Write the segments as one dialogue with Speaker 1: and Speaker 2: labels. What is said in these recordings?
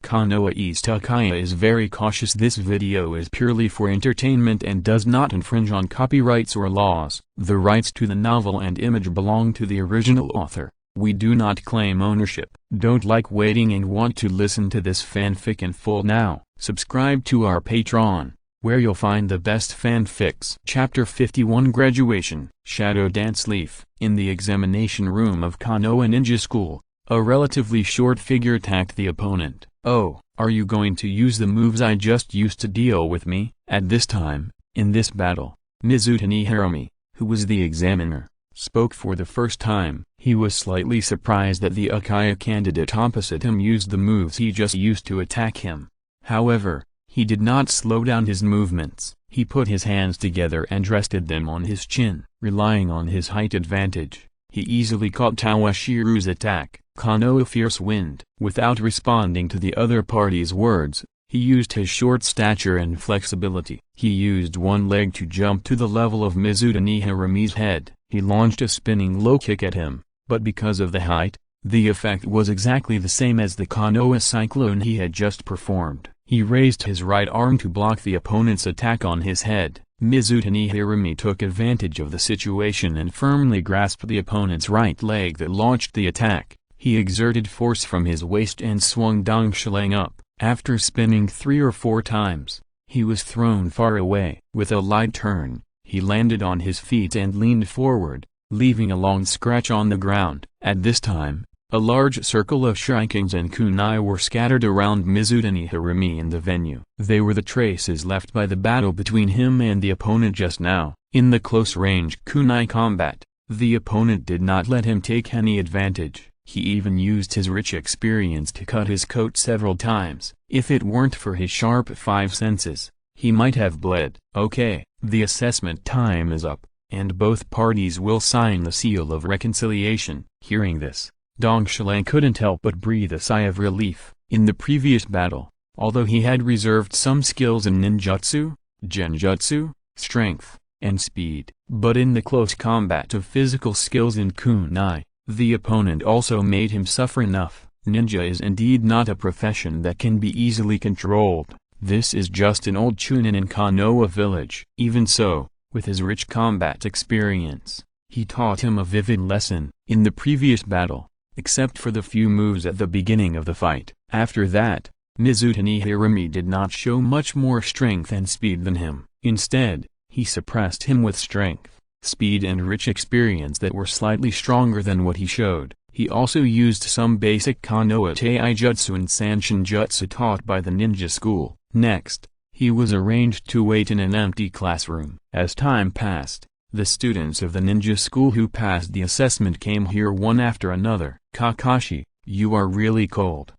Speaker 1: Konoha East Uchiha is very cautious. This video is purely for entertainment and does not infringe on copyrights or laws. The rights to the novel and image belong to the original author. We do not claim ownership. Don't like waiting and want to listen to this fanfic in full now? Subscribe to our Patreon, where you'll find the best fanfics. Chapter 51 Graduation. Shadow Dance Leaf. In the examination room of Konoha Ninja School, a relatively short figure attacked the opponent. "Oh, are you going to use the moves I just used to deal with me?" At this time, in this battle, Mizutani Harumi, who was the examiner, spoke for the first time. He was slightly surprised that the Uchiha candidate opposite him used the moves he just used to attack him. However, he did not slow down his movements. He put his hands together and rested them on his chin. Relying on his height advantage, he easily caught Tawashiru's attack. Konoha Fierce Wind. Without responding to the other party's words, he used his short stature and flexibility. He used one leg to jump to the level of Mizutani Harumi's head. He launched a spinning low kick at him, but because of the height, the effect was exactly the same as the Konoha Cyclone he had just performed. He raised his right arm to block the opponent's attack on his head. Mizutani Harumi took advantage of the situation and firmly grasped the opponent's right leg that launched the attack. He exerted force from his waist and swung Dongshilang up. After spinning 3 or 4 times, he was thrown far away. With a light turn, he landed on his feet and leaned forward, leaving a long scratch on the ground. At this time, a large circle of shurikens and kunai were scattered around Mizutani Harumi in the venue. They were the traces left by the battle between him and the opponent just now. In the close-range kunai combat, the opponent did not let him take any advantage. He even used his rich experience to cut his coat several times. If it weren't for his sharp 5 senses, he might have bled. Okay, the assessment time is up, and both parties will sign the seal of reconciliation. Hearing this, Dongshilang couldn't help but breathe a sigh of relief. In the previous battle, although he had reserved some skills in ninjutsu, genjutsu, strength, and speed, but in the close combat of physical skills in kunai, the opponent also made him suffer enough. Ninja is indeed not a profession that can be easily controlled. This is just an old chunin in Konoha village. Even so, with his rich combat experience, he taught him a vivid lesson. In the previous battle, except for the few moves at the beginning of the fight, after that, Mizutani Harumi did not show much more strength and speed than him. Instead, he suppressed him with strength, speed and rich experience that were slightly stronger than what he showed. He also used some basic Konoha Taijutsu and Sanshin Jutsu taught by the ninja school. Next, he was arranged to wait in an empty classroom. As time passed, the students of the ninja school who passed the assessment came here one after another. "Kakashi, you are really cold."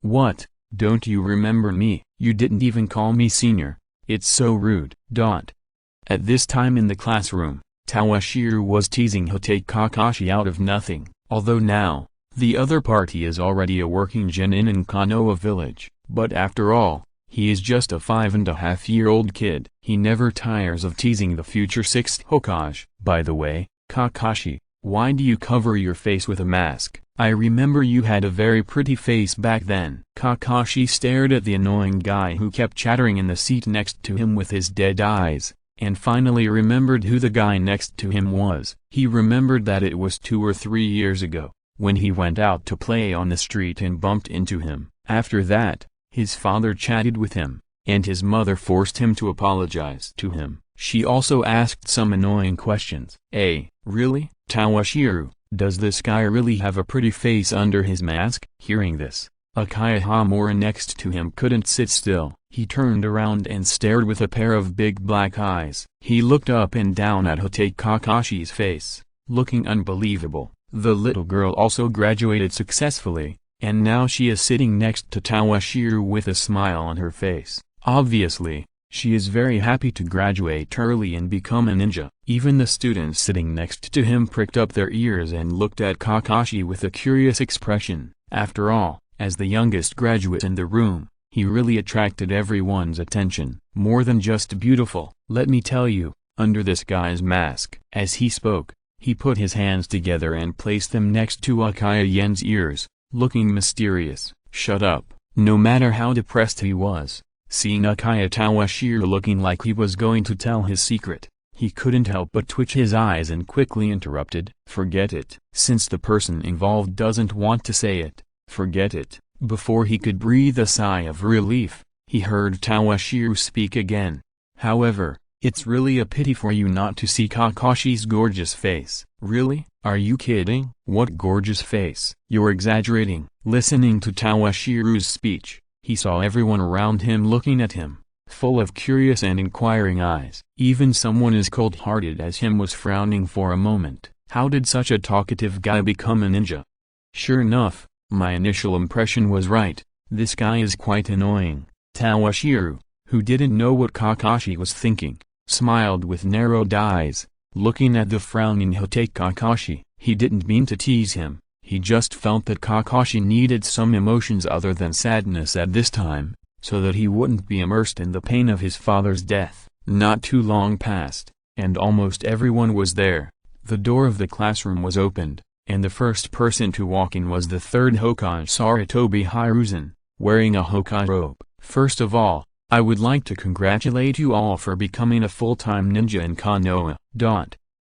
Speaker 1: "What, don't you remember me? You didn't even call me senior. It's so rude." At this time in the classroom, Tawashiru was teasing Hotai Kakashi out of nothing. Although now, the other party is already a working genin in Konoha village, but after all, he is just a 5.5-year-old kid. He never tires of teasing the future 6th Hokage. "By the way, Kakashi, why do you cover your face with a mask? I remember you had a very pretty face back then." Kakashi stared at the annoying guy who kept chattering in the seat next to him with his dead eyes, and finally remembered who the guy next to him was. He remembered that it was 2 or 3 years ago, when he went out to play on the street and bumped into him. After that, his father chatted with him, and his mother forced him to apologize to him. She also asked some annoying questions. Really, Tawashiru, does this guy really have a pretty face under his mask?" Hearing this, Uchiha Hamura next to him couldn't sit still. He turned around and stared with a pair of big black eyes. He looked up and down at Hotai Kakashi's face, looking unbelievable. The little girl also graduated successfully, and now she is sitting next to Tawashiru with a smile on her face. Obviously, she is very happy to graduate early and become a ninja. Even the students sitting next to him pricked up their ears and looked at Kakashi with a curious expression. After all, as the youngest graduate in the room, he really attracted everyone's attention. More than just beautiful. Let me tell you, under this guy's mask. As he spoke, he put his hands together and placed them next to Uchiha Yen's ears, looking mysterious. "Shut up, No matter how depressed he was, seeing Uchiha Toshiro looking like he was going to tell his secret, he couldn't help but twitch his eyes and quickly interrupted. Forget it. Since the person involved doesn't want to say it, forget it. Before he could breathe a sigh of relief, he heard Toshiro speak again. However, it's really a pity for you not to see Kakashi's gorgeous face. Really? Are you kidding? What gorgeous face? You're exaggerating. Listening to Toshiro's speech, he saw everyone around him looking at him, full of curious and inquiring eyes. Even someone as cold-hearted as him was frowning for a moment. How did such a talkative guy become a ninja? Sure enough, my initial impression was right. This guy is quite annoying. Toshiro, who didn't know what Kakashi was thinking, smiled with narrowed eyes, looking at the frowning Hotai Kakashi. He didn't mean to tease him, he just felt that Kakashi needed some emotions other than sadness at this time, so that he wouldn't be immersed in the pain of his father's death. Not too long passed, and almost everyone was there. The door of the classroom was opened, and the first person to walk in was the third Hokage Sarutobi Hiruzen, wearing a Hokage robe. First of all, I would like to congratulate you all for becoming a full-time ninja in Konoha.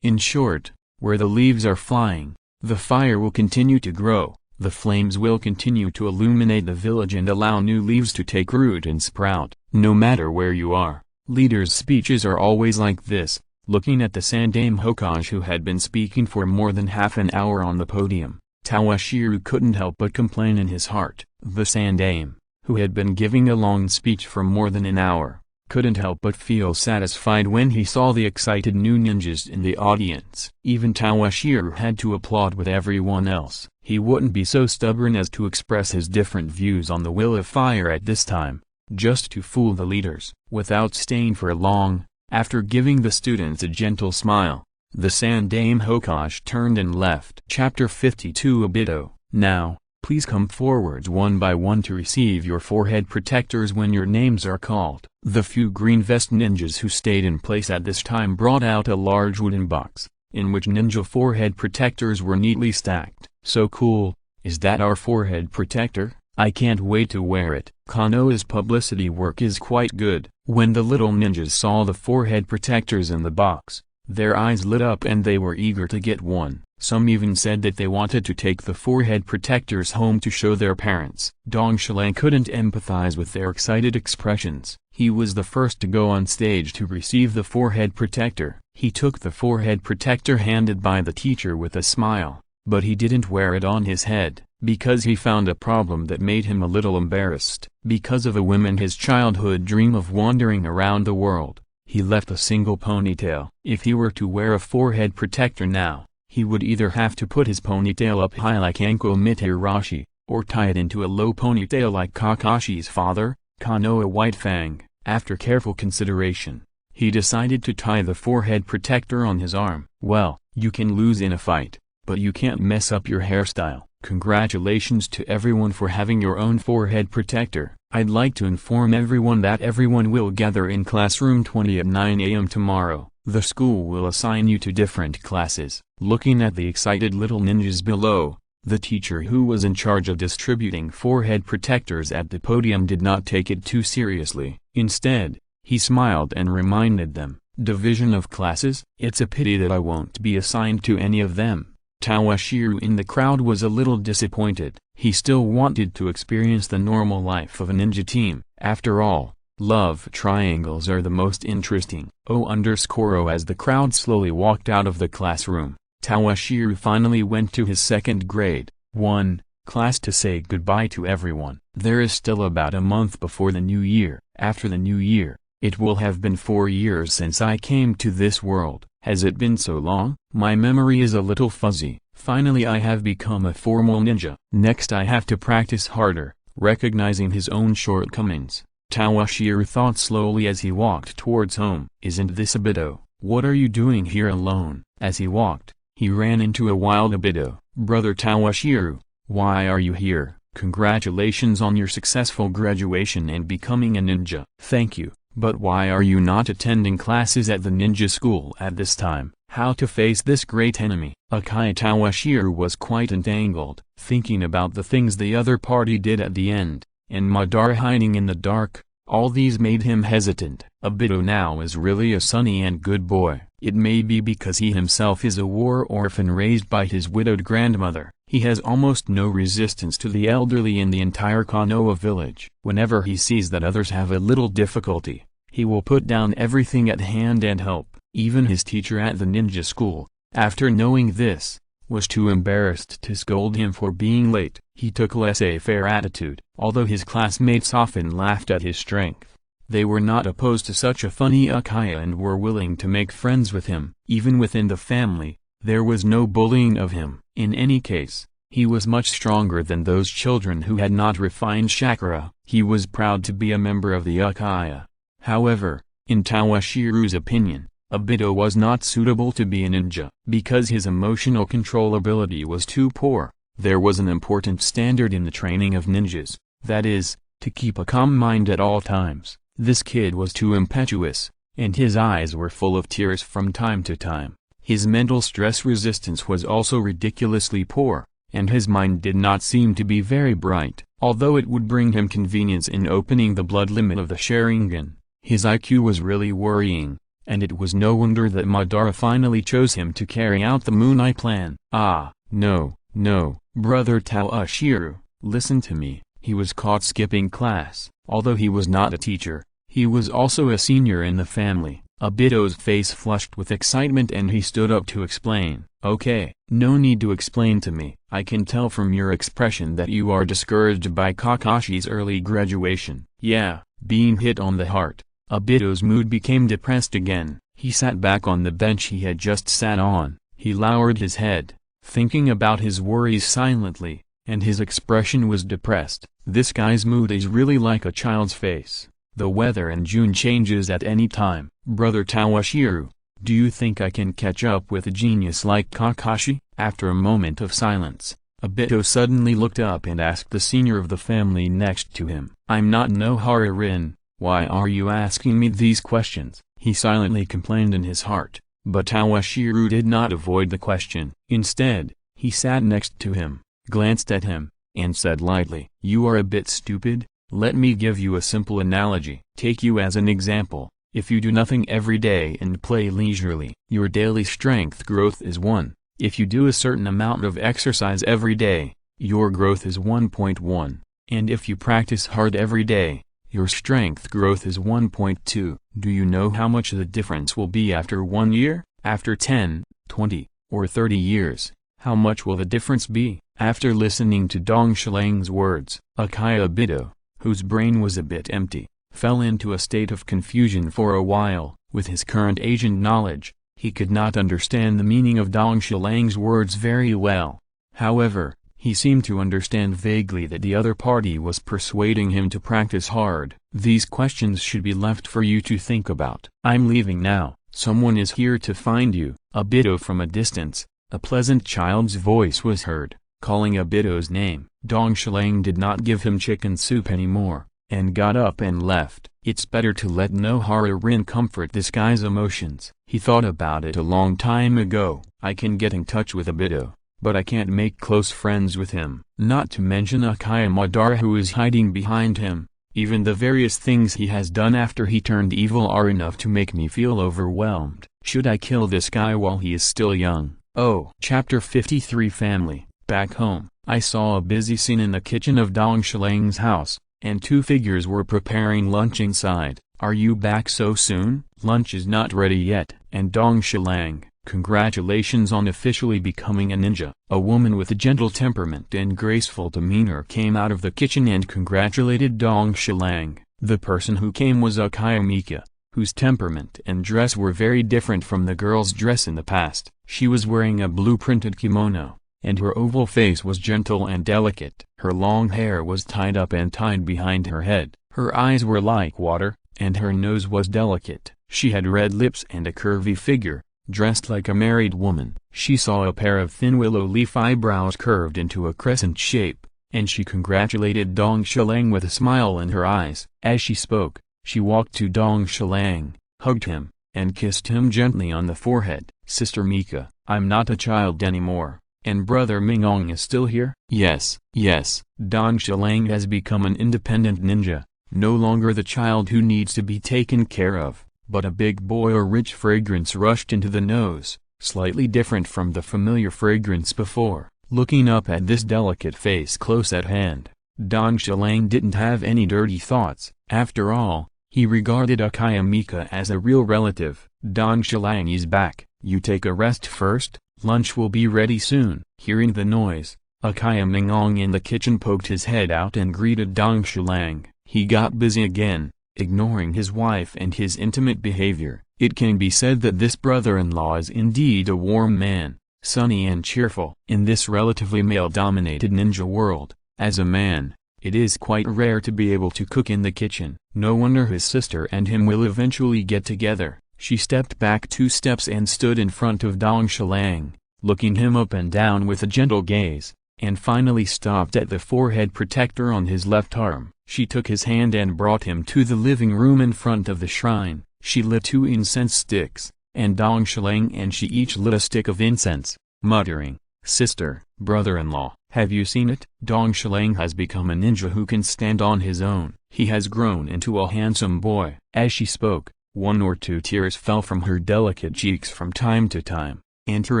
Speaker 1: In short, where the leaves are flying, the fire will continue to grow, the flames will continue to illuminate the village and allow new leaves to take root and sprout. No matter where you are, leaders' speeches are always like this. Looking at the Sandaime Hokage who had been speaking for more than half an hour on the podium, Toshiro couldn't help but complain in his heart. The Sandaime, who had been giving a long speech for more than an hour, couldn't help but feel satisfied when he saw the excited new ninjas in the audience. Even Toshiro had to applaud with everyone else. He wouldn't be so stubborn as to express his different views on the Will of Fire at this time, just to fool the leaders. Without staying for long, after giving the students a gentle smile, the Sandaime Hokage turned and left. Chapter 52 Obito. Now, please come forwards one by one to receive your forehead protectors when your names are called. The few green vest ninjas who stayed in place at this time brought out a large wooden box, in which ninja forehead protectors were neatly stacked. So cool, is that our forehead protector? I can't wait to wear it. Konoha's publicity work is quite good. When the little ninjas saw the forehead protectors in the box, their eyes lit up and they were eager to get one. Some even said that they wanted to take the forehead protectors home to show their parents. Dongshalai couldn't empathize with their excited expressions. He was the first to go on stage to receive the forehead protector. He took the forehead protector handed by the teacher with a smile, but he didn't wear it on his head, because he found a problem that made him a little embarrassed. Because of a whim and his childhood dream of wandering around the world, he left a single ponytail. If he were to wear a forehead protector now, he would either have to put his ponytail up high like Anko Mitarashi, or tie it into a low ponytail like Kakashi's father, Konoha Whitefang. After careful consideration, he decided to tie the forehead protector on his arm. Well, you can lose in a fight, but you can't mess up your hairstyle. Congratulations to everyone for having your own forehead protector. I'd like to inform everyone that everyone will gather in classroom 20 at 9 a.m. tomorrow. The school will assign you to different classes. Looking at the excited little ninjas below, the teacher who was in charge of distributing forehead protectors at the podium did not take it too seriously. Instead, he smiled and reminded them, "Division of classes? It's a pity that I won't be assigned to any of them." Toshiro in the crowd was a little disappointed. He still wanted to experience the normal life of a ninja team. After all, love triangles are the most interesting. As the crowd slowly walked out of the classroom, Toshiro finally went to his second grade 1 class to say goodbye to everyone. There is still about a month before the new year. After the new year, it will have been 4 years since I came to this world. Has it been so long? My memory is a little fuzzy. Finally I have become a formal ninja. Next I have to practice harder. Recognizing his own shortcomings, Toshiro thought slowly as he walked towards home. Isn't this Obito? What are you doing here alone? As he walked, he ran into a wild Obito. Brother Toshiro, why are you here? Congratulations on your successful graduation and becoming a ninja. Thank you, but why are you not attending classes at the ninja school at this time? How to face this great enemy? Uchiha Toshiro was quite entangled, thinking about the things the other party did at the end, and Madara hiding in the dark. All these made him hesitant. Obito now is really a sunny and good boy. It may be because he himself is a war orphan raised by his widowed grandmother. He has almost no resistance to the elderly in the entire Konoha village. Whenever he sees that others have a little difficulty, he will put down everything at hand and help. Even his teacher at the ninja school, after knowing this, was too embarrassed to scold him for being late. He took laissez-faire attitude. Although his classmates often laughed at his strength, they were not opposed to such a funny Uchiha and were willing to make friends with him. Even within the family, there was no bullying of him. In any case, he was much stronger than those children who had not refined chakra. He was proud to be a member of the Uchiha. However, in Tawashiro's opinion, Obito was not suitable to be a ninja. Because his emotional control ability was too poor, there was an important standard in the training of ninjas, that is, to keep a calm mind at all times. This kid was too impetuous, and his eyes were full of tears from time to time. His mental stress resistance was also ridiculously poor, and his mind did not seem to be very bright. Although it would bring him convenience in opening the blood limit of the Sharingan, his IQ was really worrying. And it was no wonder that Madara finally chose him to carry out the Moon Eye plan. No, brother Tawashiro, listen to me. He was caught skipping class. Although he was not a teacher, he was also a senior in the family. Obito's face flushed with excitement and he stood up to explain. Okay, no need to explain to me. I can tell from your expression that you are discouraged by Kakashi's early graduation. Yeah, being hit on the heart. Obito's mood became depressed again. He sat back on the bench he had just sat on. He lowered his head, thinking about his worries silently, and his expression was depressed. This guy's mood is really like a child's face. The weather in June changes at any time. Brother Tawashiro, do you think I can catch up with a genius like Kakashi? After a moment of silence, Obito suddenly looked up and asked the senior of the family next to him. I'm not Nohara Rin. Why are you asking me these questions? He silently complained in his heart, but Tawashiro did not avoid the question. Instead, he sat next to him, glanced at him, and said lightly, you are a bit stupid. Let me give you a simple analogy. Take you as an example. If you do nothing every day and play leisurely, your daily strength growth is 1. If you do a certain amount of exercise every day, your growth is 1.1. And if you practice hard every day, your strength growth is 1.2. Do you know how much the difference will be after 1 year? After 10, 20, or 30 years, how much will the difference be? After listening to Dong Shilang's words, Uchiha Obito, whose brain was a bit empty, fell into a state of confusion for a while. With his current age and knowledge, he could not understand the meaning of Dong Shilang's words very well. However, he seemed to understand vaguely that the other party was persuading him to practice hard. These questions should be left for you to think about. I'm leaving now. Someone is here to find you. Obito from a distance, a pleasant child's voice was heard, calling Obito's name. Dong Shilang did not give him chicken soup anymore, and got up and left. It's better to let Nohara Rin comfort this guy's emotions. He thought about it a long time ago. I can get in touch with Obito, but I can't make close friends with him. Not to mention Uchiha Madara who is hiding behind him. Even the various things he has done after he turned evil are enough to make me feel overwhelmed. Should I kill this guy while he is still young? Oh. Chapter 53 Family. Back home, I saw a busy scene in the kitchen of Dong Shilang's house, and 2 figures were preparing lunch inside. Are you back so soon? Lunch is not ready yet. And Dong Shilang, congratulations on officially becoming a ninja. A woman with a gentle temperament and graceful demeanor came out of the kitchen and congratulated Dong Shilang. The person who came was Uchiha Mika, whose temperament and dress were very different from the girl's dress in the past. She was wearing a blue-printed kimono, and her oval face was gentle and delicate. Her long hair was tied up and tied behind her head. Her eyes were like water, and her nose was delicate. She had red lips and a curvy figure, dressed like a married woman. She saw a pair of thin willow leaf eyebrows curved into a crescent shape, and she congratulated Dong Shilang with a smile in her eyes. As she spoke, she walked to Dong Shilang, hugged him, and kissed him gently on the forehead. Sister Mika, I'm not a child anymore. And brother Meixiang is still here? Yes, yes. Dong Shilang has become an independent ninja, no longer the child who needs to be taken care of, but a big boy. A rich fragrance rushed into the nose, slightly different from the familiar fragrance before. Looking up at this delicate face close at hand, Dong Shilang didn't have any dirty thoughts. After all, he regarded Uchiha Mika as a real relative. Dong Shilang is back. You take a rest first, lunch will be ready soon. Hearing the noise, Uchiha Meixiang in the kitchen poked his head out and greeted Dong Shilang. He got busy again, ignoring his wife and his intimate behavior. It can be said that this brother-in-law is indeed a warm man, sunny and cheerful. In this relatively male-dominated ninja world, as a man, it is quite rare to be able to cook in the kitchen. No wonder his sister and him will eventually get together. She stepped back 2 steps and stood in front of Dong Shilang, looking him up and down with a gentle gaze, and finally stopped at the forehead protector on his left arm. She took his hand and brought him to the living room in front of the shrine. She lit 2 incense sticks, and Dong Shilang and she each lit a stick of incense, muttering, "Sister, brother-in-law, have you seen it? Dong Shilang has become a ninja who can stand on his own. He has grown into a handsome boy." As she spoke, 1 or 2 tears fell from her delicate cheeks from time to time, and her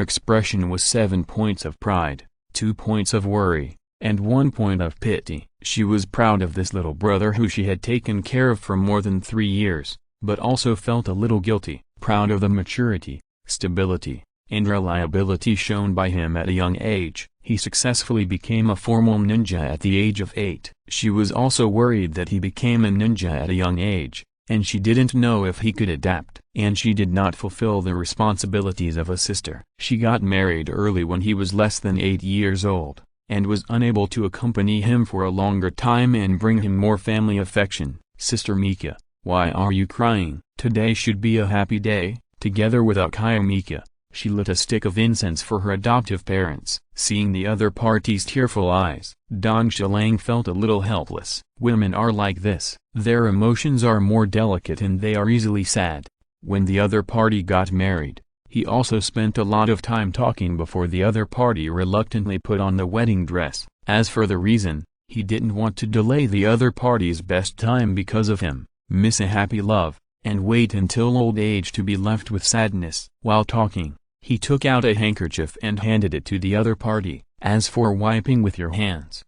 Speaker 1: expression was 7 points of pride, 2 points of worry, and 1 point of pity. She was proud of this little brother who she had taken care of for more than 3 years, but also felt a little guilty, proud of the maturity, stability, and reliability shown by him at a young age. He successfully became a formal ninja at the age of 8. She was also worried that he became a ninja at a young age, and she didn't know if he could adapt. And she did not fulfill the responsibilities of a sister. She got married early when he was less than 8 years old, and was unable to accompany him for a longer time and bring him more family affection. Sister Mika, why are you crying? Today should be a happy day. Together with Uchiha Mika, she lit a stick of incense for her adoptive parents. Seeing the other party's tearful eyes, Dong Shilang felt a little helpless. Women are like this. Their emotions are more delicate and they are easily sad. When the other party got married, he also spent a lot of time talking before the other party reluctantly put on the wedding dress. As for the reason, he didn't want to delay the other party's best time because of him, miss a happy love, and wait until old age to be left with sadness. While talking, he took out a handkerchief and handed it to the other party. As for wiping with your hands,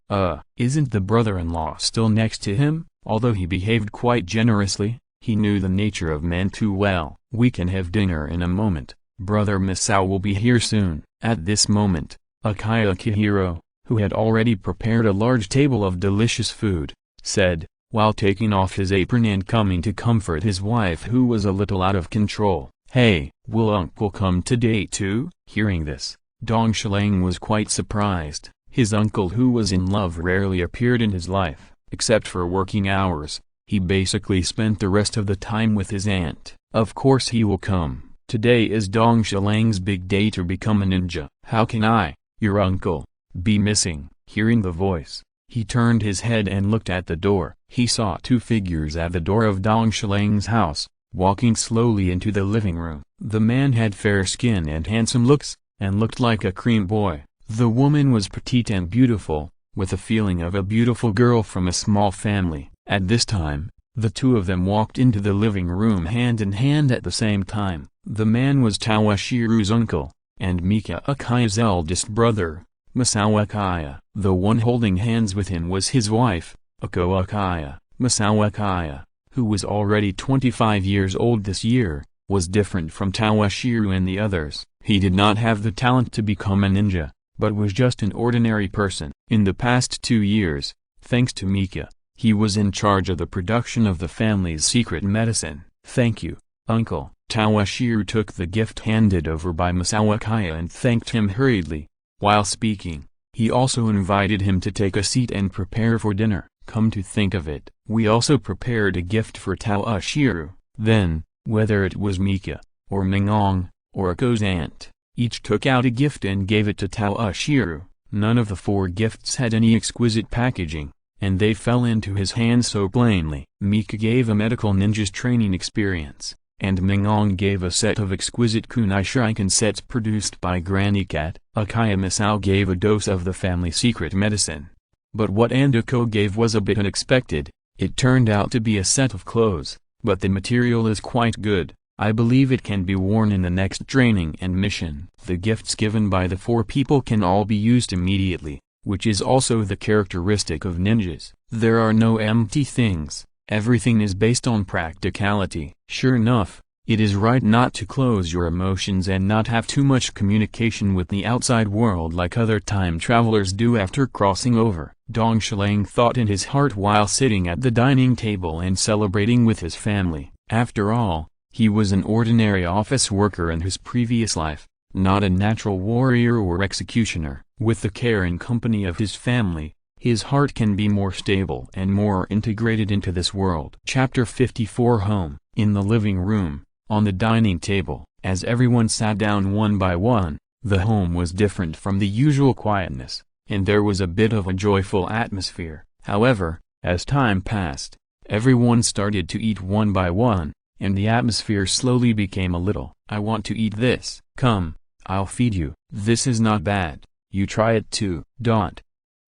Speaker 1: isn't the brother-in-law still next to him? Although he behaved quite generously, he knew the nature of men too well. We can have dinner in a moment. Brother Masao will be here soon. At this moment, Uchiha Toshiro, who had already prepared a large table of delicious food, said, while taking off his apron and coming to comfort his wife who was a little out of control, "Hey, will uncle come today too?" Hearing this, Dong Shilang was quite surprised. His uncle who was in love rarely appeared in his life, except for working hours. He basically spent the rest of the time with his aunt. Of course he will come. Today is Dong Shilang's big day to become a ninja. How can I, your uncle, be missing? Hearing the voice, he turned his head and looked at the door. He saw 2 figures at the door of Dong Shilang's house, walking slowly into the living room. The man had fair skin and handsome looks, and looked like a cream boy. The woman was petite and beautiful, with a feeling of a beautiful girl from a small family. At this time, the 2 of them walked into the living room hand in hand at the same time. The man was Tawashiro's uncle, and Mika Uchiha's eldest brother, Masao Uchiha. The one holding hands with him was his wife, Uko Uchiha. Masao Uchiha, who was already 25 years old this year, was different from Tawashiro and the others. He did not have the talent to become a ninja, but was just an ordinary person. In the past 2 years, thanks to Mika, he was in charge of the production of the family's secret medicine. "Thank you, uncle." Tawashiro took the gift handed over by Masao Uchiha and thanked him hurriedly. While speaking, he also invited him to take a seat and prepare for dinner. Come to think of it, we also prepared a gift for Tawashiro. Then, whether it was Mika, or Meixiang, or Uko's aunt, each took out a gift and gave it to Tawashiro. None of the 4 gifts had any exquisite packaging, and they fell into his hands so plainly. Mika gave a medical ninja's training experience, and Meixiang gave a set of exquisite kunai shuriken sets produced by Granny Cat. Uchiha Misao gave a dose of the family secret medicine. But what Andako gave was a bit unexpected. It turned out to be a set of clothes, but the material is quite good. I believe it can be worn in the next training and mission. The gifts given by the 4 people can all be used immediately, which is also the characteristic of ninjas. There are no empty things, everything is based on practicality. Sure enough, it is right not to close your emotions and not have too much communication with the outside world like other time travelers do after crossing over. Dong Shilang thought in his heart while sitting at the dining table and celebrating with his family. After all, he was an ordinary office worker in his previous life, not a natural warrior or executioner. With the care and company of his family, his heart can be more stable and more integrated into this world. Chapter 54 Home. In the living room, on the dining table, as everyone sat down one by one, the home was different from the usual quietness, and there was a bit of a joyful atmosphere. However, as time passed, everyone started to eat one by one, and the atmosphere slowly became a little, "I want to eat this. Come, I'll feed you. This is not bad. You try it too."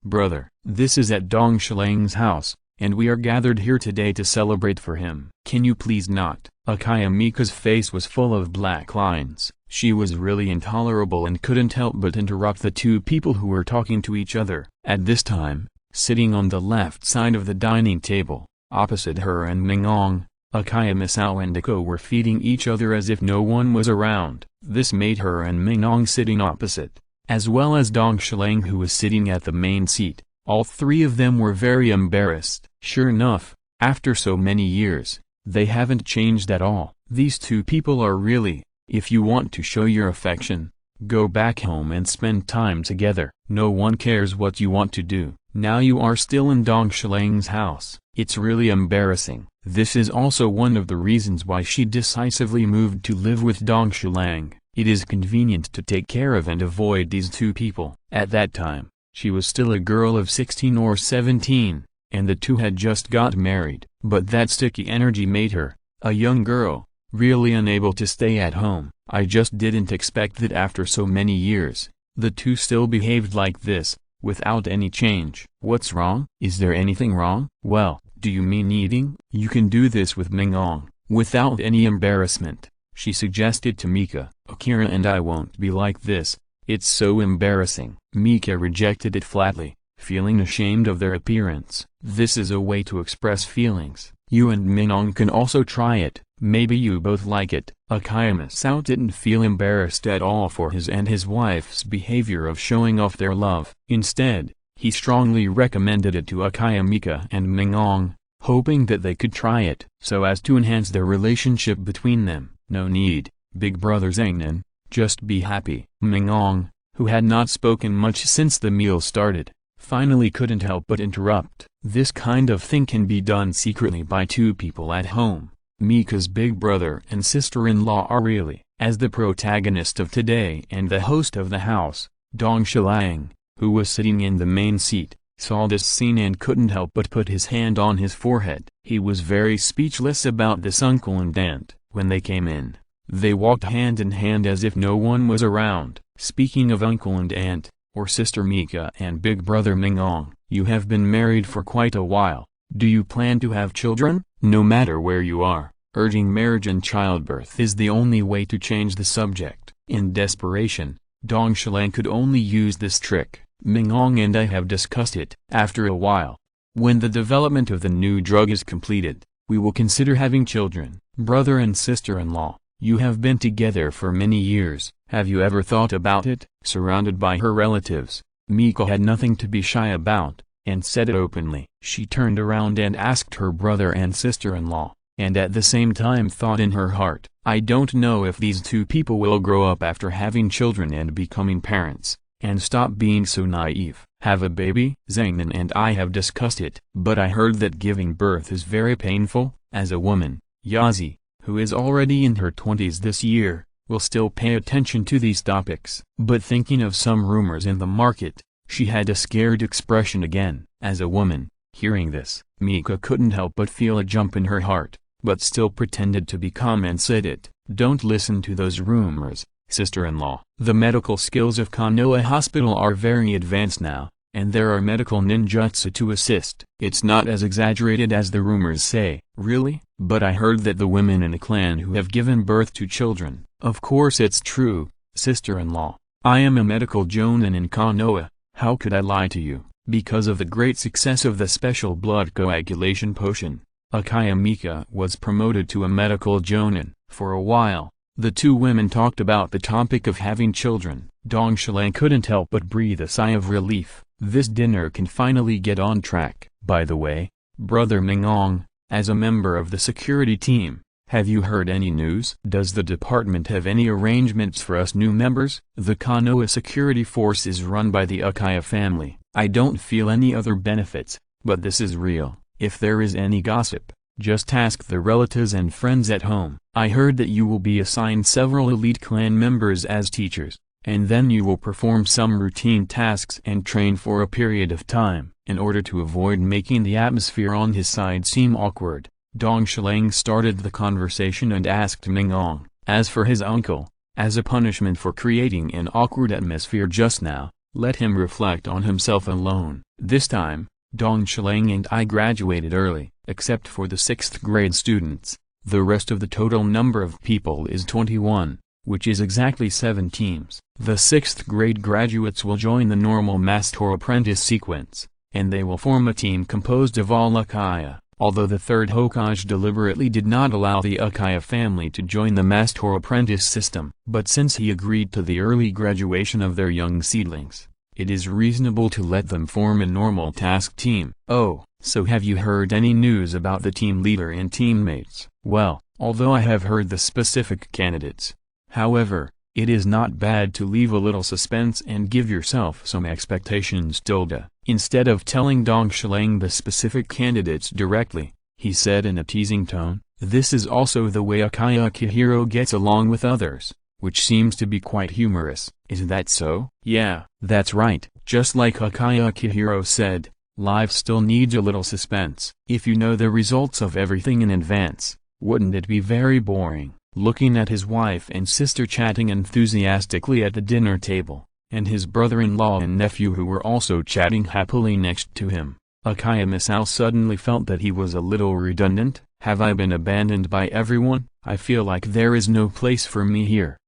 Speaker 1: Brother, this is at Dong Shilang's house, and we are gathered here today to celebrate for him. Can you please not? Uchiha Mika's face was full of black lines. She was really intolerable and couldn't help but interrupt the 2 people who were talking to each other. At this time, sitting on the left side of the dining table, opposite her and Meixiang, Uchiha Misao and Dako were feeding each other as if no one was around. This made her and Meixiang sitting opposite, as well as Dong Shilang who was sitting at the main seat. All 3 of them were very embarrassed. Sure enough, after so many years, they haven't changed at all. These 2 people are really, if you want to show your affection, go back home and spend time together. No one cares what you want to do. Now you are still in Dong Shilang's house. It's really embarrassing. This is also one of the reasons why she decisively moved to live with Dong Shilang. It is convenient to take care of and avoid these 2 people. At that time, she was still a girl of 16 or 17, and the 2 had just got married. But that sticky energy made her, a young girl, really unable to stay at home. I just didn't expect that after so many years, the 2 still behaved like this, without any change. What's wrong? Is there anything wrong? Well, do you mean eating? You can do this with Meixiang, without any embarrassment, she suggested to Mika. Akira and I won't be like this. It's so embarrassing. Mika rejected it flatly, feeling ashamed of their appearance. This is a way to express feelings. You and Meixiang can also try it. Maybe you both like it. Uchiha Misao didn't feel embarrassed at all for his and his wife's behavior of showing off their love. Instead, he strongly recommended it to Uchiha Mika and Meixiang, hoping that they could try it so as to enhance their relationship between them. No need, big brother Zhangnan, just be happy. Meixiang, who had not spoken much since the meal started, finally couldn't help but interrupt. This kind of thing can be done secretly by 2 people at home. Mika's big brother and sister-in-law are really, as the protagonist of today and the host of the house, Dong Shilang, who was sitting in the main seat, saw this scene and couldn't help but put his hand on his forehead. He was very speechless about this uncle and aunt. When they came in, they walked hand in hand as if no one was around. Speaking of uncle and aunt, or sister Mika and big brother Meixiang, you have been married for quite a while. Do you plan to have children? No matter where you are, urging marriage and childbirth is the only way to change the subject. In desperation, Dong Shilang could only use this trick. Meixiang and I have discussed it. After a while, when the development of the new drug is completed, we will consider having children. Brother and sister-in-law, you have been together for many years. Have you ever thought about it? Surrounded by her relatives, Mika had nothing to be shy about, and said it openly. She turned around and asked her brother and sister-in-law, and at the same time thought in her heart, I don't know if these 2 people will grow up after having children and becoming parents, and stop being so naive. Have a baby? Zhangnan and I have discussed it. But I heard that giving birth is very painful. As a woman, Yazi, who is already in her 20s this year, will still pay attention to these topics. But thinking of some rumors in the market, she had a scared expression again. As a woman, hearing this, Mika couldn't help but feel a jump in her heart. but still pretended to be calm and said it. Don't listen to those rumors, sister-in-law. The medical skills of Konoha Hospital are very advanced now, and there are medical ninjutsu to assist. It's not as exaggerated as the rumors say. Really? But I heard that the women in a clan who have given birth to children. Of course it's true, sister-in-law. I am a medical jonin in Konoha. How could I lie to you? Because of the great success of the special blood coagulation potion, Uchiha Mika was promoted to a medical jonin. For a while, the two women talked about the topic of having children. Dong Shilang couldn't help but breathe a sigh of relief. This dinner can finally get on track. By the way, Brother Meixiang, as a member of the security team, have you heard any news? Does the department have any arrangements for us new members? The Konoha security force is run by the Uchiha family. I don't feel any other benefits, but this is real. If there is any gossip, just ask the relatives and friends at home. I heard that you will be assigned several elite clan members as teachers, and then you will perform some routine tasks and train for a period of time. In order to avoid making the atmosphere on his side seem awkward, Dong Shilang started the conversation and asked Meixiang, as for his uncle, as a punishment for creating an awkward atmosphere just now, let him reflect on himself alone. This time, Dong Shilang and I graduated early, except for the 6th grade students. The rest of the total number of people is 21, which is exactly 7 teams. The 6th grade graduates will join the normal Master Apprentice sequence, and they will form a team composed of all Uchiha. Although the 3rd Hokage deliberately did not allow the Uchiha family to join the Master Apprentice system, but since he agreed to the early graduation of their young seedlings, it is reasonable to let them form a normal task team. Oh, so have you heard any news about the team leader and teammates? Well, although I have heard the specific candidates, however, it is not bad to leave a little suspense and give yourself some expectations. Instead of telling Dong Shilang the specific candidates directly, he said in a teasing tone, this is also the way Uchiha Toshiro gets along with others, which seems to be quite humorous. Is that so? Yeah, that's right. Just like Uchiha Toshiro said, life still needs a little suspense. If you know the results of everything in advance, wouldn't it be very boring? Looking at his wife and sister chatting enthusiastically at the dinner table, and his brother-in-law and nephew who were also chatting happily next to him, Uchiha Misao suddenly felt that he was a little redundant. Have I been abandoned by everyone? I feel like there is no place for me here.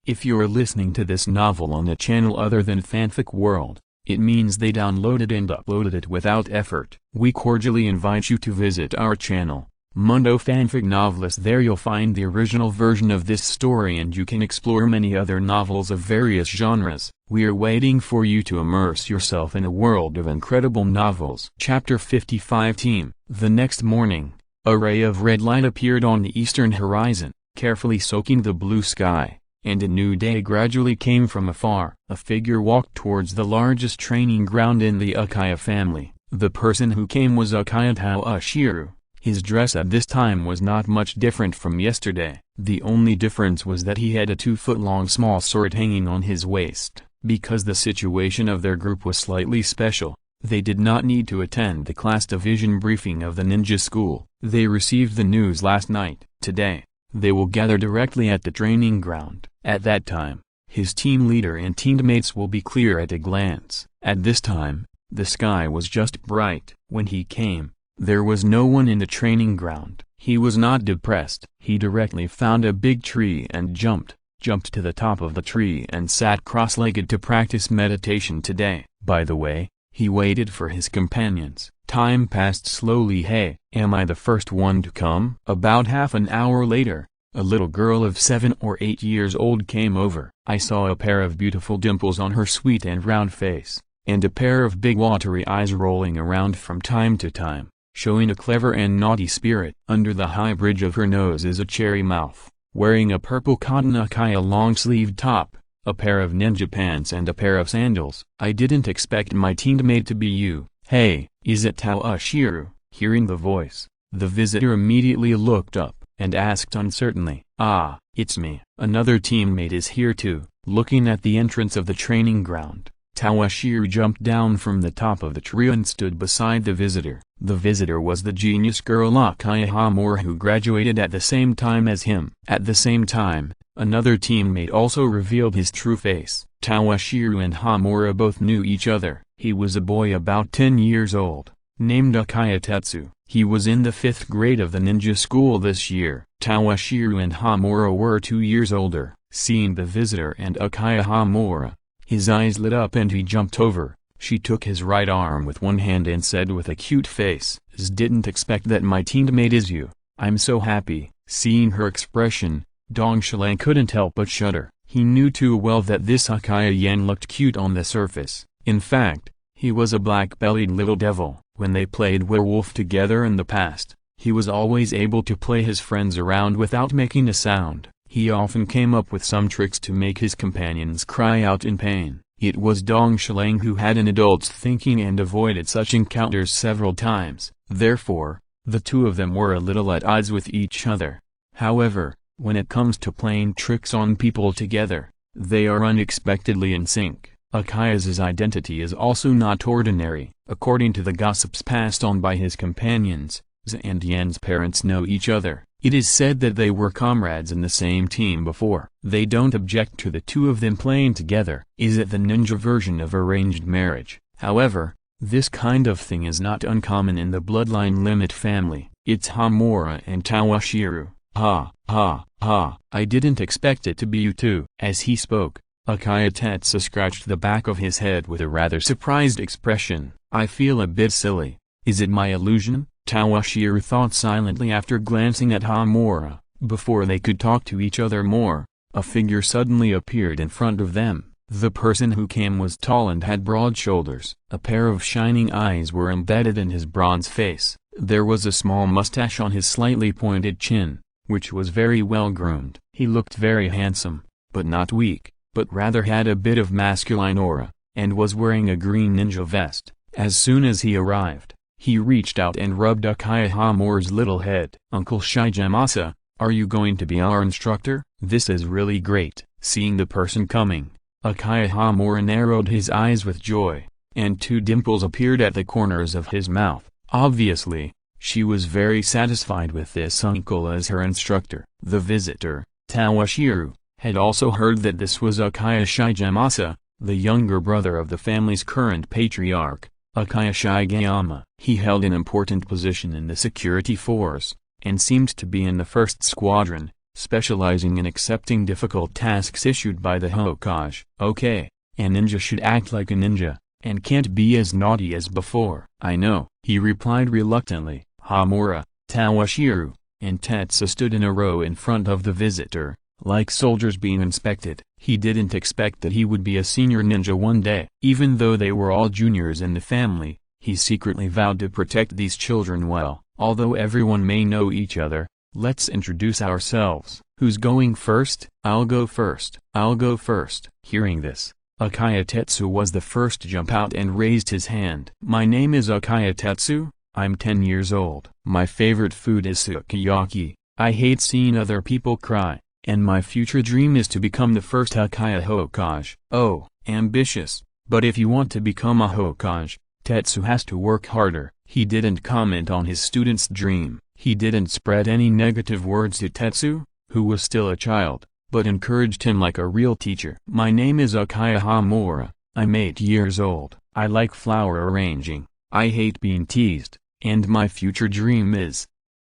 Speaker 1: If you're listening to this novel on a channel other than Fanfic World, it means they downloaded and uploaded it without effort. We cordially invite you to visit our channel, Mundo Fanfic Novelist. There you'll find the original version of this story and you can explore many other novels of various genres. We are waiting for you to immerse yourself in a world of incredible novels. Chapter 55 Team. The next morning, a ray of red light appeared on the eastern horizon, carefully soaking the blue sky, and a new day gradually came from afar. A figure walked towards the largest training ground in the Uchiha family. The person who came was Uchiha Toshiro. His dress at this time was not much different from yesterday. The only difference was that he had a 2-foot-long small sword hanging on his waist. Because the situation of their group was slightly special, they did not need to attend the class division briefing of the ninja school. They received the news last night. Today, they will gather directly at the training ground. At that time, his team leader and teammates will be clear at a glance. At this time, the sky was just bright. When he came, there was no one in the training ground. He was not depressed. He directly found a big tree and jumped to the top of the tree and sat cross-legged to practice meditation today. By the way, he waited for his companions. Time passed slowly. Hey, am I the first one to come? About half an hour later, a little girl of 7 or 8 years old came over. I saw a pair of beautiful dimples on her sweet and round face, and a pair of big watery eyes rolling around from time to time, showing a clever and naughty spirit. Under the high bridge of her nose is a cherry mouth, wearing a purple cotton Uchiha long-sleeved top, a pair of ninja pants and a pair of sandals. I didn't expect my teammate to be you. Hey, is it Toshiro? Hearing the voice, the visitor immediately looked up, and asked uncertainly, ah, it's me. Another teammate is here too. Looking at the entrance of the training ground, Toshiro jumped down from the top of the tree and stood beside the visitor. The visitor was the genius girl Uchiha Hamura, who graduated at the same time as him. At the same time, another teammate also revealed his true face. Toshiro and Hamura both knew each other. He was a boy about 10 years old, named Uchiha Tetsu. He was in the 5th grade of the ninja school this year. Toshiro and Hamura were 2 years older. Seeing the visitor and Uchiha Hamura, his eyes lit up and he jumped over. She took his right arm with one hand and said with a cute face, "Didn't expect that my teammate is you. I'm so happy." Seeing her expression, Dong Shilang couldn't help but shudder. He knew too well that this Uchiha Yan looked cute on the surface. In fact, he was a black-bellied little devil. When they played werewolf together in the past, he was always able to play his friends around without making a sound. He often came up with some tricks to make his companions cry out in pain. It was Dong Shilang who had an adult's thinking and avoided such encounters several times. Therefore, the two of them were a little at odds with each other. However, when it comes to playing tricks on people together, they are unexpectedly in sync. Uchiha's identity is also not ordinary. According to the gossips passed on by his companions, Z and Yan's parents know each other. It is said that they were comrades in the same team before. They don't object to the two of them playing together. Is it the ninja version of arranged marriage? However, this kind of thing is not uncommon in the bloodline limit family. It's Hamura and Toshiro. Ha, ha, ha, I didn't expect it to be you two. As he spoke, Uchiha Tetsu scratched the back of his head with a rather surprised expression. I feel a bit silly. Is it my illusion? Toshiro thought silently after glancing at Hamura. Before they could talk to each other more, a figure suddenly appeared in front of them. The person who came was tall and had broad shoulders. A pair of shining eyes were embedded in his bronze face. There was a small mustache on his slightly pointed chin, which was very well groomed. He looked very handsome, but not weak, but rather had a bit of masculine aura, and was wearing a green ninja vest. As soon as he arrived, he reached out and rubbed Uchiha Hamura's little head. "Uncle Shigemasa, are you going to be our instructor? This is really great." Seeing the person coming, Uchiha Hamura narrowed his eyes with joy, and 2 dimples appeared at the corners of his mouth. Obviously, she was very satisfied with this uncle as her instructor. The visitor, Toshiro, had also heard that this was Uchiha Shigemasa, the younger brother of the family's current patriarch, Uchiha Shigeyama. He held an important position in the security force, and seemed to be in the 1st Squadron, specializing in accepting difficult tasks issued by the Hokage. Okay, a ninja should act like a ninja, and can't be as naughty as before. I know, he replied reluctantly. Hamura, Toshiro, and Tetsu stood in a row in front of the visitor, like soldiers being inspected. He didn't expect that he would be a senior ninja one day. Even though they were all juniors in the family, he secretly vowed to protect these children well. Although everyone may know each other, let's introduce ourselves. Who's going first? I'll go first. I'll go first. Hearing this, Uchiha Tetsu was the first to jump out and raised his hand. My name is Uchiha Tetsu, I'm 10 years old. My favorite food is sukiyaki. I hate seeing other people cry. And my future dream is to become the first Uchiha Hokage. Oh, ambitious. But if you want to become a Hokage, Tetsu has to work harder. He didn't comment on his student's dream. He didn't spread any negative words to Tetsu, who was still a child, but encouraged him like a real teacher. My name is Uchiha Hamura. I'm 8 years old. I like flower arranging. I hate being teased. And my future dream is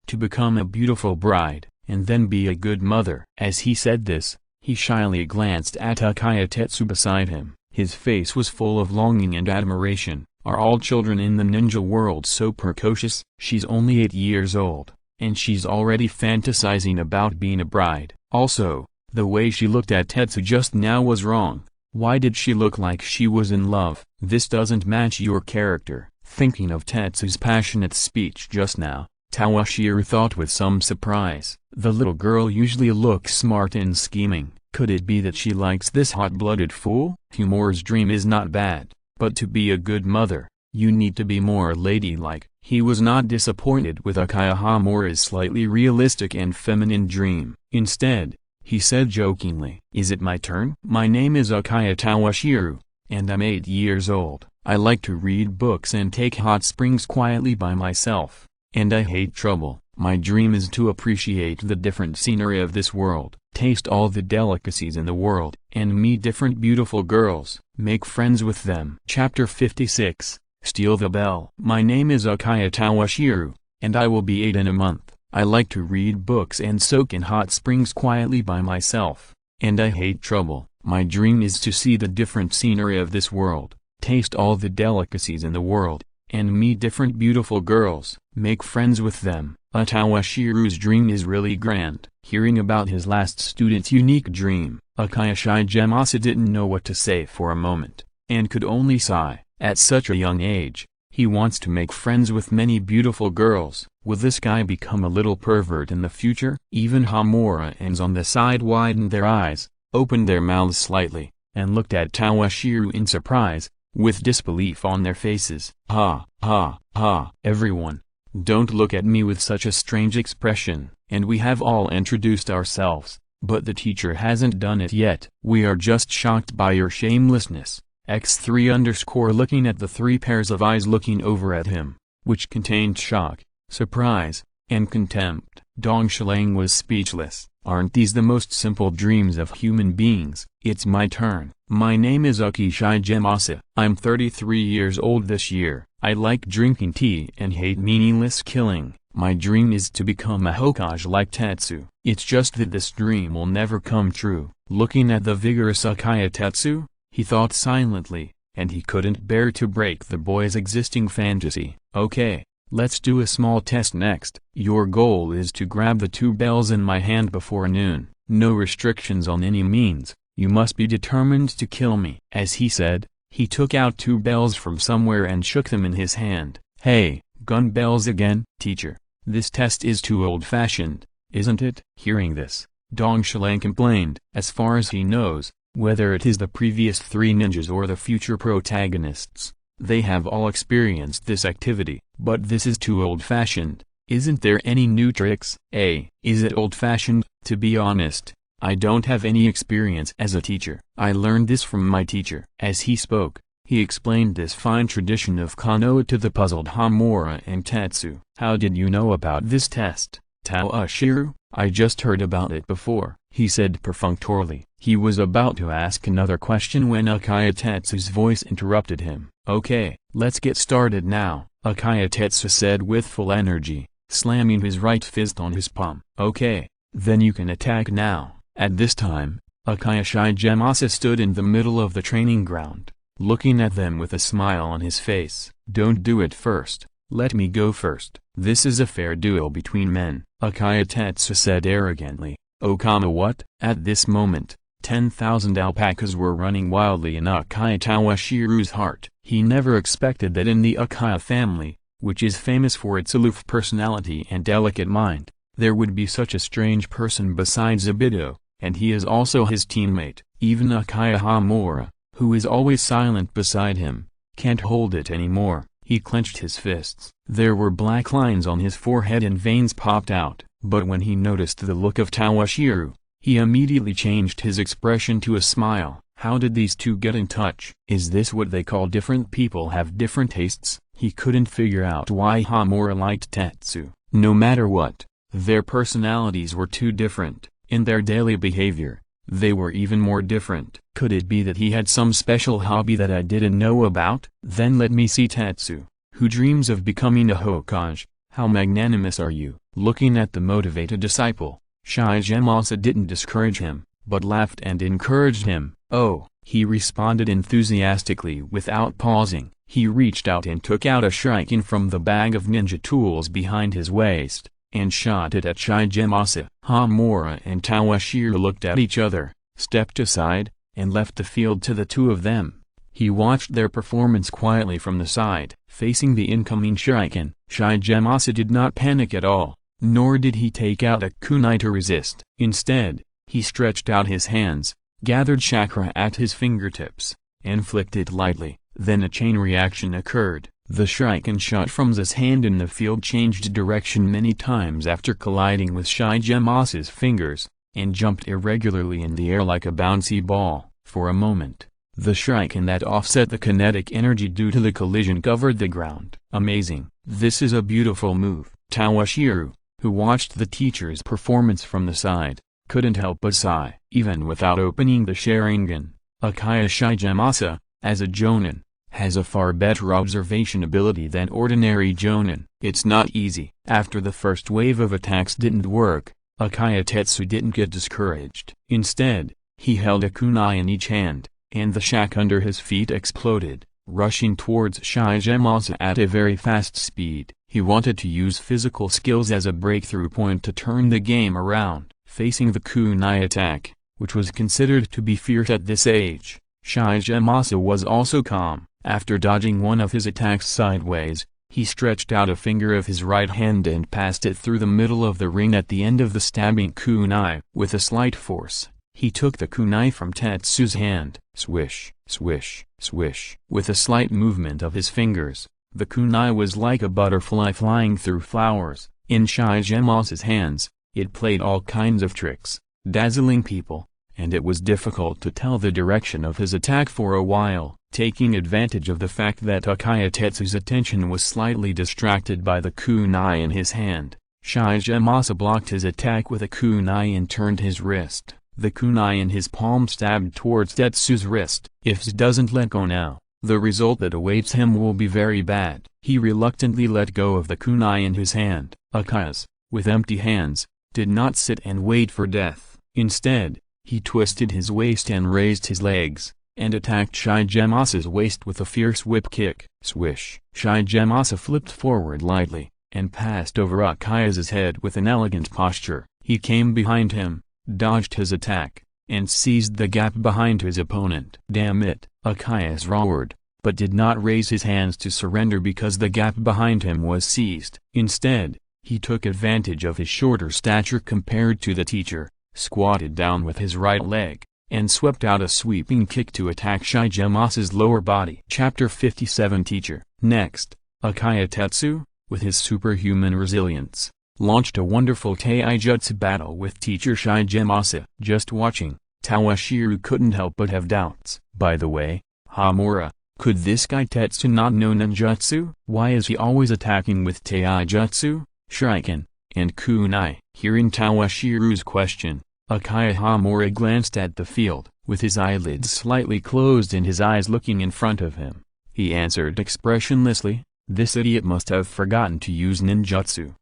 Speaker 1: to become a beautiful bride, and then be a good mother. As he said this, he shyly glanced at Uchiha Tetsu beside him. His face was full of longing and admiration. Are all children in the ninja world so precocious? She's only 8 years old, and she's already fantasizing about being a bride. Also, the way she looked at Tetsu just now was wrong. Why did she look like she was in love? This doesn't match your character. Thinking of Tetsu's passionate speech just now, Toshiro thought with some surprise. The little girl usually looks smart and scheming. Could it be that she likes this hot-blooded fool? Humor's dream is not bad, but to be a good mother, you need to be more ladylike. He was not disappointed with Uchiha Hamura's slightly realistic and feminine dream. Instead, he said jokingly, "Is it my turn? My name is Uchiha Toshiro. and I'm 8 years old. I like to read books and take hot springs quietly by myself, and I hate trouble. My dream is to appreciate the different scenery of this world, taste all the delicacies in the world, and meet different beautiful girls, make friends with them. Chapter 56, Steal the Bell. My name is Uchiha Toshiro, and I will be 8 in a month. I like to read books and soak in hot springs quietly by myself, and I hate trouble. My dream is to see the different scenery of this world, taste all the delicacies in the world, and meet different beautiful girls, make friends with them. Toshiro's dream is really grand. Hearing about his last student's unique dream, Uchiha Toshiro didn't know what to say for a moment, and could only sigh. At such a young age, he wants to make friends with many beautiful girls. Will this guy become a little pervert in the future? Even Hamuraans on the side widened their eyes, opened their mouths slightly, and looked at Toshiro in surprise, with disbelief on their faces. Ha, ha, ha. Everyone, don't look at me with such a strange expression. And we have all introduced ourselves, but the teacher hasn't done it yet. We are just shocked by your shamelessness. X3_ looking at the 3 pairs of eyes looking over at him, which contained shock, surprise, and contempt. Dong Shilang was speechless. Aren't these the most simple dreams of human beings? It's my turn. My name is Uchiha Toshiro. I'm 33 years old this year. I like drinking tea and hate meaningless killing. My dream is to become a Hokage like Tetsu. It's just that this dream will never come true. Looking at the vigorous Uchiha Tetsu, he thought silently, and he couldn't bear to break the boy's existing fantasy. Okay, let's do a small test next. Your goal is to grab the 2 bells in my hand before noon. No restrictions on any means. You must be determined to kill me. As he said, he took out 2 bells from somewhere and shook them in his hand. Hey, gun bells again? Teacher, this test is too old-fashioned, isn't it? Hearing this, Dong Shilang complained. As far as he knows, whether it is the previous 3 ninjas or the future protagonists, they have all experienced this activity. But this is too old-fashioned. Isn't there any new tricks? Is it old-fashioned? To be honest, I don't have any experience as a teacher. I learned this from my teacher. As he spoke, he explained this fine tradition of Konoha to the puzzled Hamura and Tetsu. How did you know about this test, Toshiro? I just heard about it before, he said perfunctorily. He was about to ask another question when Uchiha Tetsu's voice interrupted him. Okay, let's get started now, Uchiha Tetsu said with full energy, slamming his right fist on his palm. Okay, then you can attack now. At this time, Uchiha Toshiro stood in the middle of the training ground, looking at them with a smile on his face. Don't do it first, let me go first. This is a fair duel between men, Uchiha Tetsu said arrogantly. Okama what? At this moment, 10,000 alpacas were running wildly in Uchiha Toshiro's heart. He never expected that in the Uchiha family, which is famous for its aloof personality and delicate mind, there would be such a strange person besides Obito, and he is also his teammate. Even Uchiha Hamura, who is always silent beside him, can't hold it anymore. He clenched his fists. There were black lines on his forehead and veins popped out. But when he noticed the look of Toshiro, he immediately changed his expression to a smile. How did these two get in touch? Is this what they call different people have different tastes? He couldn't figure out why Hamura liked Tetsu. No matter what, their personalities were too different. In their daily behavior, they were even more different. Could it be that he had some special hobby that I didn't know about? Then let me see Tetsu, who dreams of becoming a Hokage. How magnanimous are you? Looking at the motivated disciple, Toshiro didn't discourage him, but laughed and encouraged him. Oh, he responded enthusiastically without pausing. He reached out and took out a shuriken from the bag of ninja tools behind his waist, and shot it at Toshiro. Hamura and Toshiro looked at each other, stepped aside, and left the field to the two of them. He watched their performance quietly from the side. Facing the incoming shuriken, Toshiro did not panic at all, nor did he take out a kunai to resist. Instead, he stretched out his hands, gathered chakra at his fingertips, and flicked it lightly. Then a chain reaction occurred. The shuriken shot from his hand in the field changed direction many times after colliding with Toshiro fingers, and jumped irregularly in the air like a bouncy ball. For a moment, The shuriken that offset the kinetic energy due to the collision covered the ground. Amazing. This is a beautiful move. Toshiro, who watched the teacher's performance from the side, couldn't help but sigh. Even without opening the Sharingan, Uchiha Shigemasa, as a Jonin, has a far better observation ability than ordinary Jonin. It's not easy. After the first wave of attacks didn't work, Uchiha Tetsu didn't get discouraged. Instead, he held a kunai in each hand, and the shack under his feet exploded, rushing towards Shigemasa at a very fast speed. He wanted to use physical skills as a breakthrough point to turn the game around. Facing the kunai attack, which was considered to be fierce at this age, Shigemasa was also calm. After dodging one of his attacks sideways, he stretched out a finger of his right hand and passed it through the middle of the ring at the end of the stabbing kunai. With a slight force, he took the kunai from Tetsu's hand. Swish, swish, swish. With a slight movement of his fingers, the kunai was like a butterfly flying through flowers. In Shigemasa's hands, it played all kinds of tricks, dazzling people, and it was difficult to tell the direction of his attack for a while. Taking advantage of the fact that Uchiha Tetsu's attention was slightly distracted by the kunai in his hand, Shigemasa blocked his attack with a kunai and turned his wrist. The kunai in his palm stabbed towards Tetsu's wrist. If he doesn't let go now, the result that awaits him will be very bad. He reluctantly let go of the kunai in his hand. Uchiha, with empty hands, did not sit and wait for death. Instead, he twisted his waist and raised his legs, and attacked Shigemasa's waist with a fierce whip kick. Swish! Shigemasa flipped forward lightly, and passed over Uchiha's head with an elegant posture. He came behind him, dodged his attack, and seized the gap behind his opponent. Damn it! Uchiha roared, but did not raise his hands to surrender because the gap behind him was seized. Instead, he took advantage of his shorter stature compared to the teacher, squatted down with his right leg, and swept out a sweeping kick to attack Shigemasa's lower body. Chapter 57 Teacher. Next, Uchiha Tetsu, with his superhuman resilience, launched a wonderful taijutsu battle with teacher Shigemasa. Just watching, Toshiro couldn't help but have doubts. By the way, Hamura, could this guy Tetsu not know ninjutsu? Why is he always attacking with taijutsu, shuriken, and kunai? Hearing Toshiro's question, Uchiha Hamura glanced at the field, with his eyelids slightly closed and his eyes looking in front of him. He answered expressionlessly, "This idiot must have forgotten to use ninjutsu."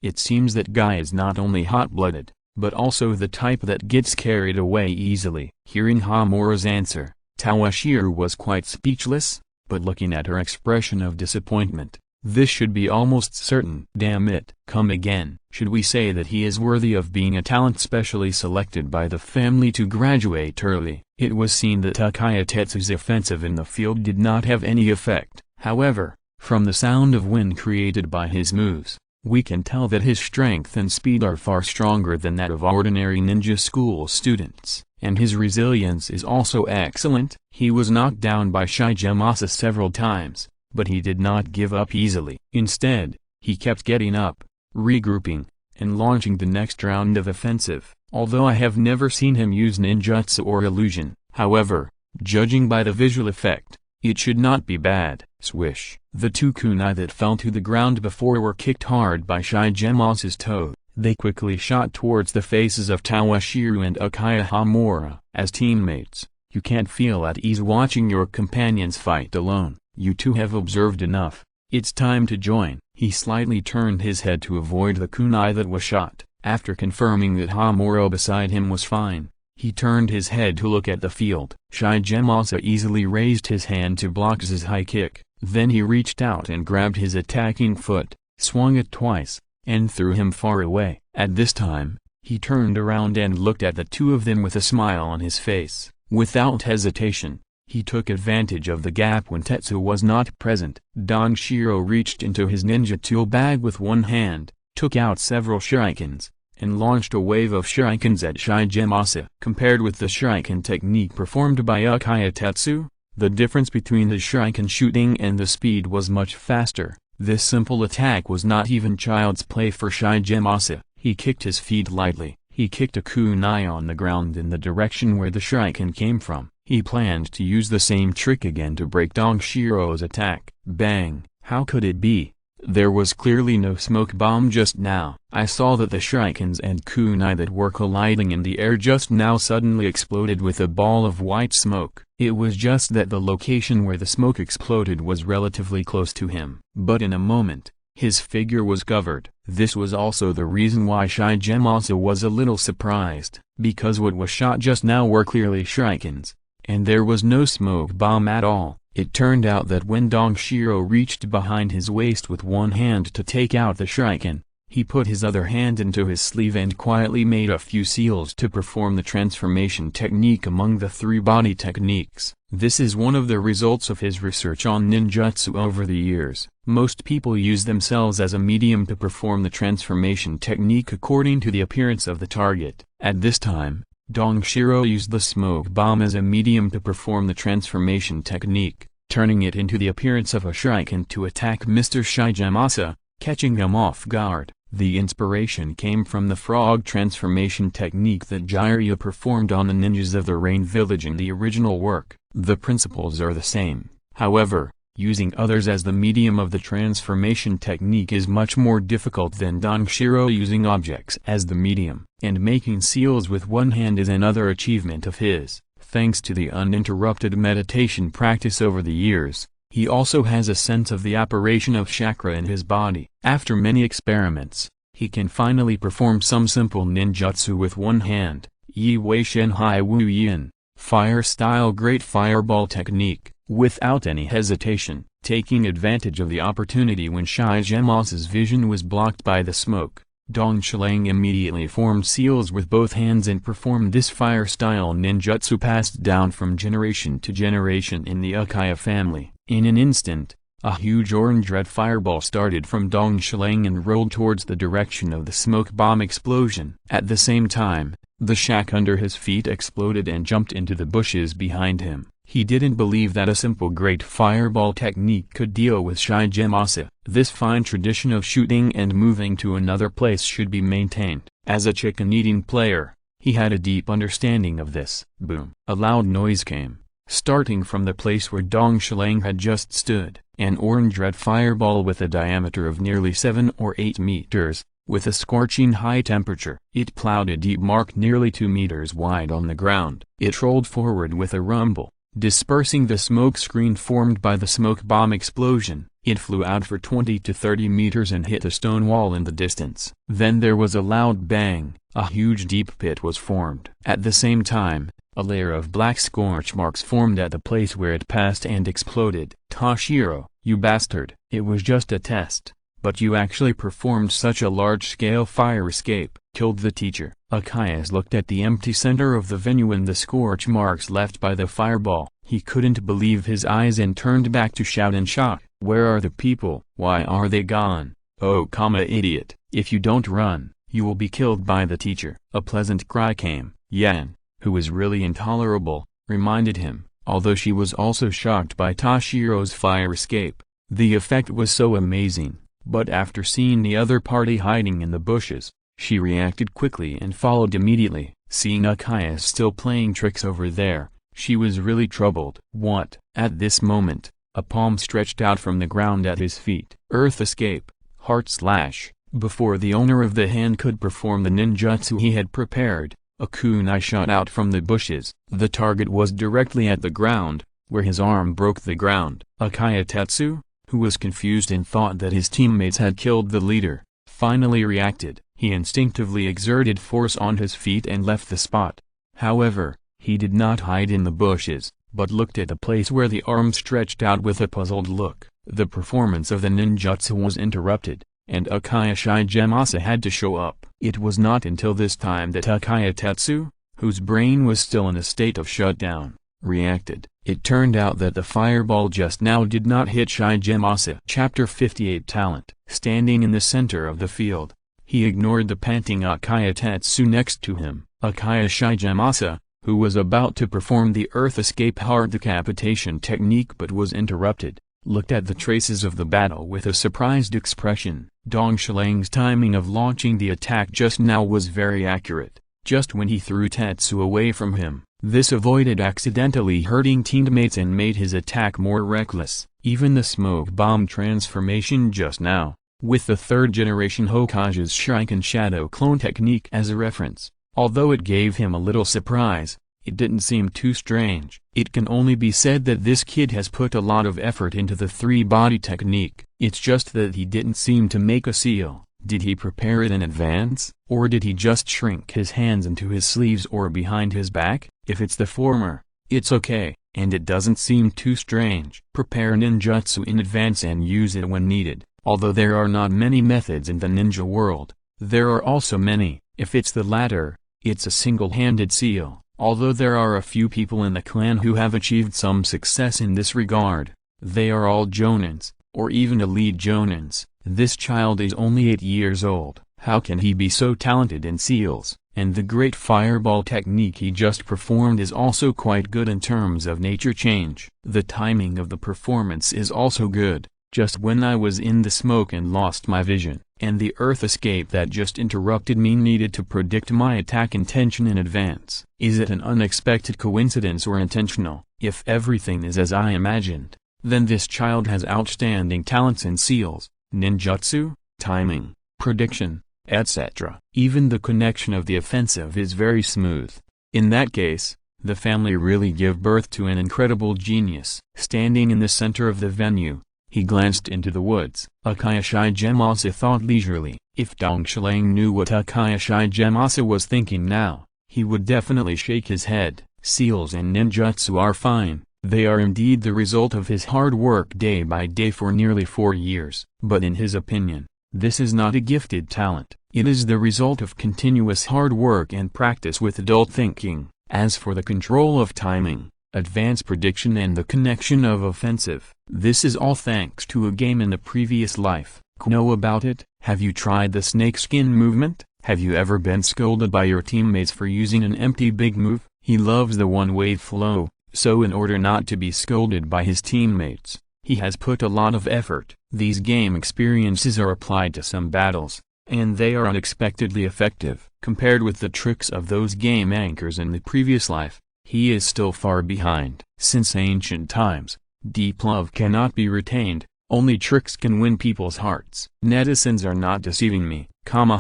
Speaker 1: It seems that guy is not only hot-blooded, but also the type that gets carried away easily. Hearing Hamura's answer, Toshiro was quite speechless, but looking at her expression of disappointment, this should be almost certain. Damn it. Come again. Should we say that he is worthy of being a talent specially selected by the family to graduate early? It was seen that Uchiha Tetsu's offensive in the field did not have any effect. However, from the sound of wind created by his moves, we can tell that his strength and speed are far stronger than that of ordinary ninja school students, and his resilience is also excellent. He was knocked down by Shigemasa several times, but he did not give up easily. Instead, he kept getting up, regrouping, and launching the next round of offensive. Although I have never seen him use ninjutsu or illusion, however, judging by the visual effect, it should not be bad. Swish! The two kunai that fell to the ground before were kicked hard by Shigemasa's toe. They quickly shot towards the faces of Toshiro and Uchiha Hamura. As teammates, you can't feel at ease watching your companions fight alone. You two have observed enough. It's time to join. He slightly turned his head to avoid the kunai that was shot. After confirming that Hamura beside him was fine, he turned his head to look at the field. Shigemasa easily raised his hand to block his high kick. Then he reached out and grabbed his attacking foot, swung it twice, and threw him far away. At this time, he turned around and looked at the two of them with a smile on his face. Without hesitation, he took advantage of the gap when Tetsu was not present. Toshiro reached into his ninja tool bag with one hand, took out several shurikens, and launched a wave of shurikens at Shigemasa. Compared with the shuriken technique performed by Uchiha Tetsu, the difference between the shuriken shooting and the speed was much faster. This simple attack was not even child's play for Shigemasa. He kicked his feet lightly. He kicked a kunai on the ground in the direction where the shuriken came from. He planned to use the same trick again to break Dongshiro's attack. Bang! How could it be? There was clearly no smoke bomb just now. I saw that the shurikens and kunai that were colliding in the air just now suddenly exploded with a ball of white smoke. It was just that the location where the smoke exploded was relatively close to him. But in a moment, his figure was covered. This was also the reason why Shigemasa was a little surprised, because what was shot just now were clearly shurikens, and there was no smoke bomb at all. It turned out that when Dongshiro reached behind his waist with one hand to take out the shuriken, he put his other hand into his sleeve and quietly made a few seals to perform the transformation technique among the three body techniques. This is one of the results of his research on ninjutsu over the years. Most people use themselves as a medium to perform the transformation technique according to the appearance of the target. At this time, Dongshiro used the smoke bomb as a medium to perform the transformation technique, turning it into the appearance of a shuriken to attack Mr. Shigemasa, catching him off guard. The inspiration came from the frog transformation technique that Jiraiya performed on the ninjas of the Rain Village in the original work. The principles are the same. However, using others as the medium of the transformation technique is much more difficult than Dongshiro using objects as the medium. And making seals with one hand is another achievement of his. Thanks to the uninterrupted meditation practice over the years, he also has a sense of the operation of chakra in his body. After many experiments, he can finally perform some simple ninjutsu with one hand. Yi Wei Shen Hai Wu Yin, fire style great fireball technique, without any hesitation, taking advantage of the opportunity when Shigemasa's vision was blocked by the smoke. Dongshileng immediately formed seals with both hands and performed this fire-style ninjutsu passed down from generation to generation in the Uchiha family. In an instant, a huge orange-red fireball started from Dongshileng and rolled towards the direction of the smoke bomb explosion. At the same time, the shack under his feet exploded and jumped into the bushes behind him. He didn't believe that a simple great fireball technique could deal with Shigemasa. This fine tradition of shooting and moving to another place should be maintained. As a chicken-eating player, he had a deep understanding of this. Boom! A loud noise came, starting from the place where Dongshileng had just stood. An orange-red fireball with a diameter of nearly 7 or 8 meters, with a scorching high temperature. It plowed a deep mark nearly 2 meters wide on the ground. It rolled forward with a rumble, dispersing the smoke screen formed by the smoke bomb explosion. It flew out for 20 to 30 meters and hit a stone wall in the distance. Then there was a loud bang. A huge deep pit was formed. At the same time, a layer of black scorch marks formed at the place where it passed and exploded. Toshiro, you bastard! It was just a test, but you actually performed such a large-scale fire escape. Killed the teacher. Uchiha looked at the empty center of the venue and the scorch marks left by the fireball. He couldn't believe his eyes and turned back to shout in shock. Where are the people? Why are they gone? Oh, idiot. If you don't run, you will be killed by the teacher. A pleasant cry came. Yan, who was really intolerable, reminded him, although she was also shocked by Toshiro's fire escape. The effect was so amazing, but after seeing the other party hiding in the bushes, she reacted quickly and followed immediately. Seeing Uchiha still playing tricks over there, she was really troubled. What? At this moment, a palm stretched out from the ground at his feet. Earth escape, heart slash. Before the owner of the hand could perform the ninjutsu he had prepared, a kunai shot out from the bushes. The target was directly at the ground, where his arm broke the ground. Uchiha Tetsu, who was confused and thought that his teammates had killed the leader, finally reacted. He instinctively exerted force on his feet and left the spot. However, he did not hide in the bushes, but looked at the place where the arm stretched out with a puzzled look. The performance of the ninjutsu was interrupted, and Uchiha Shigemasa had to show up. It was not until this time that Uchiha Tetsu, whose brain was still in a state of shutdown, reacted. It turned out that the fireball just now did not hit Shigemasa. Chapter 58 Talent. Standing in the center of the field, he ignored the panting Uchiha Tetsu next to him. Uchiha Shigemasa, who was about to perform the earth escape heart decapitation technique but was interrupted, looked at the traces of the battle with a surprised expression. Dongshileng's timing of launching the attack just now was very accurate. Just when he threw Tetsu away from him, This avoided accidentally hurting teammates and made his attack more reckless. Even the smoke bomb transformation just now, with the third generation Hokage's Shrike Shadow clone technique as a reference, although it gave him a little surprise, it didn't seem too strange. It can only be said that this kid has put a lot of effort into the three-body technique. It's just that he didn't seem to make a seal. Did he prepare it in advance, or did he just shrink his hands into his sleeves or behind his back? If it's the former, it's okay, and it doesn't seem too strange. Prepare ninjutsu in advance and use it when needed. Although there are not many methods in the ninja world, there are also many. If it's the latter, it's a single-handed seal. Although there are a few people in the clan who have achieved some success in this regard, they are all jonins, or even elite jonins. This child is only 8 years old. How can he be so talented in seals? And the great fireball technique he just performed is also quite good in terms of nature change. The timing of the performance is also good. Just when I was in the smoke and lost my vision, and the earth escape that just interrupted me needed to predict my attack intention in advance. Is it an unexpected coincidence or intentional? If everything is as I imagined, then this child has outstanding talents in seals, ninjutsu, timing, prediction, etc. Even the connection of the offensive is very smooth. In that case, the family really give birth to an incredible genius. Standing in the center of the venue, he glanced into the woods. Uchiha Shigemasa thought leisurely. If Dong Shilang knew what Uchiha Shigemasa was thinking now, he would definitely shake his head. Seals and ninjutsu are fine. They are indeed the result of his hard work day by day for nearly 4 years. But in his opinion, this is not a gifted talent. It is the result of continuous hard work and practice with adult thinking. As for the control of timing, advanced prediction and the connection of offensive, this is all thanks to a game in the previous life. Know about it? Have you tried the snakeskin movement? Have you ever been scolded by your teammates for using an empty big move? He loves the one-wave flow, so in order not to be scolded by his teammates, he has put a lot of effort. These game experiences are applied to some battles, and they are unexpectedly effective. Compared with the tricks of those game anchors in the previous life, he is still far behind. Since ancient times, deep love cannot be retained, only tricks can win people's hearts. Netizens are not deceiving me,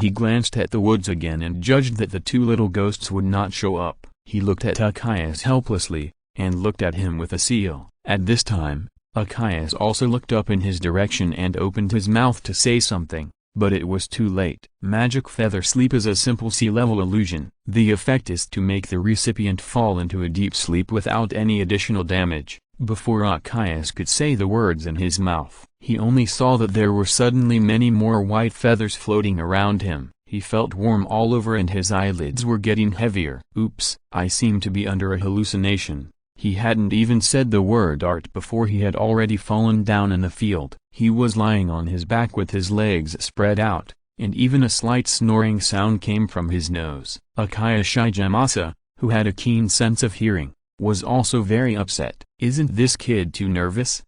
Speaker 1: he glanced at the woods again and judged that the two little ghosts would not show up. He looked at Uchiha helplessly, and looked at him with a seal. At this time, Uchiha also looked up in his direction and opened his mouth to say something, but it was too late. Magic feather sleep is a simple sea-level illusion. The effect is to make the recipient fall into a deep sleep without any additional damage. Before Uchiha could say the words in his mouth, he only saw that there were suddenly many more white feathers floating around him. He felt warm all over and his eyelids were getting heavier. Oops, I seem to be under a hallucination. He hadn't even said the word art before he had already fallen down in the field. He was lying on his back with his legs spread out, and even a slight snoring sound came from his nose. Uchiha Shigemasa, who had a keen sense of hearing, was also very upset. Isn't this kid too nervous?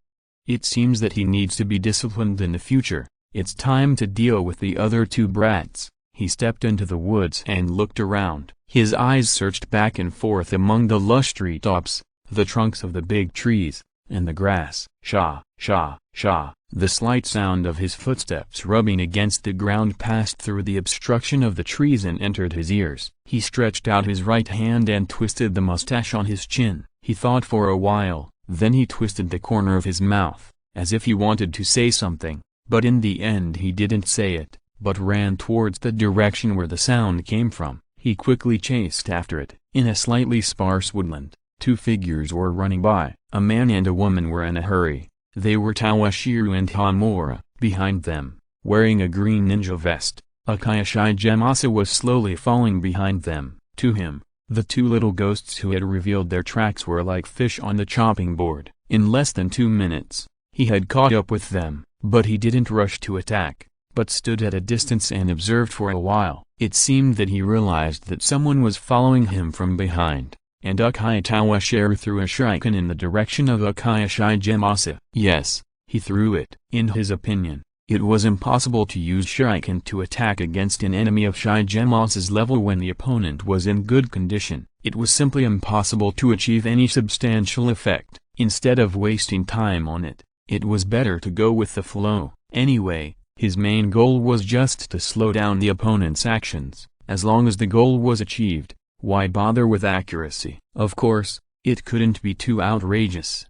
Speaker 1: It seems that he needs to be disciplined in the future. It's time to deal with the other two brats. He stepped into the woods and looked around. His eyes searched back and forth among the lush tree tops, the trunks of the big trees, and the grass. Sha, sha, sha. The slight sound of his footsteps rubbing against the ground passed through the obstruction of the trees and entered his ears. He stretched out his right hand and twisted the mustache on his chin. He thought for a while, then he twisted the corner of his mouth, as if he wanted to say something, but in the end he didn't say it, but ran towards the direction where the sound came from. He quickly chased after it. In a slightly sparse woodland, two figures were running by. A man and a woman were in a hurry. They were Tawashiro and Hamura. Behind them, wearing a green ninja vest, Uchiha Shigemasa was slowly falling behind them. To him, the two little ghosts who had revealed their tracks were like fish on the chopping board. In less than 2 minutes, he had caught up with them, but he didn't rush to attack, but stood at a distance and observed for a while. It seemed that he realized that someone was following him from behind, and Uchiha Tawashiro threw a shuriken in the direction of Uchiha Shigemasa. Yes, he threw it. In his opinion, It was impossible to use shuriken to attack against an enemy of Shigemosa's level when the opponent was in good condition. It was simply impossible to achieve any substantial effect. Instead of wasting time on it, it was better to go with the flow. Anyway, his main goal was just to slow down the opponent's actions. As long as the goal was achieved, why bother with accuracy? Of course, it couldn't be too outrageous.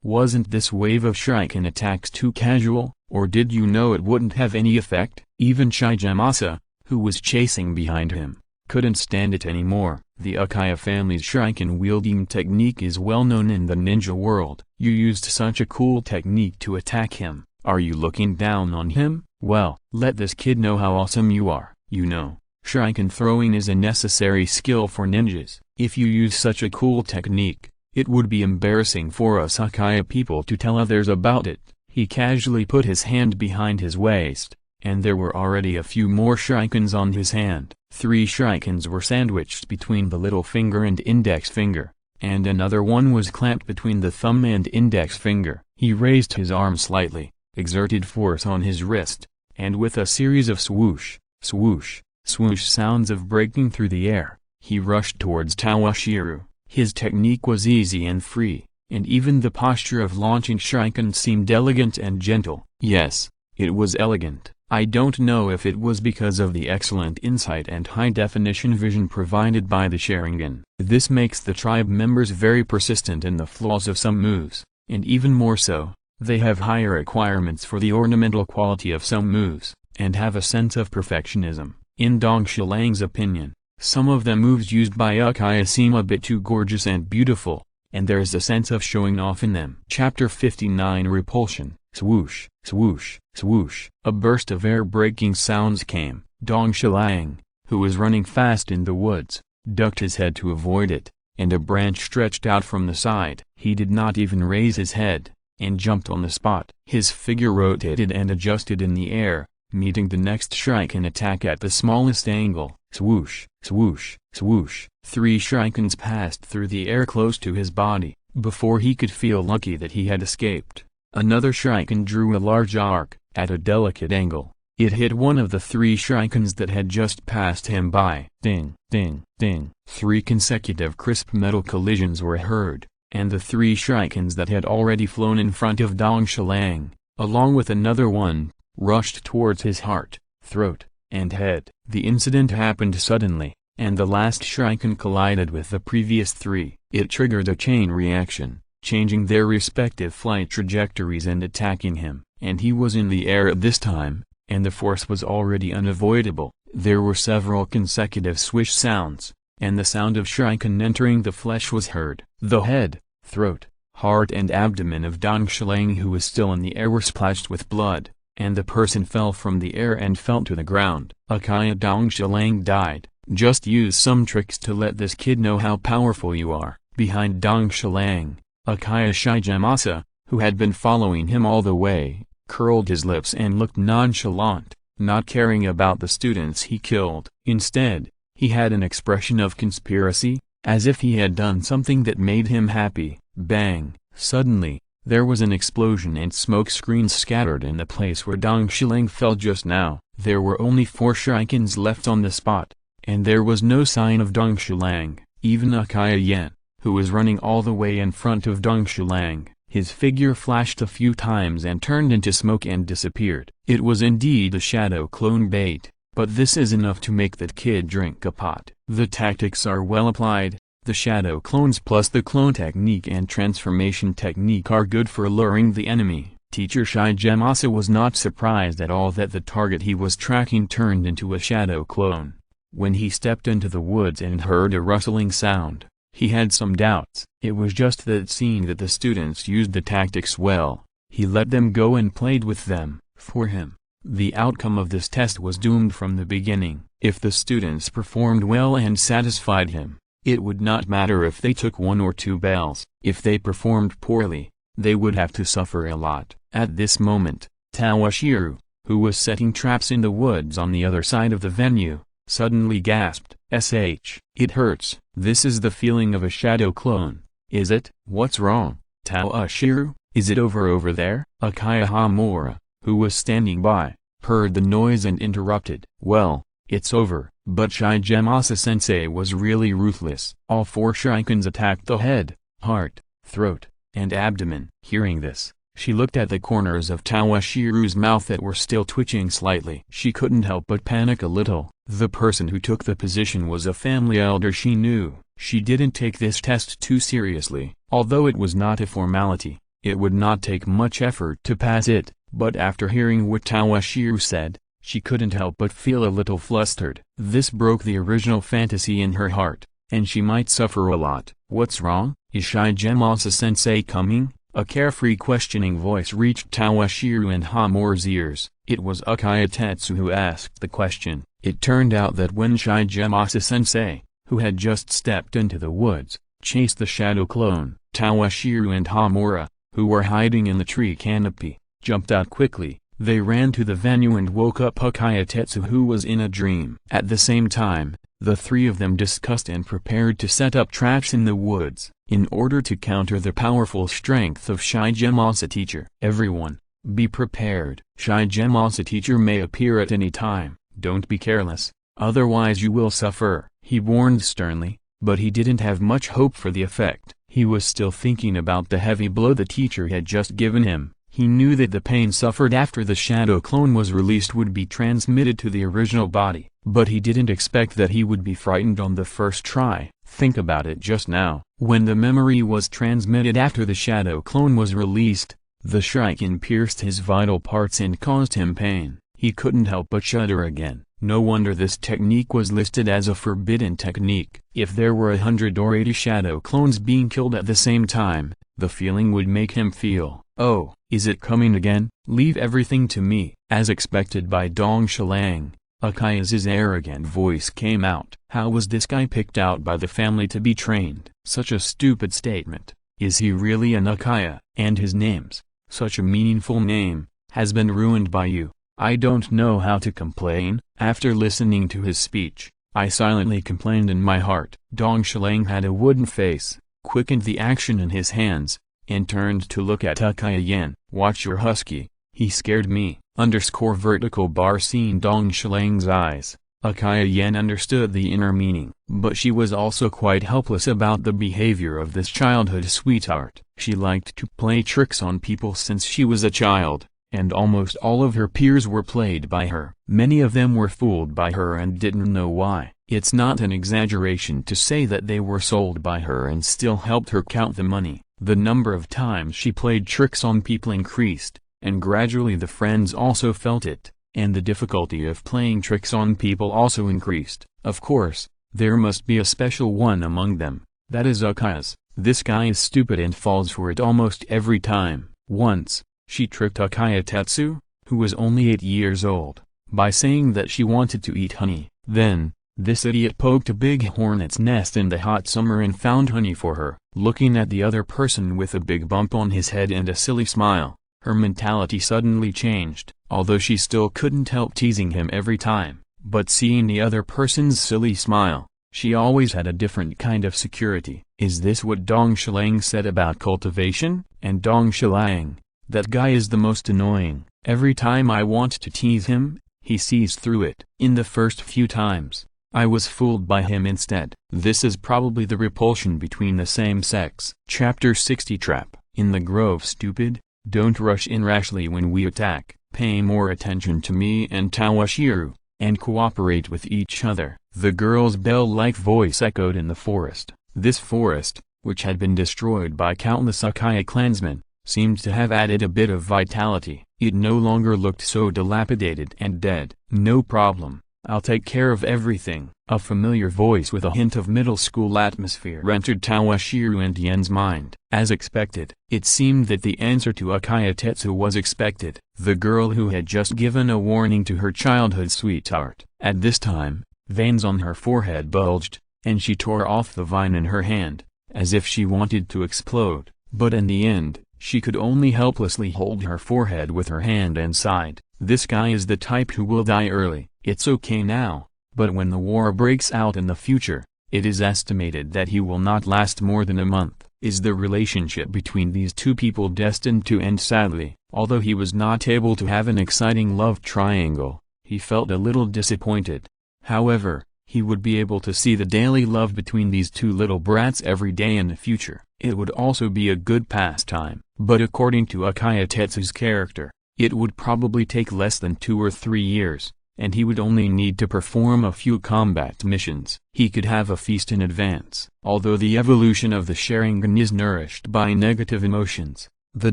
Speaker 1: Wasn't this wave of shuriken attacks too casual, or did you know it wouldn't have any effect? Even Shigemasa, who was chasing behind him, couldn't stand it anymore. The Uchiha family's shuriken wielding technique is well known in the ninja world. You used such a cool technique to attack him. Are you looking down on him? Well, let this kid know how awesome you are. You know, shuriken throwing is a necessary skill for ninjas. If you use such a cool technique, it would be embarrassing for us Uchiha people to tell others about it. He casually put his hand behind his waist, and there were already a few more shurikens on his hand. 3 shurikens were sandwiched between the little finger and index finger, and another one was clamped between the thumb and index finger. He raised his arm slightly, exerted force on his wrist, and with a series of swoosh, swoosh, swoosh sounds of breaking through the air, he rushed towards Toshiro. His technique was easy and free, and even the posture of launching shuriken seemed elegant and gentle. Yes, it was elegant. I don't know if it was because of the excellent insight and high-definition vision provided by the Sharingan. This makes the tribe members very persistent in the flaws of some moves, and even more so, they have higher requirements for the ornamental quality of some moves, and have a sense of perfectionism. In Dong Shilang's opinion, some of the moves used by Uchiha seem a bit too gorgeous and beautiful, and there is a sense of showing off in them. Chapter 59 Repulsion. Swoosh, swoosh, swoosh. A burst of air-breaking sounds came. Dong Shilang, who was running fast in the woods, ducked his head to avoid it, and a branch stretched out from the side. He did not even raise his head, and jumped on the spot. His figure rotated and adjusted in the air, meeting the next shuriken attack at the smallest angle. Swoosh, swoosh, swoosh. 3 shurikens passed through the air close to his body, before he could feel lucky that he had escaped. Another shuriken drew a large arc, at a delicate angle. It hit one of the 3 shurikens that had just passed him by. Ding, ding, ding. 3 consecutive crisp metal collisions were heard, and the 3 shurikens that had already flown in front of Dong Shilang, along with another one, rushed towards his heart, throat, and head. The incident happened suddenly, and the last shuriken collided with the previous 3. It triggered a chain reaction, changing their respective flight trajectories and attacking him, and he was in the air at this time, and the force was already unavoidable. There were several consecutive swish sounds, and the sound of shuriken entering the flesh was heard. The head, throat, heart and abdomen of Dong Shilang, who was still in the air, were splashed with blood, and the person fell from the air and fell to the ground. Uchiha Dong Shilang died. Just use some tricks to let this kid know how powerful you are. Behind Dong Shilang, Uchiha Shigemasa, who had been following him all the way, curled his lips and looked nonchalant, not caring about the students he killed. Instead, he had an expression of conspiracy, as if he had done something that made him happy. Bang! Suddenly, there was an explosion and smoke screens scattered in the place where Dong Shilang fell just now. There were only 4 shurikens left on the spot, and there was no sign of Dong Shilang. Even Uchiha Yen, who was running all the way in front of Dong Shilang, his figure flashed a few times and turned into smoke and disappeared. It was indeed a shadow clone bait, but this is enough to make that kid drink a pot. The tactics are well applied. The shadow clones plus the clone technique and transformation technique are good for luring the enemy. Teacher Shigemasa was not surprised at all that the target he was tracking turned into a shadow clone. When he stepped into the woods and heard a rustling sound, he had some doubts. It was just that seeing that the students used the tactics well, he let them go and played with them. For him, the outcome of this test was doomed from the beginning. If the students performed well and satisfied him, it would not matter if they took 1 or 2 bells. If they performed poorly, they would have to suffer a lot. At this moment, Toshiro, who was setting traps in the woods on the other side of the venue, suddenly gasped, "SH! It hurts." This is the feeling of a shadow clone, is it? What's wrong, Toshiro? Is it over there? Uchiha Hamura, who was standing by, heard the noise and interrupted. "Well, it's over." But Shigemasa-sensei was really ruthless. All 4 shurikens attacked the head, heart, throat, and abdomen. Hearing this, she looked at the corners of Tawashiro's mouth that were still twitching slightly. She couldn't help but panic a little. The person who took the position was a family elder she knew. She didn't take this test too seriously. Although it was not a formality, it would not take much effort to pass it, but after hearing what Tawashiro said, she couldn't help but feel a little flustered. This broke the original fantasy in her heart, and she might suffer a lot. "What's wrong? Is Shigemasa-sensei coming?" A carefree questioning voice reached Tawashiro and Hamura's ears. It was Uchiha Tetsu who asked the question. It turned out that when Shigemasa-sensei, who had just stepped into the woods, chased the shadow clone, Tawashiro and Hamura, who were hiding in the tree canopy, jumped out quickly. They ran to the venue and woke up Uchiha Tetsu, who was in a dream. At the same time, the 3 of them discussed and prepared to set up traps in the woods, in order to counter the powerful strength of Shigemasa teacher. "Everyone, be prepared. Shigemasa teacher may appear at any time. Don't be careless, otherwise you will suffer," he warned sternly, but he didn't have much hope for the effect. He was still thinking about the heavy blow the teacher had just given him. He knew that the pain suffered after the shadow clone was released would be transmitted to the original body, but he didn't expect that he would be frightened on the first try. Think about it just now. When the memory was transmitted after the shadow clone was released, the shuriken pierced his vital parts and caused him pain. He couldn't help but shudder again. No wonder this technique was listed as a forbidden technique. If there were 100 or 80 shadow clones being killed at the same time, the feeling would make him feel, "Oh, is it coming again? Leave everything to me." As expected by Dong Shilang, Uchiha's arrogant voice came out. How was this guy picked out by the family to be trained? Such a stupid statement. Is he really an Uchiha? And his name's, such a meaningful name, has been ruined by you. I don't know how to complain. After listening to his speech, I silently complained in my heart. Dong Shilang had a wooden face, quickened the action in his hands, and turned to look at Uchiha Yen. "Watch your husky, he scared me." Vertical bar seeing Dong Shilang's eyes, Uchiha Yen understood the inner meaning. But she was also quite helpless about the behavior of this childhood sweetheart. She liked to play tricks on people since she was a child, and almost all of her peers were played by her. Many of them were fooled by her and didn't know why. It's not an exaggeration to say that they were sold by her and still helped her count the money. The number of times she played tricks on people increased, and gradually the friends also felt it, and the difficulty of playing tricks on people also increased. Of course, there must be a special one among them, that is Uchiha's. This guy is stupid and falls for it almost every time. Once, she tricked Uchiha Tetsu, who was only 8 years old, by saying that she wanted to eat honey. Then, this idiot poked a big hornet's nest in the hot summer and found honey for her. Looking at the other person with a big bump on his head and a silly smile, her mentality suddenly changed. Although she still couldn't help teasing him every time, but seeing the other person's silly smile, she always had a different kind of security. Is this what Dong Shilang said about cultivation? And Dong Shilang, that guy is the most annoying. Every time I want to tease him, he sees through it. In the first few times, I was fooled by him instead. This is probably the repulsion between the same sex. Chapter 60 Trap. In the grove, stupid, don't rush in rashly when we attack. Pay more attention to me and Tawashiro, and cooperate with each other. The girl's bell-like voice echoed in the forest. This forest, which had been destroyed by countless Uchiha clansmen, seemed to have added a bit of vitality. It no longer looked so dilapidated and dead. No problem, I'll take care of everything. A familiar voice with a hint of middle school atmosphere entered Tawashiro and Yen's mind. As expected, it seemed that the answer to Uchiha Tetsu was expected. The girl who had just given a warning to her childhood sweetheart. At this time, veins on her forehead bulged, and she tore off the vine in her hand, as if she wanted to explode. But in the end, she could only helplessly hold her forehead with her hand and sighed. This guy is the type who will die early. It's okay now, but when the war breaks out in the future, it is estimated that he will not last more than a month. Is the relationship between these two people destined to end sadly? Although he was not able to have an exciting love triangle, he felt a little disappointed. However, he would be able to see the daily love between these two little brats every day in the future. It would also be a good pastime. But according to Uchiha Tetsu's character, it would probably take less than 2 or 3 years, and he would only need to perform a few combat missions. He could have a feast in advance. Although the evolution of the Sharingan is nourished by negative emotions, the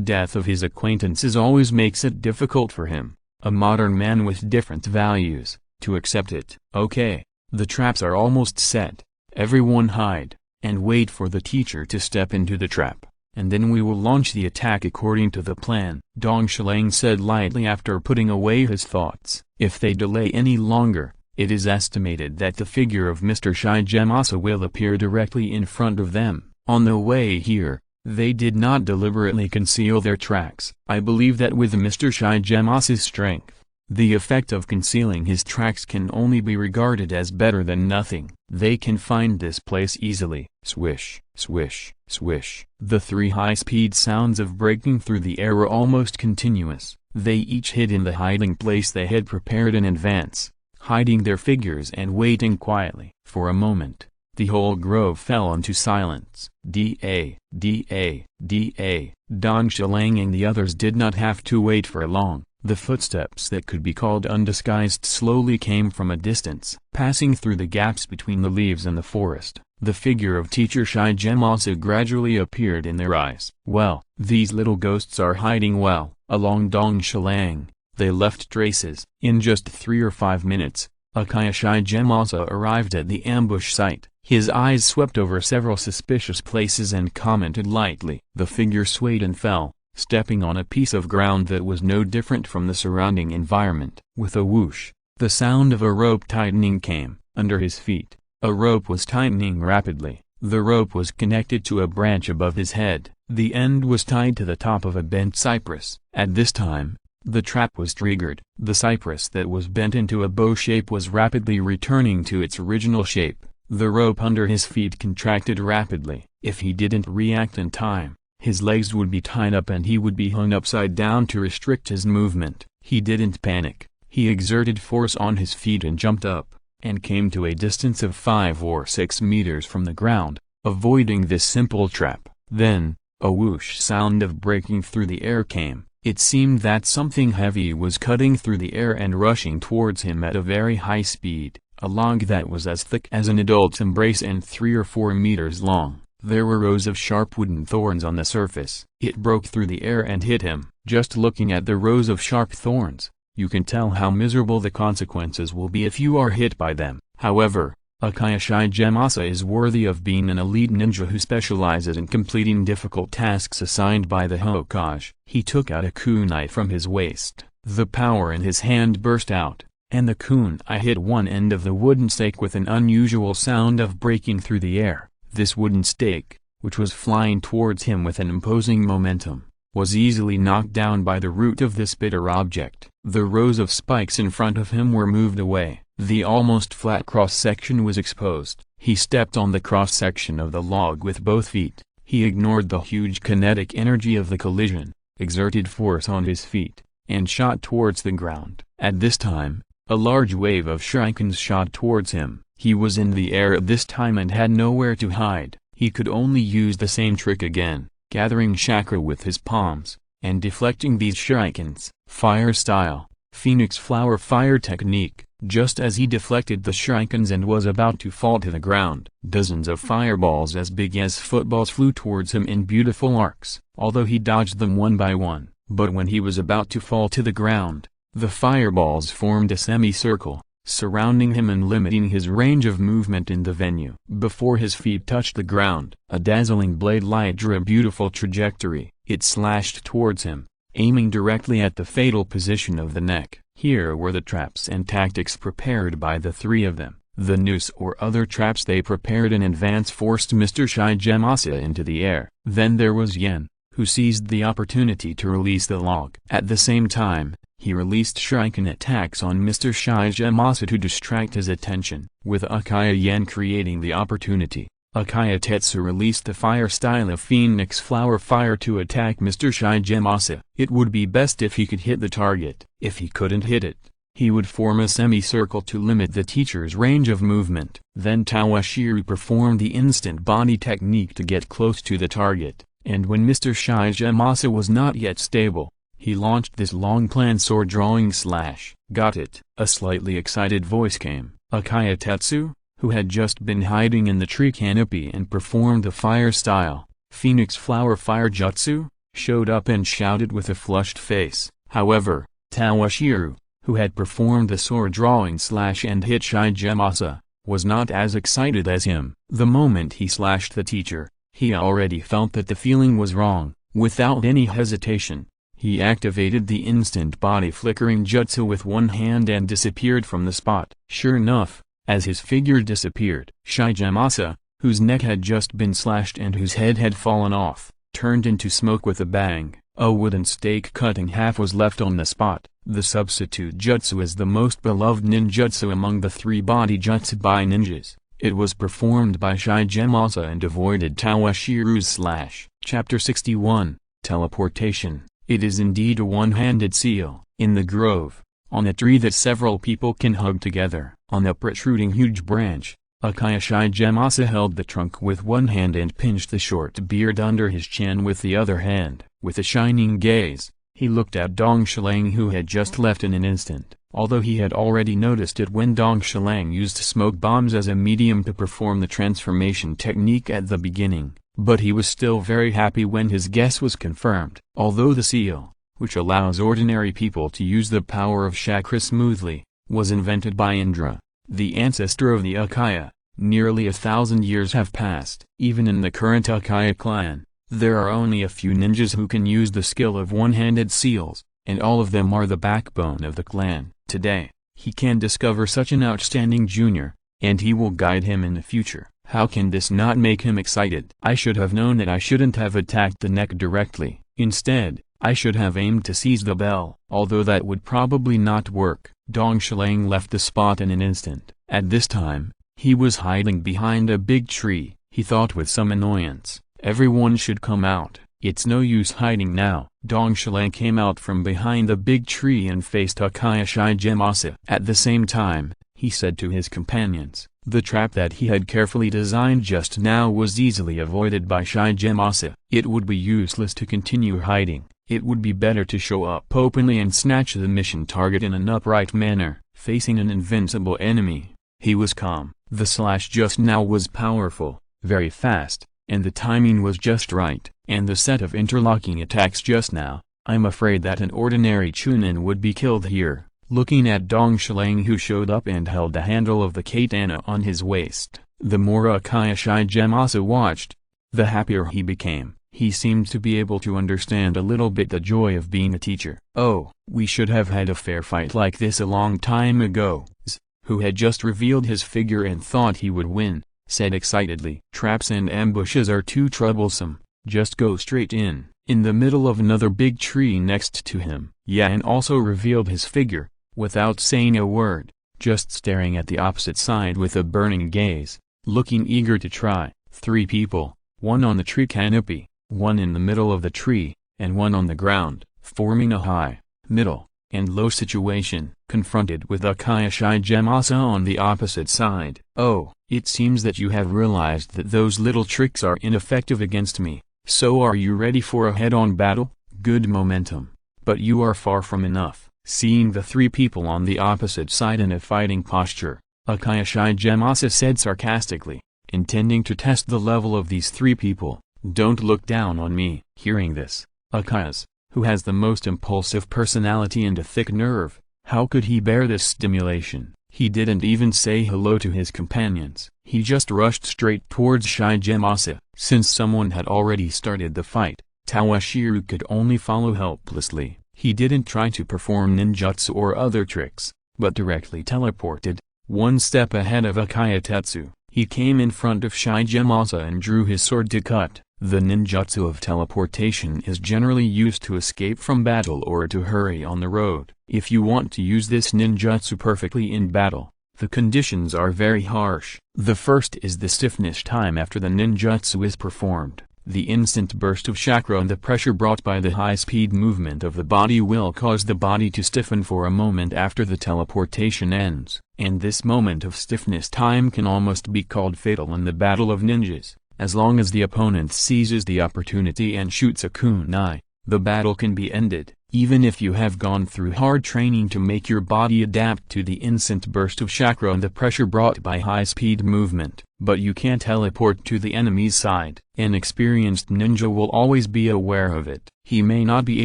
Speaker 1: death of his acquaintances always makes it difficult for him, a modern man with different values, to accept it. Okay, the traps are almost set. Everyone hide, and wait for the teacher to step into the trap, and then we will launch the attack according to the plan, Dong Shilang said lightly after putting away his thoughts. If they delay any longer, it is estimated that the figure of Mr. Shigemasa will appear directly in front of them. On the way here, they did not deliberately conceal their tracks. I believe that with Mr. Shigemasa's strength, the effect of concealing his tracks can only be regarded as better than nothing. They can find this place easily. Swish, swish, swish. The 3 high-speed sounds of breaking through the air were almost continuous. They each hid in the hiding place they had prepared in advance, hiding their figures and waiting quietly. For a moment, the whole grove fell into silence. D.A. D.A. D.A. Dong Shilang and the others did not have to wait for long. The footsteps that could be called undisguised slowly came from a distance. Passing through the gaps between the leaves and the forest, the figure of teacher Shigemasa gradually appeared in their eyes. Well, these little ghosts are hiding well. Along Dong Shilang, they left traces. In just 3 or 5 minutes, Uchiha Shigemasa arrived at the ambush site. His eyes swept over several suspicious places and commented lightly. The figure swayed and fell, stepping on a piece of ground that was no different from the surrounding environment. With a whoosh, the sound of a rope tightening came. Under his feet, a rope was tightening rapidly. The rope was connected to a branch above his head. The end was tied to the top of a bent cypress. At this time, the trap was triggered. The cypress that was bent into a bow shape was rapidly returning to its original shape. The rope under his feet contracted rapidly. If he didn't react in time, his legs would be tied up and he would be hung upside down to restrict his movement. He didn't panic. He exerted force on his feet and jumped up, and came to a distance of 5 or 6 meters from the ground, avoiding this simple trap. Then, a whoosh sound of breaking through the air came. It seemed that something heavy was cutting through the air and rushing towards him at a very high speed. A log that was as thick as an adult's embrace and 3 or 4 meters long. There were rows of sharp wooden thorns on the surface. It broke through the air and hit him. Just looking at the rows of sharp thorns, you can tell how miserable the consequences will be if you are hit by them. However, Uchiha Shigemasa is worthy of being an elite ninja who specializes in completing difficult tasks assigned by the Hokage. He took out a kunai from his waist. The power in his hand burst out, and the kunai hit one end of the wooden stake with an unusual sound of breaking through the air. This wooden stake, which was flying towards him with an imposing momentum, was easily knocked down by the root of this bitter object. The rows of spikes in front of him were moved away. The almost flat cross-section was exposed. He stepped on the cross-section of the log with both feet. He ignored the huge kinetic energy of the collision, exerted force on his feet, and shot towards the ground. At this time, a large wave of shurikens shot towards him. He was in the air at this time and had nowhere to hide. He could only use the same trick again, gathering chakra with his palms, and deflecting these shurikens. Fire style, phoenix flower fire technique. Just as he deflected the shurikens and was about to fall to the ground, dozens of fireballs as big as footballs flew towards him in beautiful arcs. Although he dodged them one by one, but when he was about to fall to the ground, the fireballs formed a semicircle, surrounding him and limiting his range of movement in the venue. Before his feet touched the ground, a dazzling blade light drew a beautiful trajectory. It slashed towards him, aiming directly at the fatal position of the neck. Here were the traps and tactics prepared by the 3 of them. The noose or other traps they prepared in advance forced Mr. Shigemasa into the air. Then there was Yen, who seized the opportunity to release the log. At the same time, he released shuriken attacks on Mr. Shigemasa to distract his attention. With Uchiha Yen creating the opportunity, Uchiha Tetsu released the fire style of Phoenix Flower Fire to attack Mr. Shigemasa. It would be best if he could hit the target. If he couldn't hit it, he would form a semicircle to limit the teacher's range of movement. Then Toshiro performed the instant body technique to get close to the target, and when Mr. Shigemasa was not yet stable, he launched this long-planned sword drawing slash. Got it. A slightly excited voice came. Uchiha Tetsu, who had just been hiding in the tree canopy and performed the fire style, Phoenix Flower Fire Jutsu, showed up and shouted with a flushed face. However, Toshiro, who had performed the sword drawing slash and hit Shigemasa, was not as excited as him. The moment he slashed the teacher, he already felt that the feeling was wrong. Without any hesitation, he activated the instant body flickering jutsu with one hand and disappeared from the spot. Sure enough, as his figure disappeared, Shigemasa, whose neck had just been slashed and whose head had fallen off, turned into smoke with a bang. A wooden stake cut in half was left on the spot. The substitute jutsu is the most beloved ninjutsu among the three body jutsu by ninjas. It was performed by Shigemasa and avoided Toshiro's slash. Chapter 61, Teleportation. It is indeed a one-handed seal. In the grove, on a tree that several people can hug together, on a protruding huge branch, Uchiha Shigemasa held the trunk with one hand and pinched the short beard under his chin with the other hand. With a shining gaze, he looked at Dong Shilang, who had just left in an instant. Although he had already noticed it when Dong Shilang used smoke bombs as a medium to perform the transformation technique at the beginning, but he was still very happy when his guess was confirmed. Although the seal, which allows ordinary people to use the power of chakra smoothly, was invented by Indra, the ancestor of the Uchiha, nearly 1,000 years have passed. Even in the current Uchiha clan, there are only a few ninjas who can use the skill of one-handed seals, and all of them are the backbone of the clan. Today, he can discover such an outstanding junior, and he will guide him in the future. How can this not make him excited? I should have known that I shouldn't have attacked the neck directly. Instead, I should have aimed to seize the bell. Although that would probably not work. Dong Shilang left the spot in an instant. At this time, he was hiding behind a big tree. He thought with some annoyance, everyone should come out. It's no use hiding now. Dong Shilang came out from behind the big tree and faced Uchiha Shigemasa. At the same time, he said to his companions, the trap that he had carefully designed just now was easily avoided by Shigemasa. It would be useless to continue hiding. It would be better to show up openly and snatch the mission target in an upright manner. Facing an invincible enemy, he was calm. The slash just now was powerful, very fast, and the timing was just right. And the set of interlocking attacks just now, I'm afraid that an ordinary chunin would be killed here. Looking at Dong Shilang, who showed up and held the handle of the katana on his waist, the more Uchiha Shigemasa watched, the happier he became. He seemed to be able to understand a little bit the joy of being a teacher. Oh, we should have had a fair fight like this a long time ago. Z, who had just revealed his figure and thought he would win, said excitedly. Traps and ambushes are too troublesome. Just go straight in the middle of another big tree next to him. Yan also revealed his figure, without saying a word, just staring at the opposite side with a burning gaze, looking eager to try. 3 people, one on the tree canopy, one in the middle of the tree, and one on the ground, forming a high, middle, and low situation, confronted with Uchiha Shigemasa on the opposite side. Oh, it seems that you have realized that those little tricks are ineffective against me. So are you ready for a head-on battle? Good momentum. But you are far from enough. Seeing the 3 people on the opposite side in a fighting posture, Uchiha Shigemasa said sarcastically, intending to test the level of these 3 people. Don't look down on me. Hearing this, Uchiha, who has the most impulsive personality and a thick nerve, how could he bear this stimulation? He didn't even say hello to his companions. He just rushed straight towards Shigemasa. Since someone had already started the fight, Toshiro could only follow helplessly. He didn't try to perform ninjutsu or other tricks, but directly teleported, one step ahead of Uchiha Tetsu. He came in front of Shigemasa and drew his sword to cut. The ninjutsu of teleportation is generally used to escape from battle or to hurry on the road. If you want to use this ninjutsu perfectly in battle, The conditions are very harsh. The first is the stiffness time after the ninjutsu is performed. The instant burst of chakra and the pressure brought by the high-speed movement of the body will cause the body to stiffen for a moment after the teleportation ends, and this moment of stiffness time can almost be called fatal in the battle of ninjas. As long as the opponent seizes the opportunity and shoots a kunai, the battle can be ended, even if you have gone through hard training to make your body adapt to the instant burst of chakra and the pressure brought by high-speed movement. But you can't teleport to the enemy's side. An experienced ninja will always be aware of it. He may not be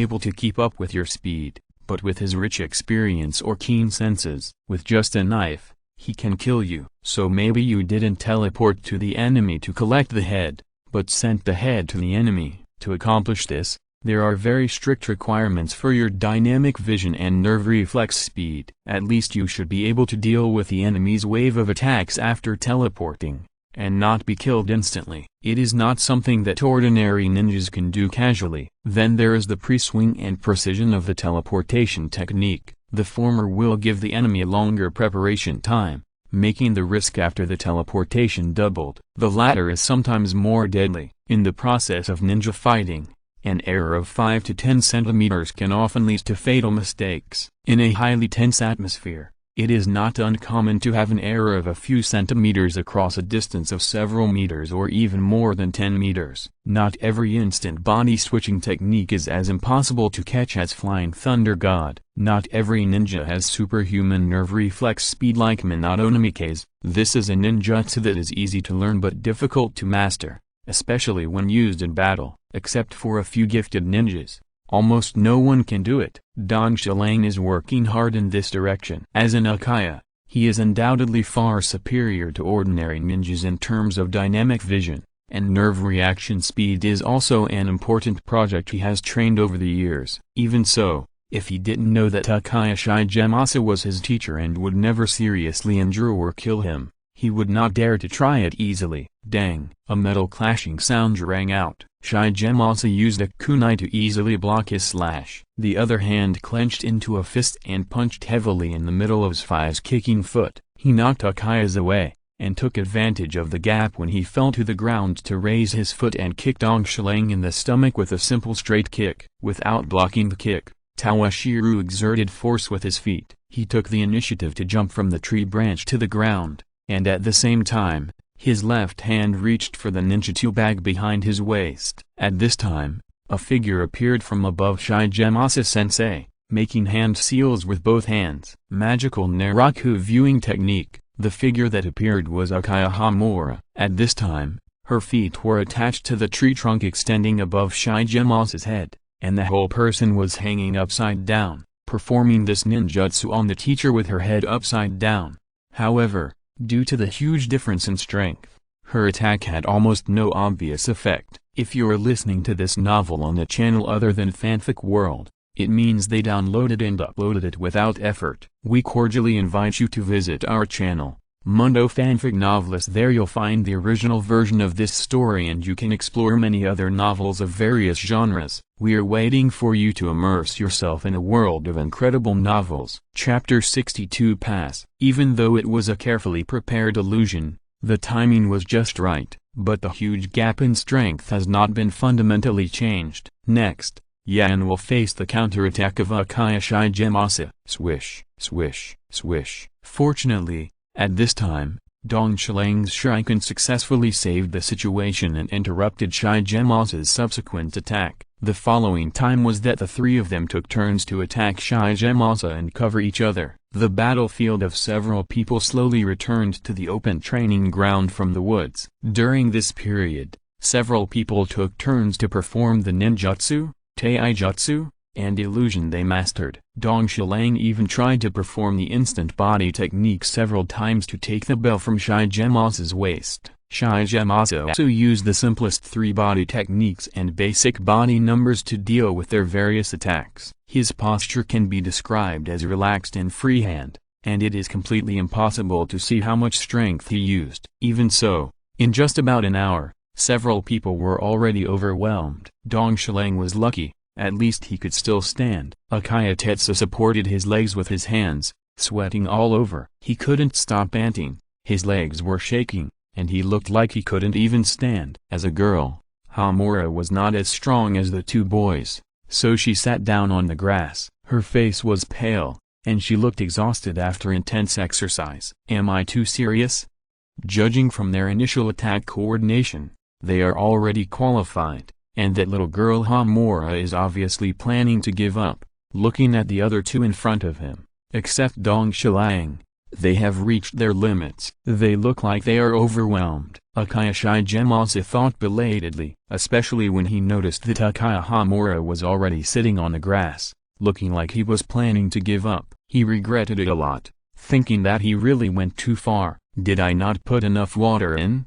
Speaker 1: able to keep up with your speed, but with his rich experience or keen senses, with just a knife, he can kill you. So maybe you didn't teleport to the enemy to collect the head, but sent the head to the enemy. To accomplish this, there are very strict requirements for your dynamic vision and nerve reflex speed. At least you should be able to deal with the enemy's wave of attacks after teleporting, and not be killed instantly. It is not something that ordinary ninjas can do casually. Then there is the pre-swing and precision of the teleportation technique. The former will give the enemy a longer preparation time, making the risk after the teleportation doubled. The latter is sometimes more deadly. In the process of ninja fighting, an error of 5 to 10 centimeters can often lead to fatal mistakes. In a highly tense atmosphere, it is not uncommon to have an error of a few centimeters across a distance of several meters or even more than 10 meters. Not every instant body switching technique is as impossible to catch as Flying Thunder God. Not every ninja has superhuman nerve reflex speed like Minato Namikaze. This is a ninjutsu that is easy to learn but difficult to master, especially when used in battle. Except for a few gifted ninjas, almost no one can do it. Don Shilang is working hard in this direction. As an Uchiha, he is undoubtedly far superior to ordinary ninjas in terms of dynamic vision, and nerve reaction speed is also an important project he has trained over the years. Even so, if he didn't know that Uchiha Shigemasa was his teacher and would never seriously injure or kill him, he would not dare to try it easily. Dang! A metal clashing sound rang out. Shigemasa used a kunai to easily block his slash. The other hand clenched into a fist and punched heavily in the middle of Sfai's kicking foot. He knocked Uchiha's away, and took advantage of the gap when he fell to the ground to raise his foot and kick Dong Shilang in the stomach with a simple straight kick. Without blocking the kick, Tawashiro exerted force with his feet. He took the initiative to jump from the tree branch to the ground, and at the same time, his left hand reached for the ninjutsu bag behind his waist. At this time, a figure appeared from above Shigemasa-sensei, making hand seals with both hands. Magical Naraku viewing technique. The figure that appeared was Uchiha Hamura. At this time, her feet were attached to the tree trunk extending above Shigemasa's head, and the whole person was hanging upside down, performing this ninjutsu on the teacher with her head upside down. However, due to the huge difference in strength, her attack had almost no obvious effect. If you're listening to this novel on a channel other than Fanfic World, it means they downloaded and uploaded it without effort. We cordially invite you to visit our channel, Mundo Fanfic Novelist. There you'll find the original version of this story and you can explore many other novels of various genres. We're waiting for you to immerse yourself in a world of incredible novels. Chapter 62 Pass. Even though it was a carefully prepared illusion, the timing was just right, but the huge gap in strength has not been fundamentally changed. Next, Yan will face the counterattack of Uchiha Shigemasa. Swish, swish, swish. Fortunately, at this time, Dong Shilang's shuriken successfully saved the situation and interrupted Shigemasa's subsequent attack. The following time was that the three of them took turns to attack Shigemasa and cover each other. The battlefield of several people slowly returned to the open training ground from the woods. During this period, several people took turns to perform the ninjutsu, taijutsu, and illusion they mastered. Dong Shilang even tried to perform the instant body technique several times to take the bell from Shigemasa's waist. Shigemasa also used the simplest three body techniques and basic body numbers to deal with their various attacks. His posture can be described as relaxed and freehand, and it is completely impossible to see how much strength he used. Even so, in just about an hour, several people were already overwhelmed. Dong Shilang was lucky. At least he could still stand. Uchiha Tetsu supported his legs with his hands, sweating all over. He couldn't stop panting, his legs were shaking, and he looked like he couldn't even stand. As a girl, Hamura was not as strong as the two boys, so she sat down on the grass. Her face was pale, and she looked exhausted after intense exercise. Am I too serious? Judging from their initial attack coordination, they are already qualified, and that little girl Hamura is obviously planning to give up. Looking at the other two in front of him, except Dong Shiliang, they have reached their limits. They look like they are overwhelmed. Uchiha Shigemasa thought belatedly, especially when he noticed that Uchiha Hamura was already sitting on the grass, looking like he was planning to give up. He regretted it a lot, thinking that he really went too far. Did I not put enough water in?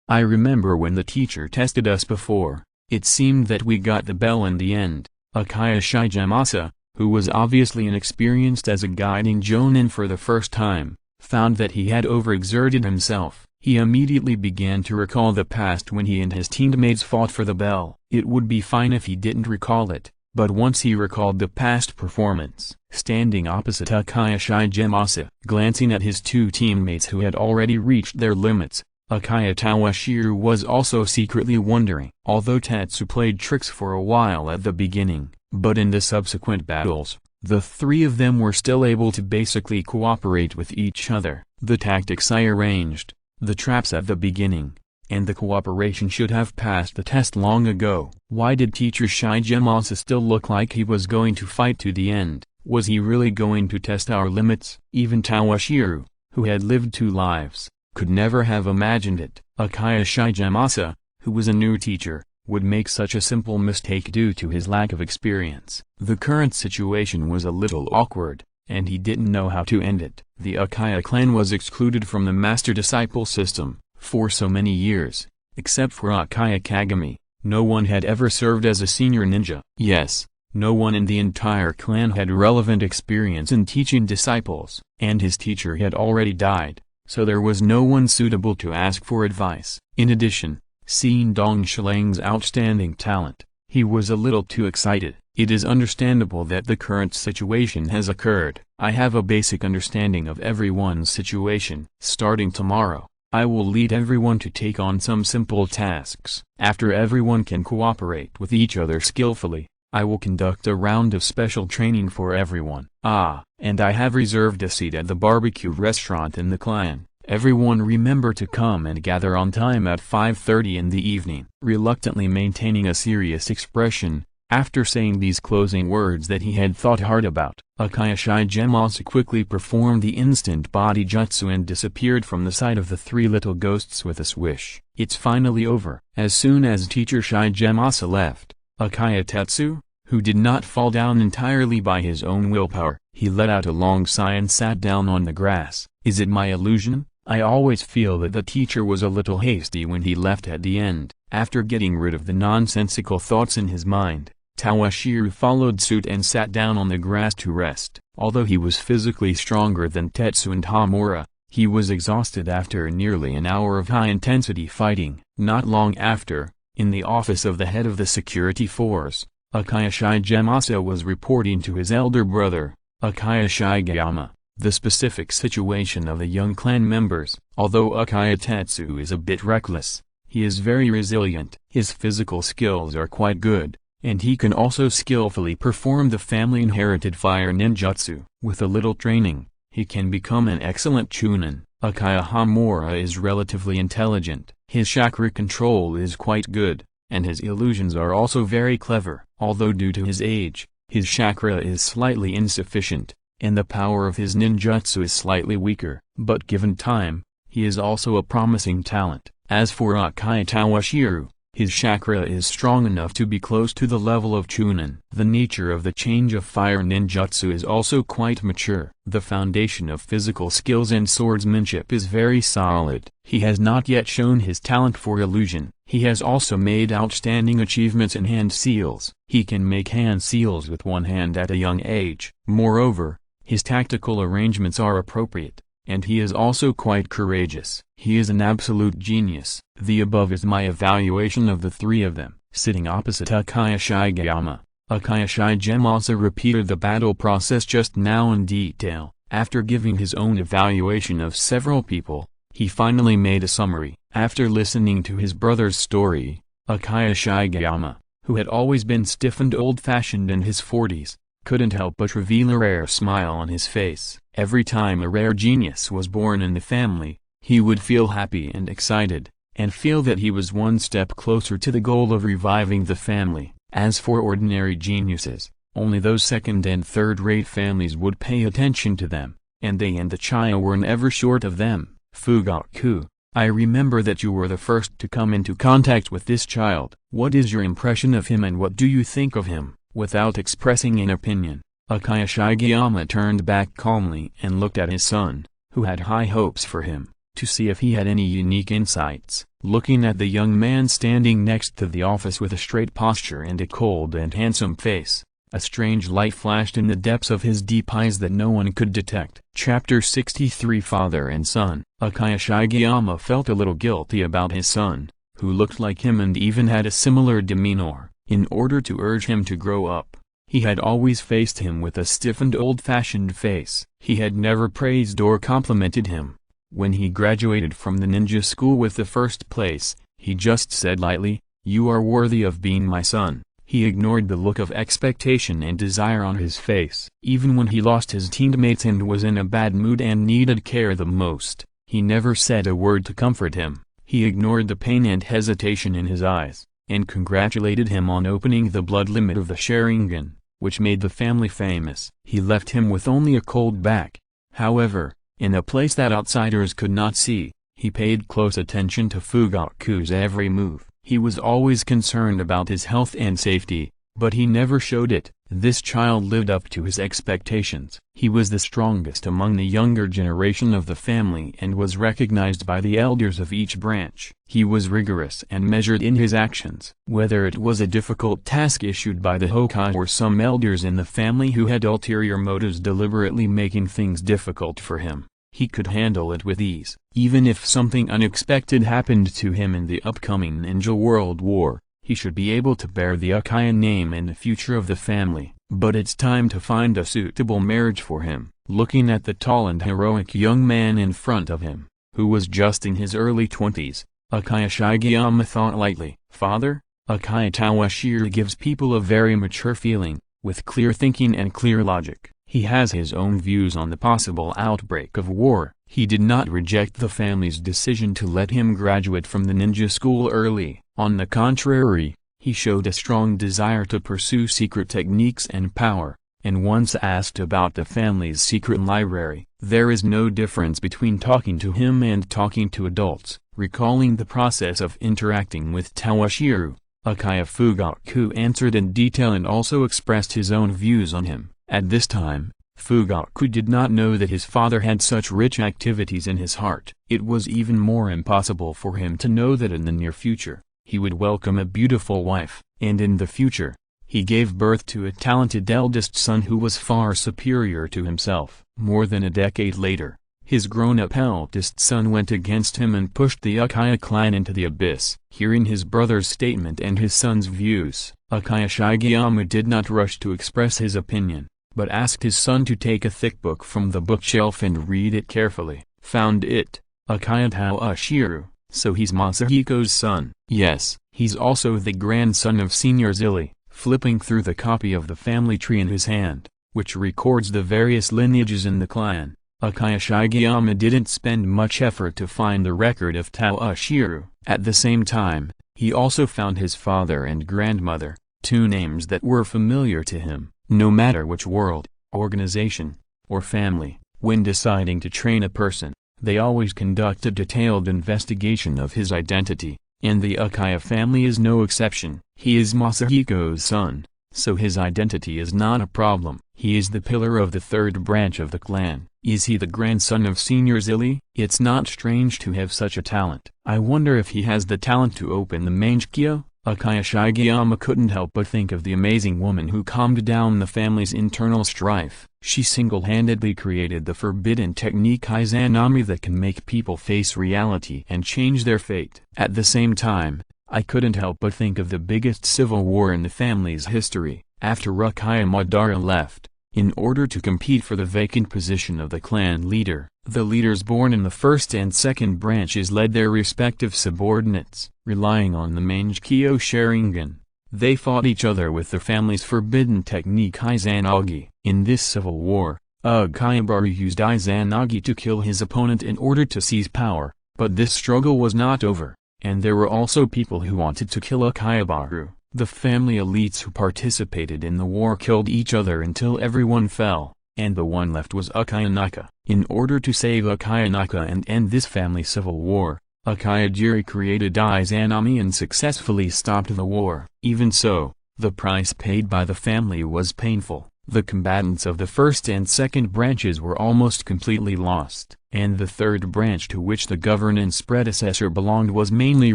Speaker 1: I remember when the teacher tested us before, it seemed that we got the bell in the end. Uchiha Shigemasa, who was obviously inexperienced as a guiding jonin for the first time, found that he had overexerted himself. He immediately began to recall the past when he and his teammates fought for the bell. It would be fine if he didn't recall it, but once he recalled the past performance, standing opposite Uchiha Shigemasa, glancing at his two teammates who had already reached their limits, Uchiha Toshiro was also secretly wondering. Although Tetsu played tricks for a while at the beginning, but in the subsequent battles, the three of them were still able to basically cooperate with each other. The tactics I arranged, the traps at the beginning, and the cooperation should have passed the test long ago. Why did Teacher Shigemasa still look like he was going to fight to the end? Was he really going to test our limits? Even Toshiro, who had lived 2 lives, could never have imagined it. Uchiha Shigemasa, who was a new teacher, would make such a simple mistake due to his lack of experience. The current situation was a little awkward, and he didn't know how to end it. The Uchiha clan was excluded from the master-disciple system for so many years. Except for Uchiha Kagami, no one had ever served as a senior ninja. Yes, no one in the entire clan had relevant experience in teaching disciples, and his teacher had already died, so there was no one suitable to ask for advice. In addition, seeing Dong Shiliang's outstanding talent, he was a little too excited. It is understandable that the current situation has occurred. I have a basic understanding of everyone's situation. Starting tomorrow, I will lead everyone to take on some simple tasks. After everyone can cooperate with each other skillfully, I will conduct a round of special training for everyone. And I have reserved a seat at the barbecue restaurant in the clan. Everyone remember to come and gather on time at 5:30 in the evening. Reluctantly maintaining a serious expression, after saying these closing words that he had thought hard about, Uchiha Shigemasa quickly performed the instant body jutsu and disappeared from the sight of the 3 little ghosts with a swish. It's finally over. As soon as Teacher Shigemasa left, Uchiha Tetsu, who did not fall down entirely by his own willpower, he let out a long sigh and sat down on the grass. Is it my illusion? I always feel that the teacher was a little hasty when he left at the end. After getting rid of the nonsensical thoughts in his mind, Toshiro followed suit and sat down on the grass to rest. Although he was physically stronger than Tetsu and Hamura, he was exhausted after nearly an hour of high-intensity fighting. Not long after, in the office of the head of the security force, Uchiha Shigemasa was reporting to his elder brother, Uchiha Shigeyama, the specific situation of the young clan members. Although Uchiha Tetsu is a bit reckless, he is very resilient. His physical skills are quite good, and he can also skillfully perform the family-inherited fire ninjutsu. With a little training, he can become an excellent chunin. Uchiha Hamura is relatively intelligent. His chakra control is quite good, and his illusions are also very clever. Although due to his age, his chakra is slightly insufficient, and the power of his ninjutsu is slightly weaker. But given time, he is also a promising talent. As for Uchiha Toshiro, his chakra is strong enough to be close to the level of chunin. The nature of the change of fire ninjutsu is also quite mature. The foundation of physical skills and swordsmanship is very solid. He has not yet shown his talent for illusion. He has also made outstanding achievements in hand seals. He can make hand seals with one hand at a young age. Moreover, his tactical arrangements are appropriate, and he is also quite courageous. He is an absolute genius. The above is my evaluation of the 3 of them. Sitting opposite Uchiha Shigeyama, Uchiha Shigemasa repeated the battle process just now in detail. After giving his own evaluation of several people, he finally made a summary. After listening to his brother's story, Uchiha Shigeyama, who had always been stiff and old-fashioned in his 40s, couldn't help but reveal a rare smile on his face. Every time a rare genius was born in the family, he would feel happy and excited, and feel that he was one step closer to the goal of reviving the family. As for ordinary geniuses, only those second and third-rate families would pay attention to them, and they and the Uchiha were never short of them. Fugaku, I remember that you were the first to come into contact with this child. What is your impression of him and what do you think of him? Without expressing an opinion, Uchiha Shigeyama turned back calmly and looked at his son, who had high hopes for him, to see if he had any unique insights. Looking at the young man standing next to the office with a straight posture and a cold and handsome face, a strange light flashed in the depths of his deep eyes that no one could detect. Chapter 63 Father and Son. Uchiha Shigeyama felt a little guilty about his son, who looked like him and even had a similar demeanor. In order to urge him to grow up, he had always faced him with a stiff and old-fashioned face. He had never praised or complimented him. When he graduated from the ninja school with the first place, he just said lightly, "You are worthy of being my son." He ignored the look of expectation and desire on his face. Even when he lost his teammates and was in a bad mood and needed care the most, he never said a word to comfort him. He ignored the pain and hesitation in his eyes, and congratulated him on opening the blood limit of the Sharingan, which made the family famous. He left him with only a cold back. However, in a place that outsiders could not see, he paid close attention to Fugaku's every move. He was always concerned about his health and safety, but he never showed it. This child lived up to his expectations. He was the strongest among the younger generation of the family and was recognized by the elders of each branch. He was rigorous and measured in his actions. Whether it was a difficult task issued by the Hokage or some elders in the family who had ulterior motives deliberately making things difficult for him, he could handle it with ease. Even if something unexpected happened to him in the upcoming Ninja World War, he should be able to bear the Uchiha name and the future of the family. But it's time to find a suitable marriage for him. Looking at the tall and heroic young man in front of him, who was just in his early 20s, Uchiha Shigeyama thought lightly, "Father, Uchiha Toshiro gives people a very mature feeling, with clear thinking and clear logic. He has his own views on the possible outbreak of war." He did not reject the family's decision to let him graduate from the ninja school early. On the contrary, he showed a strong desire to pursue secret techniques and power, and once asked about the family's secret library. There is no difference between talking to him and talking to adults. Recalling the process of interacting with Toshiro, Uchiha Fugaku answered in detail and also expressed his own views on him. At this time, Fugaku did not know that his father had such rich activities in his heart. It was even more impossible for him to know that in the near future, he would welcome a beautiful wife, and in the future, he gave birth to a talented eldest son who was far superior to himself. More than a decade later, his grown-up eldest son went against him and pushed the Uchiha clan into the abyss. Hearing his brother's statement and his son's views, Uchiha Shigeyama did not rush to express his opinion, but asked his son to take a thick book from the bookshelf and read it carefully. Found it, Uchiha Toshiro, so he's Masahiko's son? Yes, he's also the grandson of Senior Zilly. Flipping through the copy of the family tree in his hand, which records the various lineages in the clan, Uchiha Shigeyama didn't spend much effort to find the record of Toshiro. At the same time, he also found his father and grandmother, two names that were familiar to him. No matter which world, organization, or family, when deciding to train a person, they always conduct a detailed investigation of his identity, and the Uchiha family is no exception. He is Masahiko's son, so his identity is not a problem. He is the pillar of the third branch of the clan. Is he the grandson of Senior Zilly? It's not strange to have such a talent. I wonder if he has the talent to open the Meixiang? Uchiha Shigeyama couldn't help but think of the amazing woman who calmed down the family's internal strife. She single-handedly created the forbidden technique Izanami that can make people face reality and change their fate. At the same time, I couldn't help but think of the biggest civil war in the family's history. After Uchiha Madara left, In order to compete for the vacant position of the clan leader, the leaders born in the first and second branches led their respective subordinates, relying on the Meixiang Sharingan. They fought each other with the family's forbidden technique Izanagi. In this civil war, Uchiha used Izanagi to kill his opponent in order to seize power, but this struggle was not over, and there were also people who wanted to kill Uchiha. The family elites who participated in the war killed each other until everyone fell, and the one left was Uchiha. In order to save Uchiha and end this family civil war, Uchiha created Izanami and successfully stopped the war. Even so, the price paid by the family was painful. The combatants of the first and second branches were almost completely lost, and the third branch to which the governance predecessor belonged was mainly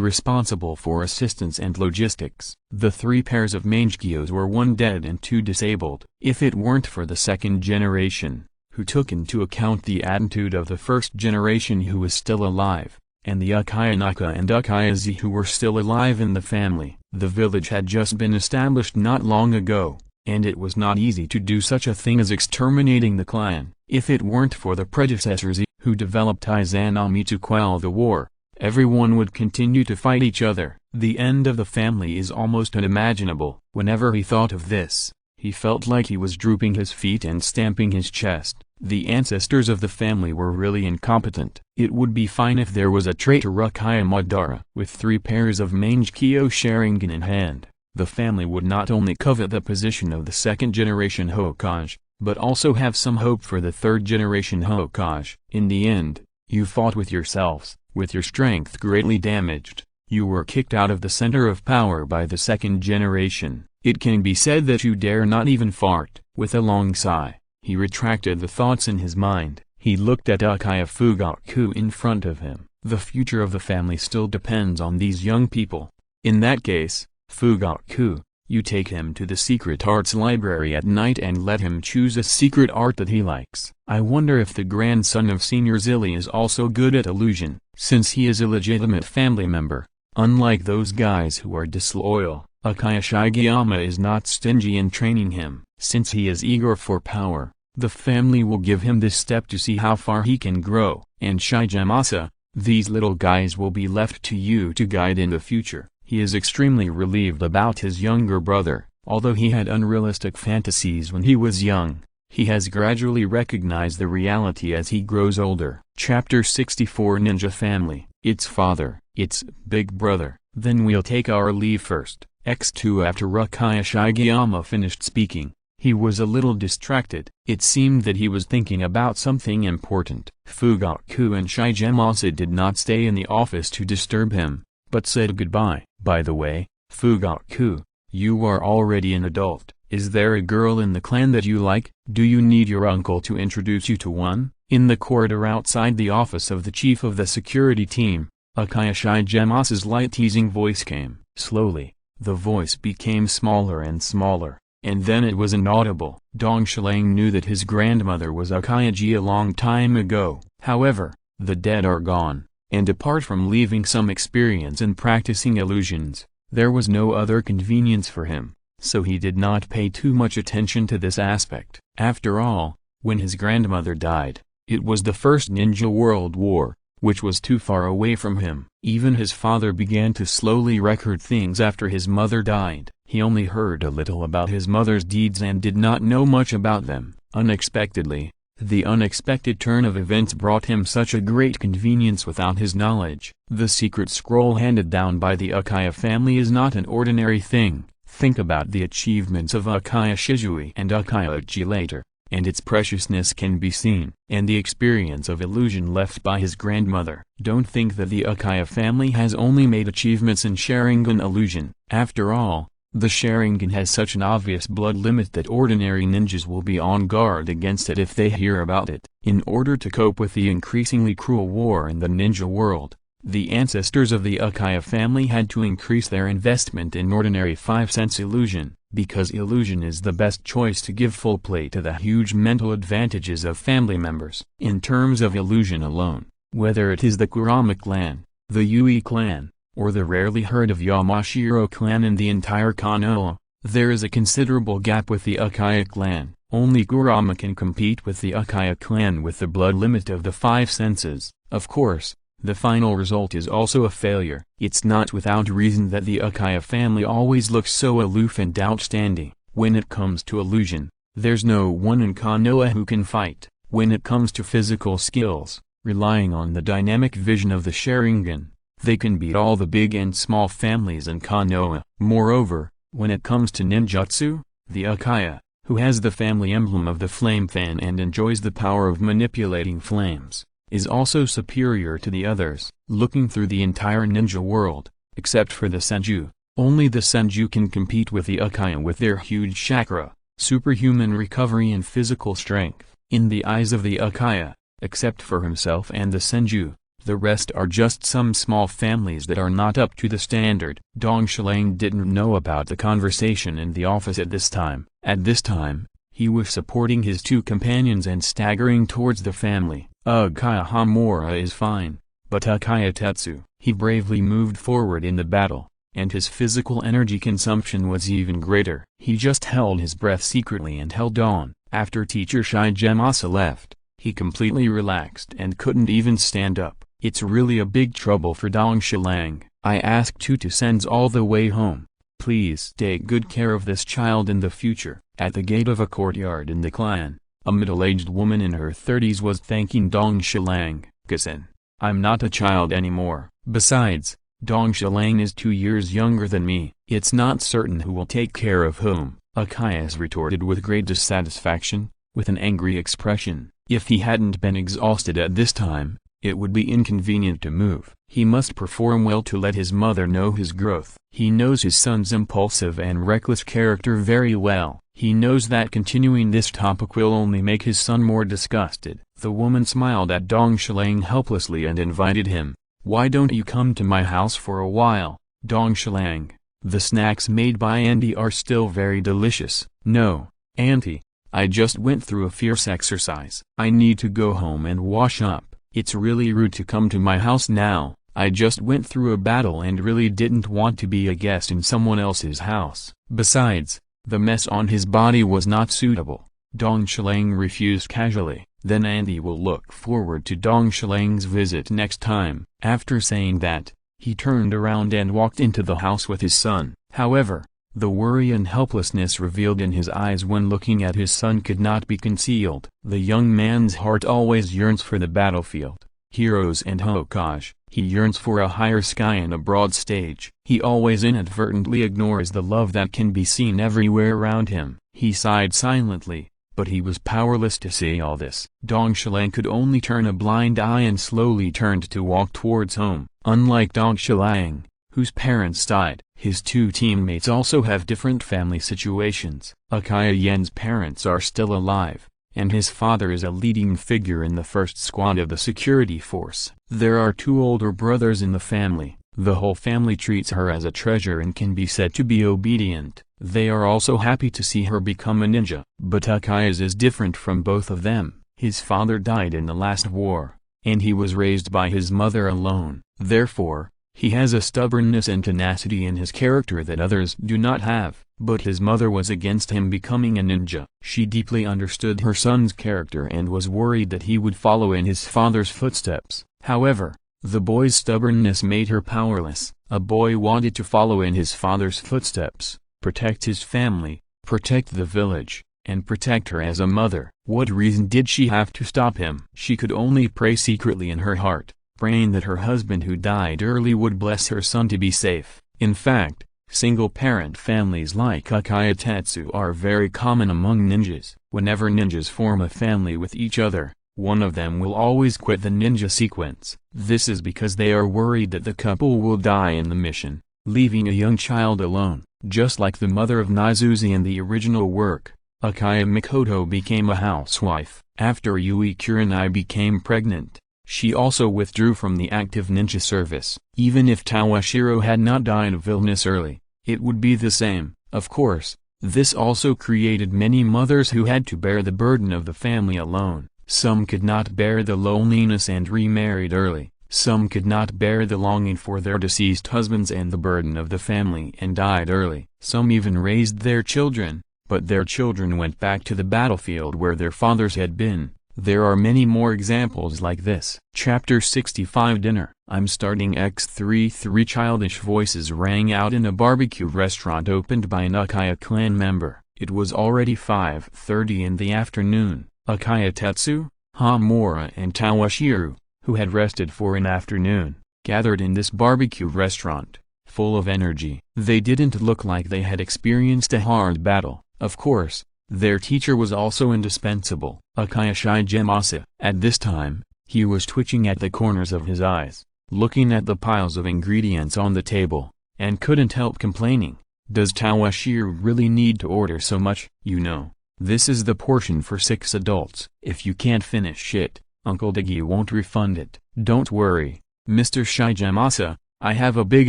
Speaker 1: responsible for assistance and logistics. The 3 pairs of Meixiang were 1 dead and 2 disabled. If it weren't for the second generation, who took into account the attitude of the first generation who was still alive, and the Uchiha and Uchiha who were still alive in the family, the village had just been established not long ago, and it was not easy to do such a thing as exterminating the clan. If it weren't for the predecessors who developed Izanami to quell the war, everyone would continue to fight each other. The end of the family is almost unimaginable. Whenever he thought of this, he felt like he was drooping his feet and stamping his chest. The ancestors of the family were really incompetent. It would be fine if there was a traitor Uchiha Madara. With 3 pairs of Meixiang Sharingan in hand, the family would not only covet the position of the second-generation Hokage, but also have some hope for the third-generation Hokage. In the end, you fought with yourselves, with your strength greatly damaged. You were kicked out of the center of power by the second generation. It can be said that you dare not even fart. With a long sigh, he retracted the thoughts in his mind. He looked at Uchiha Fugaku in front of him. The future of the family still depends on these young people. In that case, Fugaku, you take him to the secret arts library at night and let him choose a secret art that he likes. I wonder if the grandson of Senior Zilly is also good at illusion, since he is a legitimate family member. Unlike those guys who are disloyal, Uchiha Shigeyama is not stingy in training him. Since he is eager for power, the family will give him this step to see how far he can grow. And Shigemasa, these little guys will be left to you to guide in the future. He is extremely relieved about his younger brother. Although he had unrealistic fantasies when he was young, he has gradually recognized the reality as he grows older. Chapter 64 Ninja Family. Its father, its big brother. Then we'll take our leave first. X2 After Uchiha Shigeyama finished speaking, he was a little distracted. It seemed that he was thinking about something important. Fugaku and Shigemasa did not stay in the office to disturb him, but said goodbye. By the way, Fugaku, you are already an adult. Is there a girl in the clan that you like? Do you need your uncle to introduce you to one? In the corridor outside the office of the chief of the security team, Uchiha Shigemasa's light teasing voice came. Slowly, the voice became smaller and smaller, and then it was inaudible. Dong Shilang knew that his grandmother was Uchiha a long time ago. However, the dead are gone, and apart from leaving some experience in practicing illusions, there was no other convenience for him, so he did not pay too much attention to this aspect. After all, when his grandmother died, it was the First Ninja World War, which was too far away from him. Even his father began to slowly record things after his mother died. He only heard a little about his mother's deeds and did not know much about them. Unexpectedly, the unexpected turn of events brought him such a great convenience without his knowledge. The secret scroll handed down by the Uchiha family is not an ordinary thing. Think about the achievements of Uchiha Shizui and Uchiha Uchi later, and its preciousness can be seen. And the experience of illusion left by his grandmother. Don't think that the Uchiha family has only made achievements in Sharingan illusion. After all, the Sharingan has such an obvious blood limit that ordinary ninjas will be on guard against it if they hear about it. In order to cope with the increasingly cruel war in the ninja world, the ancestors of the Uchiha family had to increase their investment in ordinary 5-sense illusion, because illusion is the best choice to give full play to the huge mental advantages of family members. In terms of illusion alone, whether it is the Kurama clan, the Yui clan, or the rarely heard of Yamashiro clan in the entire Konoha, there is a considerable gap with the Uchiha clan. Only Kurama can compete with the Uchiha clan with the blood limit of the 5 senses. Of course, the final result is also a failure. It's not without reason that the Uchiha family always looks so aloof and outstanding. When it comes to illusion, there's no one in Konoha who can fight. When it comes to physical skills, relying on the dynamic vision of the Sharingan, they can beat all the big and small families in Konoha. Moreover, when it comes to ninjutsu, the Uchiha, who has the family emblem of the flame fan and enjoys the power of manipulating flames, is also superior to the others. Looking through the entire ninja world, except for the Senju, only the Senju can compete with the Uchiha with their huge chakra, superhuman recovery and physical strength. In the eyes of the Uchiha, except for himself and the Senju, the rest are just some small families that are not up to the standard. Dong Shilang didn't know about the conversation in the office at this time. At this time, he was supporting his 2 companions and staggering towards the family. Uchiha Hamura is fine, but Uchiha Tetsu. He bravely moved forward in the battle, and his physical energy consumption was even greater. He just held his breath secretly and held on. After teacher Shigemasa left, he completely relaxed and couldn't even stand up. It's really a big trouble for Dong Shilang. I asked to sends all the way home. Please take good care of this child in the future. At the gate of a courtyard in the clan, a middle-aged woman in her 30s was thanking Dong Shilang. "Cousin, I'm not a child anymore. Besides, Dong Shilang is 2 years younger than me. It's not certain who will take care of whom." Uchiha retorted with great dissatisfaction, with an angry expression. If he hadn't been exhausted at this time, it would be inconvenient to move. He must perform well to let his mother know his growth. He knows his son's impulsive and reckless character very well. He knows that continuing this topic will only make his son more disgusted. The woman smiled at Dong Shilang helplessly and invited him. "Why don't you come to my house for a while, Dong Shilang? The snacks made by Auntie are still very delicious." "No, Auntie. I just went through a fierce exercise. I need to go home and wash up. It's really rude to come to my house now. I just went through a battle and really didn't want to be a guest in someone else's house. Besides, the mess on his body was not suitable." Dong Shilang refused casually. "Then Auntie will look forward to Dong Shilang's visit next time." After saying that, he turned around and walked into the house with his son. However, the worry and helplessness revealed in his eyes when looking at his son could not be concealed. The young man's heart always yearns for the battlefield, heroes and Hokage. He yearns for a higher sky and a broad stage. He always inadvertently ignores the love that can be seen everywhere around him. He sighed silently, but he was powerless to say all this. Dong Shilang could only turn a blind eye and slowly turned to walk towards home. Unlike Dong Shilang, whose parents died, his 2 teammates also have different family situations. Uchiha Yen's parents are still alive, and his father is a leading figure in the first squad of the security force. There are 2 older brothers in the family. The whole family treats her as a treasure and can be said to be obedient. They are also happy to see her become a ninja. But Uchiha's is different from both of them. His father died in the last war, and he was raised by his mother alone. Therefore, he has a stubbornness and tenacity in his character that others do not have. But his mother was against him becoming a ninja. She deeply understood her son's character and was worried that he would follow in his father's footsteps. However, the boy's stubbornness made her powerless. A boy wanted to follow in his father's footsteps, protect his family, protect the village, and protect her as a mother. What reason did she have to stop him? She could only pray secretly in her heart, praying that her husband who died early would bless her son to be safe. In fact, single-parent families like Uchiha Tetsu are very common among ninjas. Whenever ninjas form a family with each other, one of them will always quit the ninja sequence. This is because they are worried that the couple will die in the mission, leaving a young child alone. Just like the mother of Nizuzi in the original work, Uchiha Mikoto became a housewife. After Yui Kurenai became pregnant, she also withdrew from the active ninja service. Even if Toshiro had not died of illness early, it would be the same. Of course, this also created many mothers who had to bear the burden of the family alone. Some could not bear the loneliness and remarried early. Some could not bear the longing for their deceased husbands and the burden of the family and died early. Some even raised their children, but their children went back to the battlefield where their fathers had been. There are many more examples like this. Chapter 65 Dinner. I'm starting X3. Three childish voices rang out in a barbecue restaurant opened by an Uchiha clan member. It was already 5:30 in the afternoon. Uchiha Tetsu, Hamura and Toshiro, who had rested for an afternoon, gathered in this barbecue restaurant, full of energy. They didn't look like they had experienced a hard battle. Of course, their teacher was also indispensable. Uchiha Shigemasa. At this time, he was twitching at the corners of his eyes, looking at the piles of ingredients on the table, and couldn't help complaining. Does Toshiro really need to order so much? You know, this is the portion for 6 adults. If you can't finish it, Uncle Diggy won't refund it. Don't worry, Mr. Shigemasa, I have a big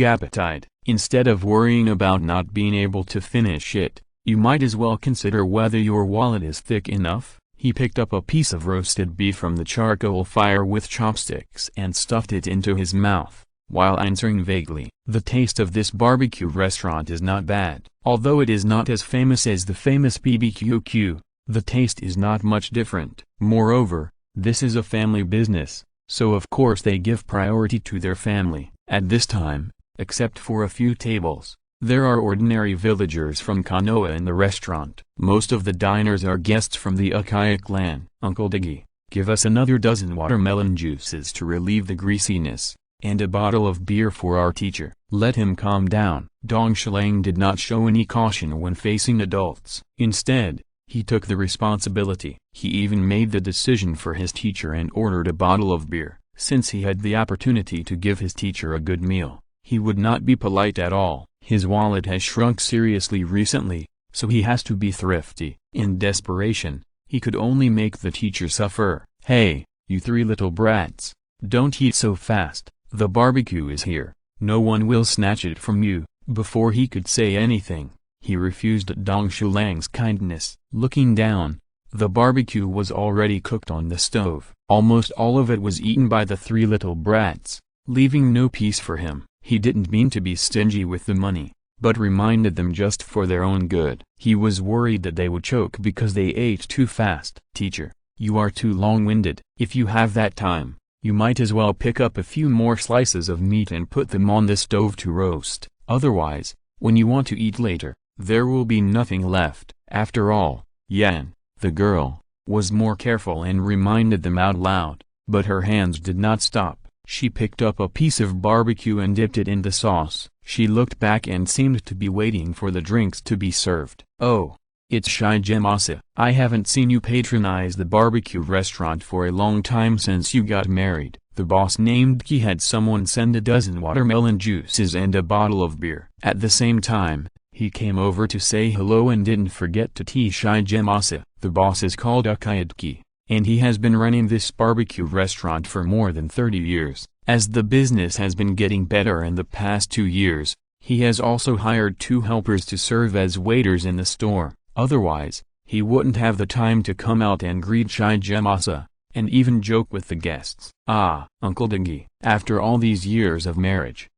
Speaker 1: appetite. Instead of worrying about not being able to finish it, you might as well consider whether your wallet is thick enough. He picked up a piece of roasted beef from the charcoal fire with chopsticks and stuffed it into his mouth, while answering vaguely. The taste of this barbecue restaurant is not bad. Although it is not as famous as the famous BBQQ, the taste is not much different. Moreover, this is a family business, so of course they give priority to their family. At this time, except for a few tables, there are ordinary villagers from Konoha in the restaurant. Most of the diners are guests from the Uchiha clan. Uncle Diggy, give us another dozen watermelon juices to relieve the greasiness, and a bottle of beer for our teacher. Let him calm down. Dong Shilang did not show any caution when facing adults. Instead, he took the responsibility. He even made the decision for his teacher and ordered a bottle of beer. Since he had the opportunity to give his teacher a good meal, he would not be polite at all. His wallet has shrunk seriously recently, so he has to be thrifty. In desperation, he could only make the teacher suffer. Hey, you 3 little brats, don't eat so fast, the barbecue is here, no one will snatch it from you. Before he could say anything, he refused Dong Shilang's kindness. Looking down, the barbecue was already cooked on the stove. Almost all of it was eaten by the 3 little brats, leaving no piece for him. He didn't mean to be stingy with the money, but reminded them just for their own good. He was worried that they would choke because they ate too fast. Teacher, you are too long-winded. If you have that time, you might as well pick up a few more slices of meat and put them on the stove to roast. Otherwise, when you want to eat later, there will be nothing left. After all, Yan, the girl, was more careful and reminded them out loud, but her hands did not stop. She picked up a piece of barbecue and dipped it in the sauce. She looked back and seemed to be waiting for the drinks to be served. Oh, it's Shigemasa. I haven't seen you patronize the barbecue restaurant for a long time since you got married. The boss named Ki had someone send a dozen watermelon juices and a bottle of beer. At the same time, he came over to say hello and didn't forget to tease Shigemasa. The boss is called Uchiha, and he has been running this barbecue restaurant for more than 30 years. As the business has been getting better in the past 2 years, he has also hired 2 helpers to serve as waiters in the store. Otherwise, he wouldn't have the time to come out and greet Shigemasa, and even joke with the guests. Ah, Uncle Diggy, after all these years of marriage.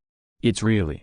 Speaker 1: It's really.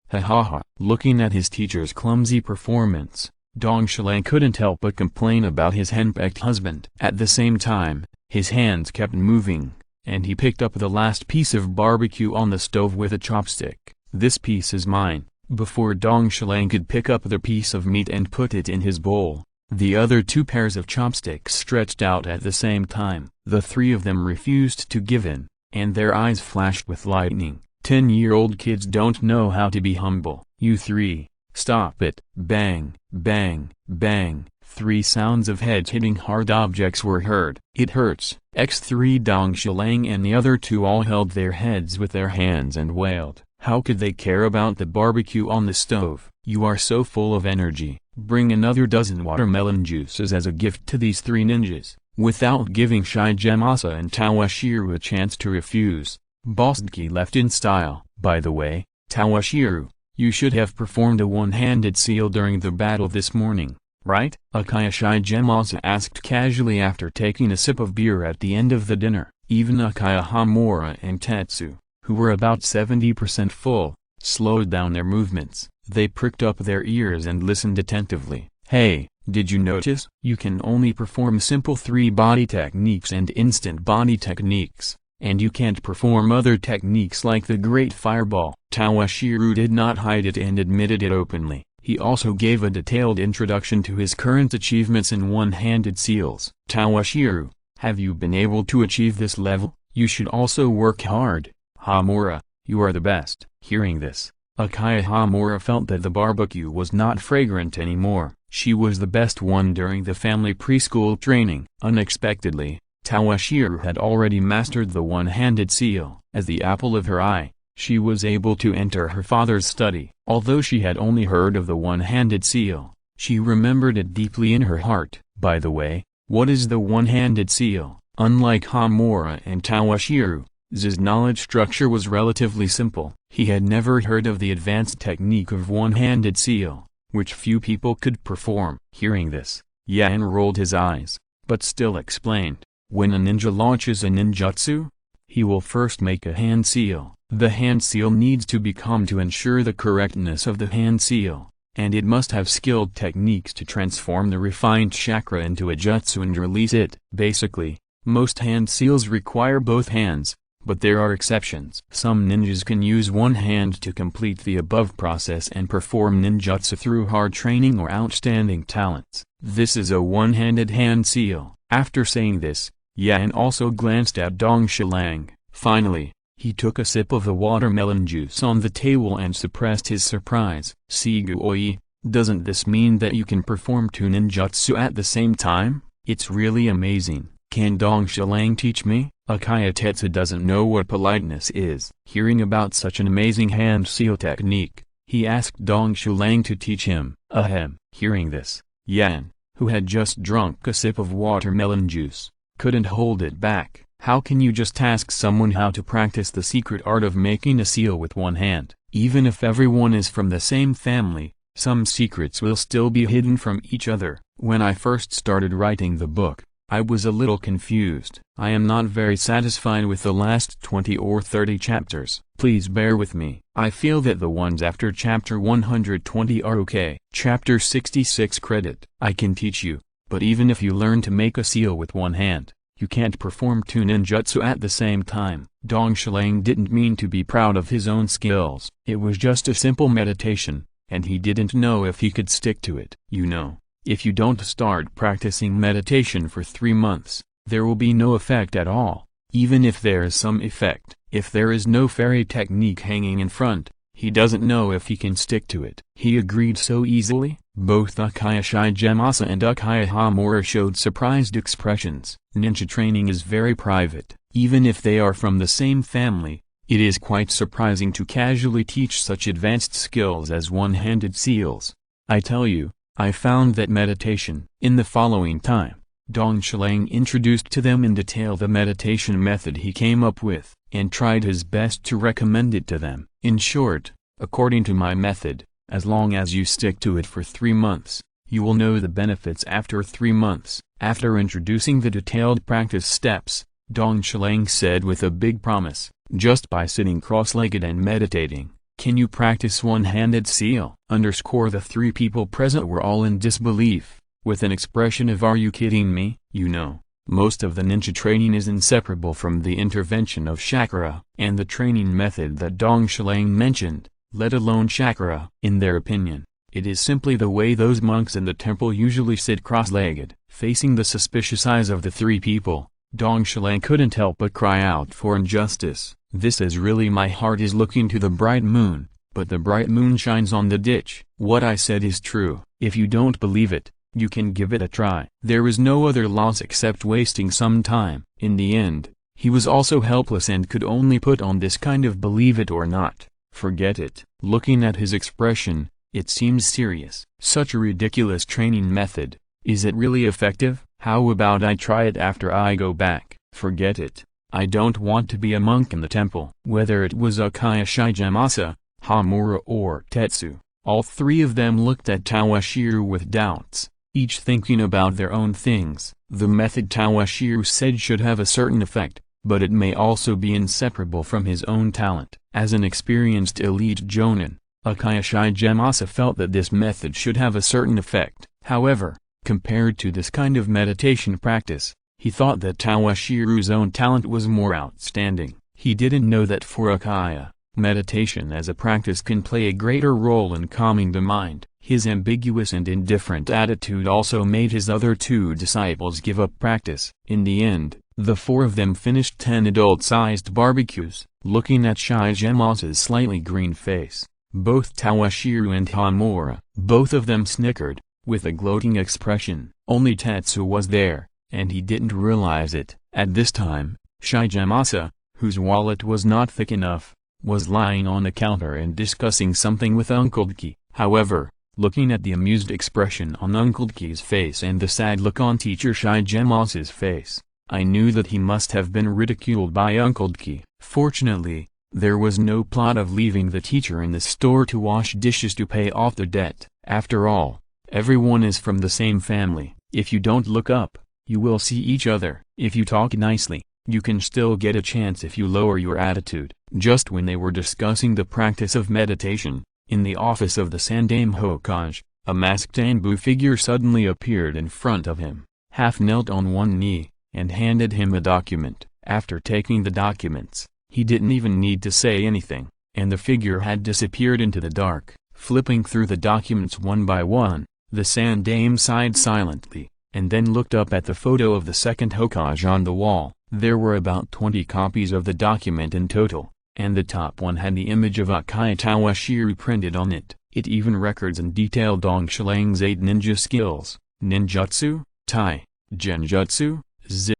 Speaker 1: Ha ha ha. Looking at his teacher's clumsy performance, Dong Shilang couldn't help but complain about his henpecked husband. At the same time, his hands kept moving, and he picked up the last piece of barbecue on the stove with a chopstick. This piece is mine. Before Dong Shilang could pick up the piece of meat and put it in his bowl, the other 2 pairs of chopsticks stretched out at the same time. The 3 of them refused to give in, and their eyes flashed with lightning. 10-year-old kids don't know how to be humble. You 3. Stop it. Bang, bang, bang. 3 sounds of heads hitting hard objects were heard. It hurts. X3 Dong Shilang and the other 2 all held their heads with their hands and wailed. How could they care about the barbecue on the stove? You are so full of energy. Bring another dozen watermelon juices as a gift to these 3 ninjas. Without giving Shigemasa and Toshiro a chance to refuse, Boss Dki left in style. By the way, Toshiro, you should have performed a one-handed seal during the battle this morning, right? Uchiha Shigemasa asked casually after taking a sip of beer at the end of the dinner. Even Uchiha Hamura and Tetsu, who were about 70% full, slowed down their movements. They pricked up their ears and listened attentively. Hey, Did you notice? You can only perform simple 3-body techniques and instant body techniques, and you can't perform other techniques like the Great Fireball. Toshiro did not hide it and admitted it openly. He also gave a detailed introduction to his current achievements in one-handed seals. Toshiro, have you been able to achieve this level? You should also work hard. Hamura, you are the best. Hearing this, Uchiha Hamura felt that the barbecue was not fragrant anymore. She was the best one during the family preschool training. Unexpectedly, Toshiro had already mastered the one-handed seal. As the apple of her eye, she was able to enter her father's study. Although she had only heard of the one-handed seal, she remembered it deeply in her heart. By the way, what is the one-handed seal? Unlike Hamura and Toshiro, Z's knowledge structure was relatively simple. He had never heard of the advanced technique of one-handed seal, which few people could perform. Hearing this, Yan rolled his eyes, but still explained, when a ninja launches a ninjutsu, he will first make a hand seal. The hand seal needs to be calm to ensure the correctness of the hand seal, and it must have skilled techniques to transform the refined chakra into a jutsu and release it. Basically, most hand seals require both hands, but there are exceptions. Some ninjas can use one hand to complete the above process and perform ninjutsu through hard training or outstanding talents. This is a one-handed hand seal. After saying this, Yan also glanced at Dong Shilang. Finally, he took a sip of the watermelon juice on the table and suppressed his surprise. Sugoi, doesn't this mean that you can perform 2 ninjutsu at the same time? It's really amazing. Can Dong Shilang teach me? Uchiha Tetsu doesn't know what politeness is. Hearing about such an amazing hand seal technique, he asked Dong Shilang to teach him. Ahem. Hearing this, Yan, who had just drunk a sip of watermelon juice, couldn't hold it back. How can you just ask someone how to practice the secret art of making a seal with one hand? Even if everyone is from the same family, some secrets will still be hidden from each other. When I first started writing the book, I was a little confused. I am not very satisfied with the last 20 or 30 chapters. Please bear with me. I feel that the ones after chapter 120 are okay. Chapter 66 credit. I can teach you, but even if you learn to make a seal with one hand, you can't perform 2 ninjutsu at the same time. Dong Shilang didn't mean to be proud of his own skills. It was just a simple meditation, and he didn't know if he could stick to it. You know, if you don't start practicing meditation for 3 months, there will be no effect at all. Even if there is some effect, if there is no fairy technique hanging in front, he doesn't know if he can stick to it. He agreed so easily. Both Uchiha Shigemasa and Uchiha Hamura showed surprised expressions. Ninja training is very private. Even if they are from the same family, it is quite surprising to casually teach such advanced skills as one-handed seals. I tell you, I found that meditation. In the following time, Dong Shilang introduced to them in detail the meditation method he came up with, and tried his best to recommend it to them. In short, according to my method, as long as you stick to it for 3 months, you will know the benefits after 3 months. After introducing the detailed practice steps, Dong Shilang said with a big promise, just by sitting cross-legged and meditating, can you practice one-handed seal? The 3 people present were all in disbelief, with an expression of "Are you kidding me?" You know, most of the ninja training is inseparable from the intervention of chakra, and the training method that Dong Shilang mentioned, let alone chakra. In their opinion, it is simply the way those monks in the temple usually sit cross-legged. Facing the suspicious eyes of the 3 people, Dong Shilang couldn't help but cry out for injustice. This is really my heart is looking to the bright moon, but the bright moon shines on the ditch. What I said is true. If you don't believe it, you can give it a try. There is no other loss except wasting some time. In the end, he was also helpless and could only put on this kind of believe it or not. Forget it. Looking at his expression, it seems serious. Such a ridiculous training method. Is it really effective? How about I try it after I go back? Forget it. I don't want to be a monk in the temple. Whether it was Uchiha Shigemasa, Hamura or Tetsu, all 3 of them looked at Toshiro with doubts, each thinking about their own things. The method Toshiro said should have a certain effect, but it may also be inseparable from his own talent. As an experienced elite jonin, Uchiha Shigemasa felt that this method should have a certain effect. However, Compared to this kind of meditation practice, he thought that Tawashiro's own talent was more outstanding. He didn't know that for Uchiha, meditation as a practice can play a greater role in calming the mind. His ambiguous and indifferent attitude also made his other two disciples give up practice. In the end, the four of them finished 10 adult-sized barbecues. Looking at Shigemasu's slightly green face, both Tawashiro and Hamura, both of them snickered, with a gloating expression. Only Tetsu was there, and he didn't realize it. At this time, Shigemasu, whose wallet was not thick enough, was lying on the counter and discussing something with Uncle Deki. However, looking at the amused expression on Uncle Deki's face and the sad look on teacher Shigemasu's face, I knew that he must have been ridiculed by Uncle Deki. Fortunately, there was no plot of leaving the teacher in the store to wash dishes to pay off the debt. After all, everyone is from the same family. If you don't look up, you will see each other. If you talk nicely, you can still get a chance if you lower your attitude. Just when they were discussing the practice of meditation, in the office of the Sandaime Hokage, a masked Anbu figure suddenly appeared in front of him, half knelt on one knee, and handed him a document. After taking the documents, he didn't even need to say anything, and the figure had disappeared into the dark. Flipping through the documents one by one, the Sandaime sighed silently, and then looked up at the photo of the second Hokage on the wall. There were about 20 copies of the document in total, and the top one had the image of Uchiha Tawashiro printed on it. It even records in detail Dong Shilang's 8 ninja skills: ninjutsu, tai, genjutsu,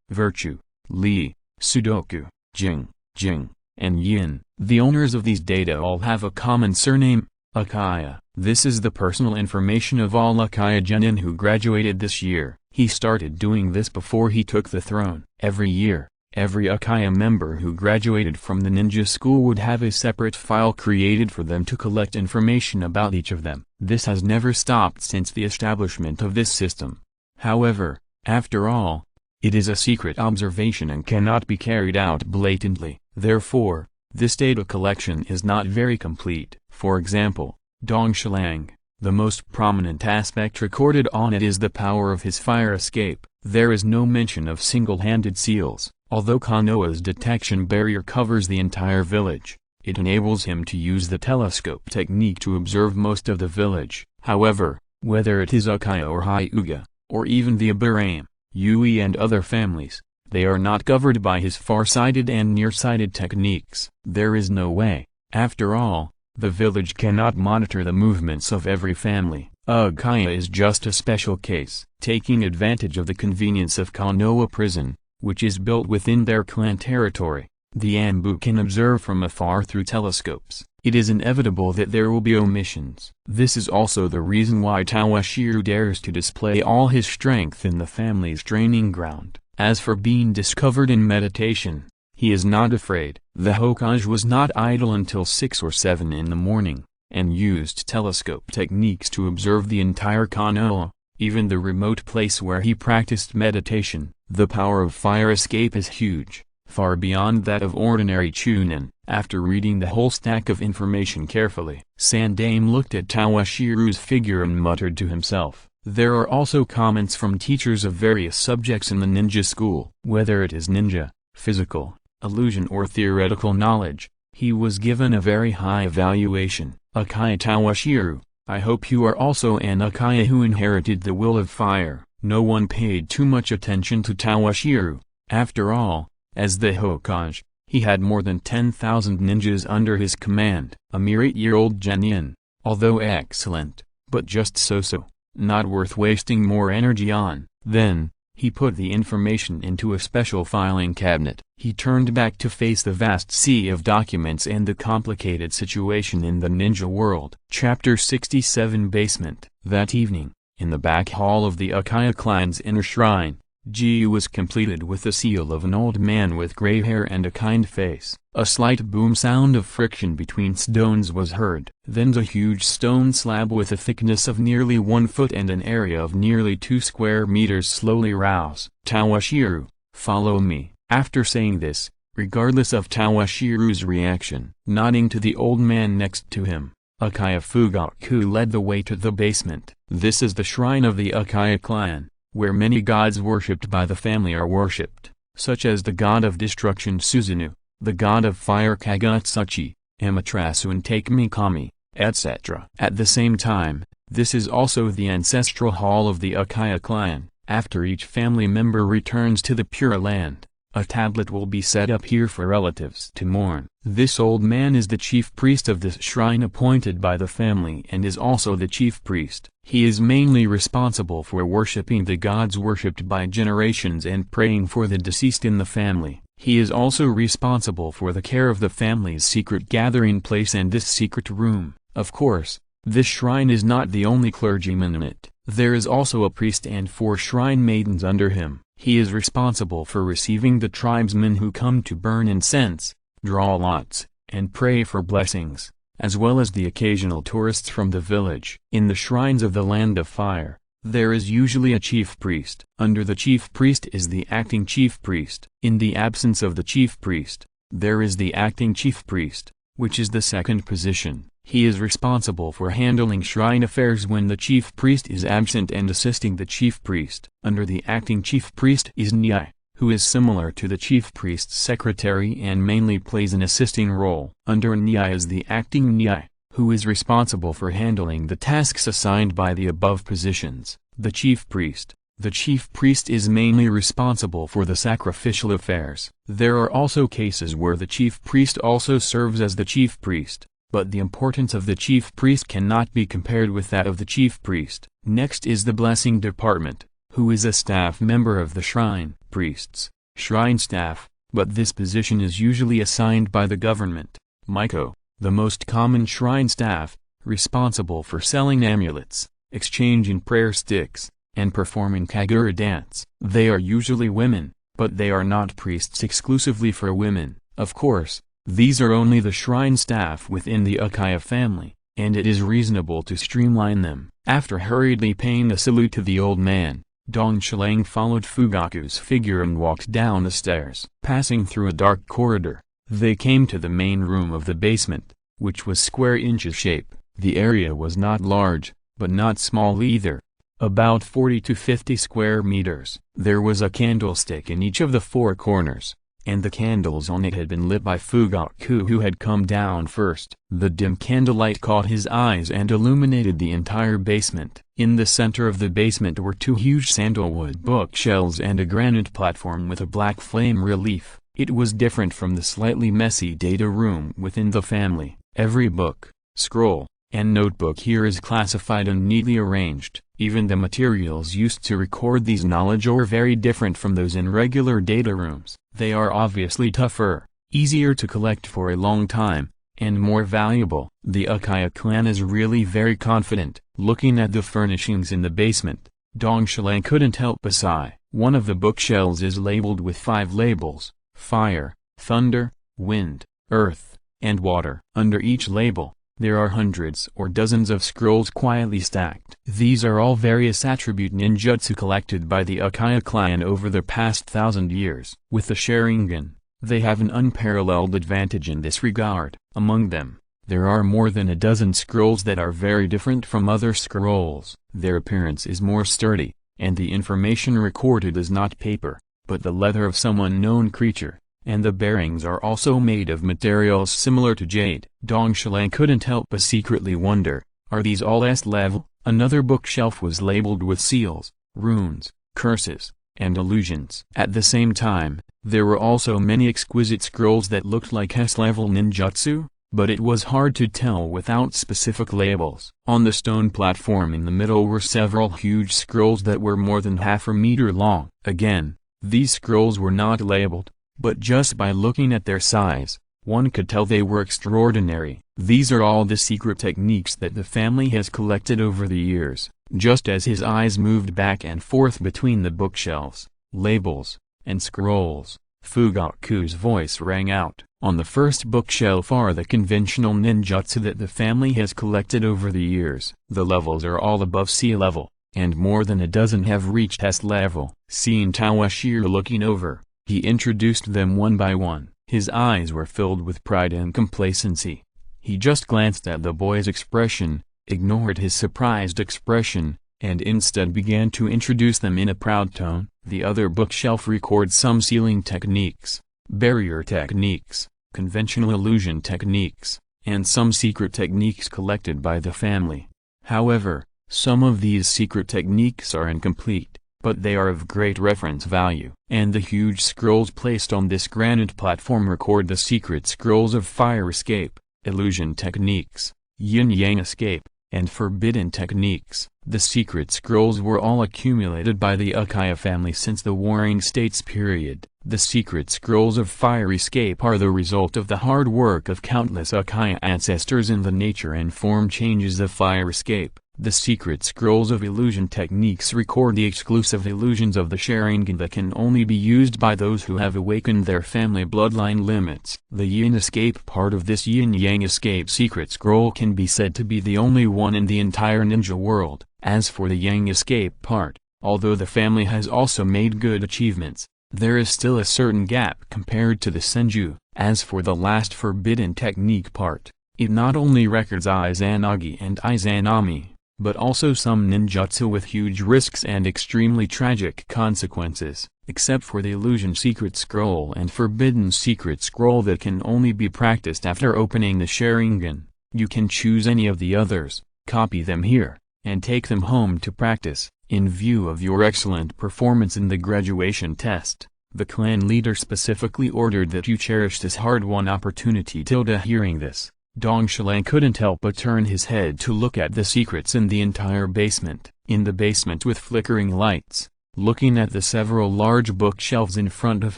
Speaker 1: virtue, li, sudoku, jing, and yin. The owners of these data all have a common surname, Uchiha. This is the personal information of all Uchiha genin who graduated this year. He started doing this before he took the throne. Every year, every Uchiha member who graduated from the ninja school would have a separate file created for them to collect information about each of them. This has never stopped since the establishment of this system. However, after all, it is a secret observation and cannot be carried out blatantly. Therefore, this data collection is not very complete. For example, Dong Shilang, the most prominent aspect recorded on it is the power of his fire escape. There is no mention of single-handed seals. Although Konoha's detection barrier covers the entire village, it enables him to use the telescope technique to observe most of the village. However, whether it is Uchiha or Hyuga, or even the Aburame, Yui and other families, they are not covered by his far-sighted and near-sighted techniques. There is no way. After all, the village cannot monitor the movements of every family. Uchiha is just a special case. Taking advantage of the convenience of Konoha prison, which is built within their clan territory, the Anbu can observe from afar through telescopes. It is inevitable that there will be omissions. This is also the reason why Tawashiro dares to display all his strength in the family's training ground. As for being discovered in meditation, he is not afraid. The Hokage was not idle until 6 or 7 in the morning, and used telescope techniques to observe the entire Konoha, even the remote place where he practiced meditation. The power of fire escape is huge, far beyond that of ordinary chunin. After reading the whole stack of information carefully, Sandaime looked at Tawashiro's figure and muttered to himself. There are also comments from teachers of various subjects in the ninja school. Whether it is ninja, physical, illusion or theoretical knowledge, he was given a very high evaluation. Uchiha Tawashiro, I hope you are also an Uchiha who inherited the will of fire. No one paid too much attention to Tawashiro. After all, as the Hokage, he had more than 10,000 ninjas under his command. A mere 8-year-old genin, although excellent, but just so-so, not worth wasting more energy on. Then, he put the information into a special filing cabinet. He turned back to face the vast sea of documents and the complicated situation in the ninja world. Chapter 67 Basement. That evening, in the back hall of the Uchiha clan's inner shrine, Ji was completed with the seal of an old man with gray hair and a kind face. A slight boom sound of friction between stones was heard. Then the huge stone slab with a thickness of nearly 1 foot and an area of nearly 2 square meters slowly rose. Tawashiro, follow me. After saying this, regardless of Tawashiro's reaction, nodding to the old man next to him, Uchiha Fugaku led the way to the basement. This is the shrine of the Uchiha clan, where many gods worshipped by the family are worshipped, such as the god of destruction Susanoo, the god of fire Kagutsuchi, Amaterasu and Takemikami, etc. At the same time, this is also the ancestral hall of the Uchiha clan. After each family member returns to the Pure Land, a tablet will be set up here for relatives to mourn. This old man is the chief priest of this shrine appointed by the family and is also the chief priest. He is mainly responsible for worshipping the gods worshipped by generations and praying for the deceased in the family. He is also responsible for the care of the family's secret gathering place and this secret room. Of course, this shrine is not the only clergyman in it. There is also a priest and 4 shrine maidens under him. He is responsible for receiving the tribesmen who come to burn incense, draw lots, and pray for blessings, as well as the occasional tourists from the village. In the shrines of the Land of Fire, there is usually a chief priest. Under the chief priest is the acting chief priest. In the absence of the chief priest, there is the acting chief priest, which is the second position. He is responsible for handling shrine affairs when the chief priest is absent and assisting the chief priest. Under the acting chief priest is Nyai, who is similar to the chief priest's secretary and mainly plays an assisting role. Under Nyai is the acting Nyai, who is responsible for handling the tasks assigned by the above positions. The chief priest. The chief priest is mainly responsible for the sacrificial affairs. There are also cases where the chief priest also serves as the chief priest, but the importance of the chief priest cannot be compared with that of the chief priest. Next is the blessing department, who is a staff member of the shrine priests, shrine staff, but this position is usually assigned by the government. Maiko, the most common shrine staff, responsible for selling amulets, exchanging prayer sticks, and performing kagura dance. They are usually women, but they are not priests exclusively for women. Of course, these are only the shrine staff within the Uchiha family, and it is reasonable to streamline them. After hurriedly paying a salute to the old man, Dong Shilang followed Fugaku's figure and walked down the stairs. Passing through a dark corridor, they came to the main room of the basement, which was square inches shape. The area was not large, but not small either. About 40 to 50 square meters. There was a candlestick in each of the 4 corners, and the candles on it had been lit by Fugaku, who had come down first. The dim candlelight caught his eyes and illuminated the entire basement. In the center of the basement were 2 huge sandalwood bookshelves and a granite platform with a black flame relief. It was different from the slightly messy data room within the family. Every book, scroll, and notebook here is classified and neatly arranged. Even the materials used to record these knowledge are very different from those in regular data rooms. They are obviously tougher, easier to collect for a long time, and more valuable. The Uchiha clan is really very confident. Looking at the furnishings in the basement, Dong Shilang couldn't help but sigh. One of the bookshelves is labeled with 5 labels: fire, thunder, wind, earth, and water. Under each label, there are hundreds or dozens of scrolls quietly stacked. These are all various attribute ninjutsu collected by the Uchiha clan over the past 1,000 years. With the Sharingan, they have an unparalleled advantage in this regard. Among them, there are more than a dozen scrolls that are very different from other scrolls. Their appearance is more sturdy, and the information recorded is not paper, but the leather of some unknown creature, and the bearings are also made of materials similar to jade. Dong Shilang couldn't help but secretly wonder, are these all S level? Another bookshelf was labeled with seals, runes, curses, and illusions. At the same time, there were also many exquisite scrolls that looked like S-level ninjutsu, but it was hard to tell without specific labels. On the stone platform in the middle were several huge scrolls that were more than half a meter long. Again, these scrolls were not labeled, but just by looking at their size, one could tell they were extraordinary. These are all the secret techniques that the family has collected over the years. Just as his eyes moved back and forth between the bookshelves, labels, and scrolls, Fugaku's voice rang out. On the first bookshelf are the conventional ninjutsu that the family has collected over the years. The levels are all above sea level, and more than a dozen have reached S level. Seeing Tawashiro looking over, he introduced them one by one. His eyes were filled with pride and complacency. He just glanced at the boy's expression, ignored his surprised expression, and instead began to introduce them in a proud tone. The other bookshelf records some sealing techniques, barrier techniques, conventional illusion techniques, and some secret techniques collected by the family. However, some of these secret techniques are incomplete, but they are of great reference value. And the huge scrolls placed on this granite platform record the secret scrolls of fire escape, illusion techniques, yin-yang escape, and forbidden techniques. The secret scrolls were all accumulated by the Uchiha family since the Warring States period. The secret scrolls of fire escape are the result of the hard work of countless Uchiha ancestors in the nature and form changes of fire escape. The secret scrolls of illusion techniques record the exclusive illusions of the yearning that can only be used by those who have awakened their family bloodline limits. The yin escape part of this yin-yang escape secret scroll can be said to be the only one in the entire ninja world. As for the yang escape part, although the family has also made good achievements, there is still a certain gap compared to the senju. As for the last forbidden technique part, it not only records Izanagi and Izanami, but also some ninjutsu with huge risks and extremely tragic consequences, except for the illusion secret scroll and forbidden secret scroll that can only be practiced after opening the Sharingan. You can choose any of the others, copy them here, and take them home to practice. In view of your excellent performance in the graduation test, the clan leader specifically ordered that you cherish this hard-won opportunity. Hearing this, Dong Shileng couldn't help but turn his head to look at the secrets in the entire basement. In the basement with flickering lights, looking at the several large bookshelves in front of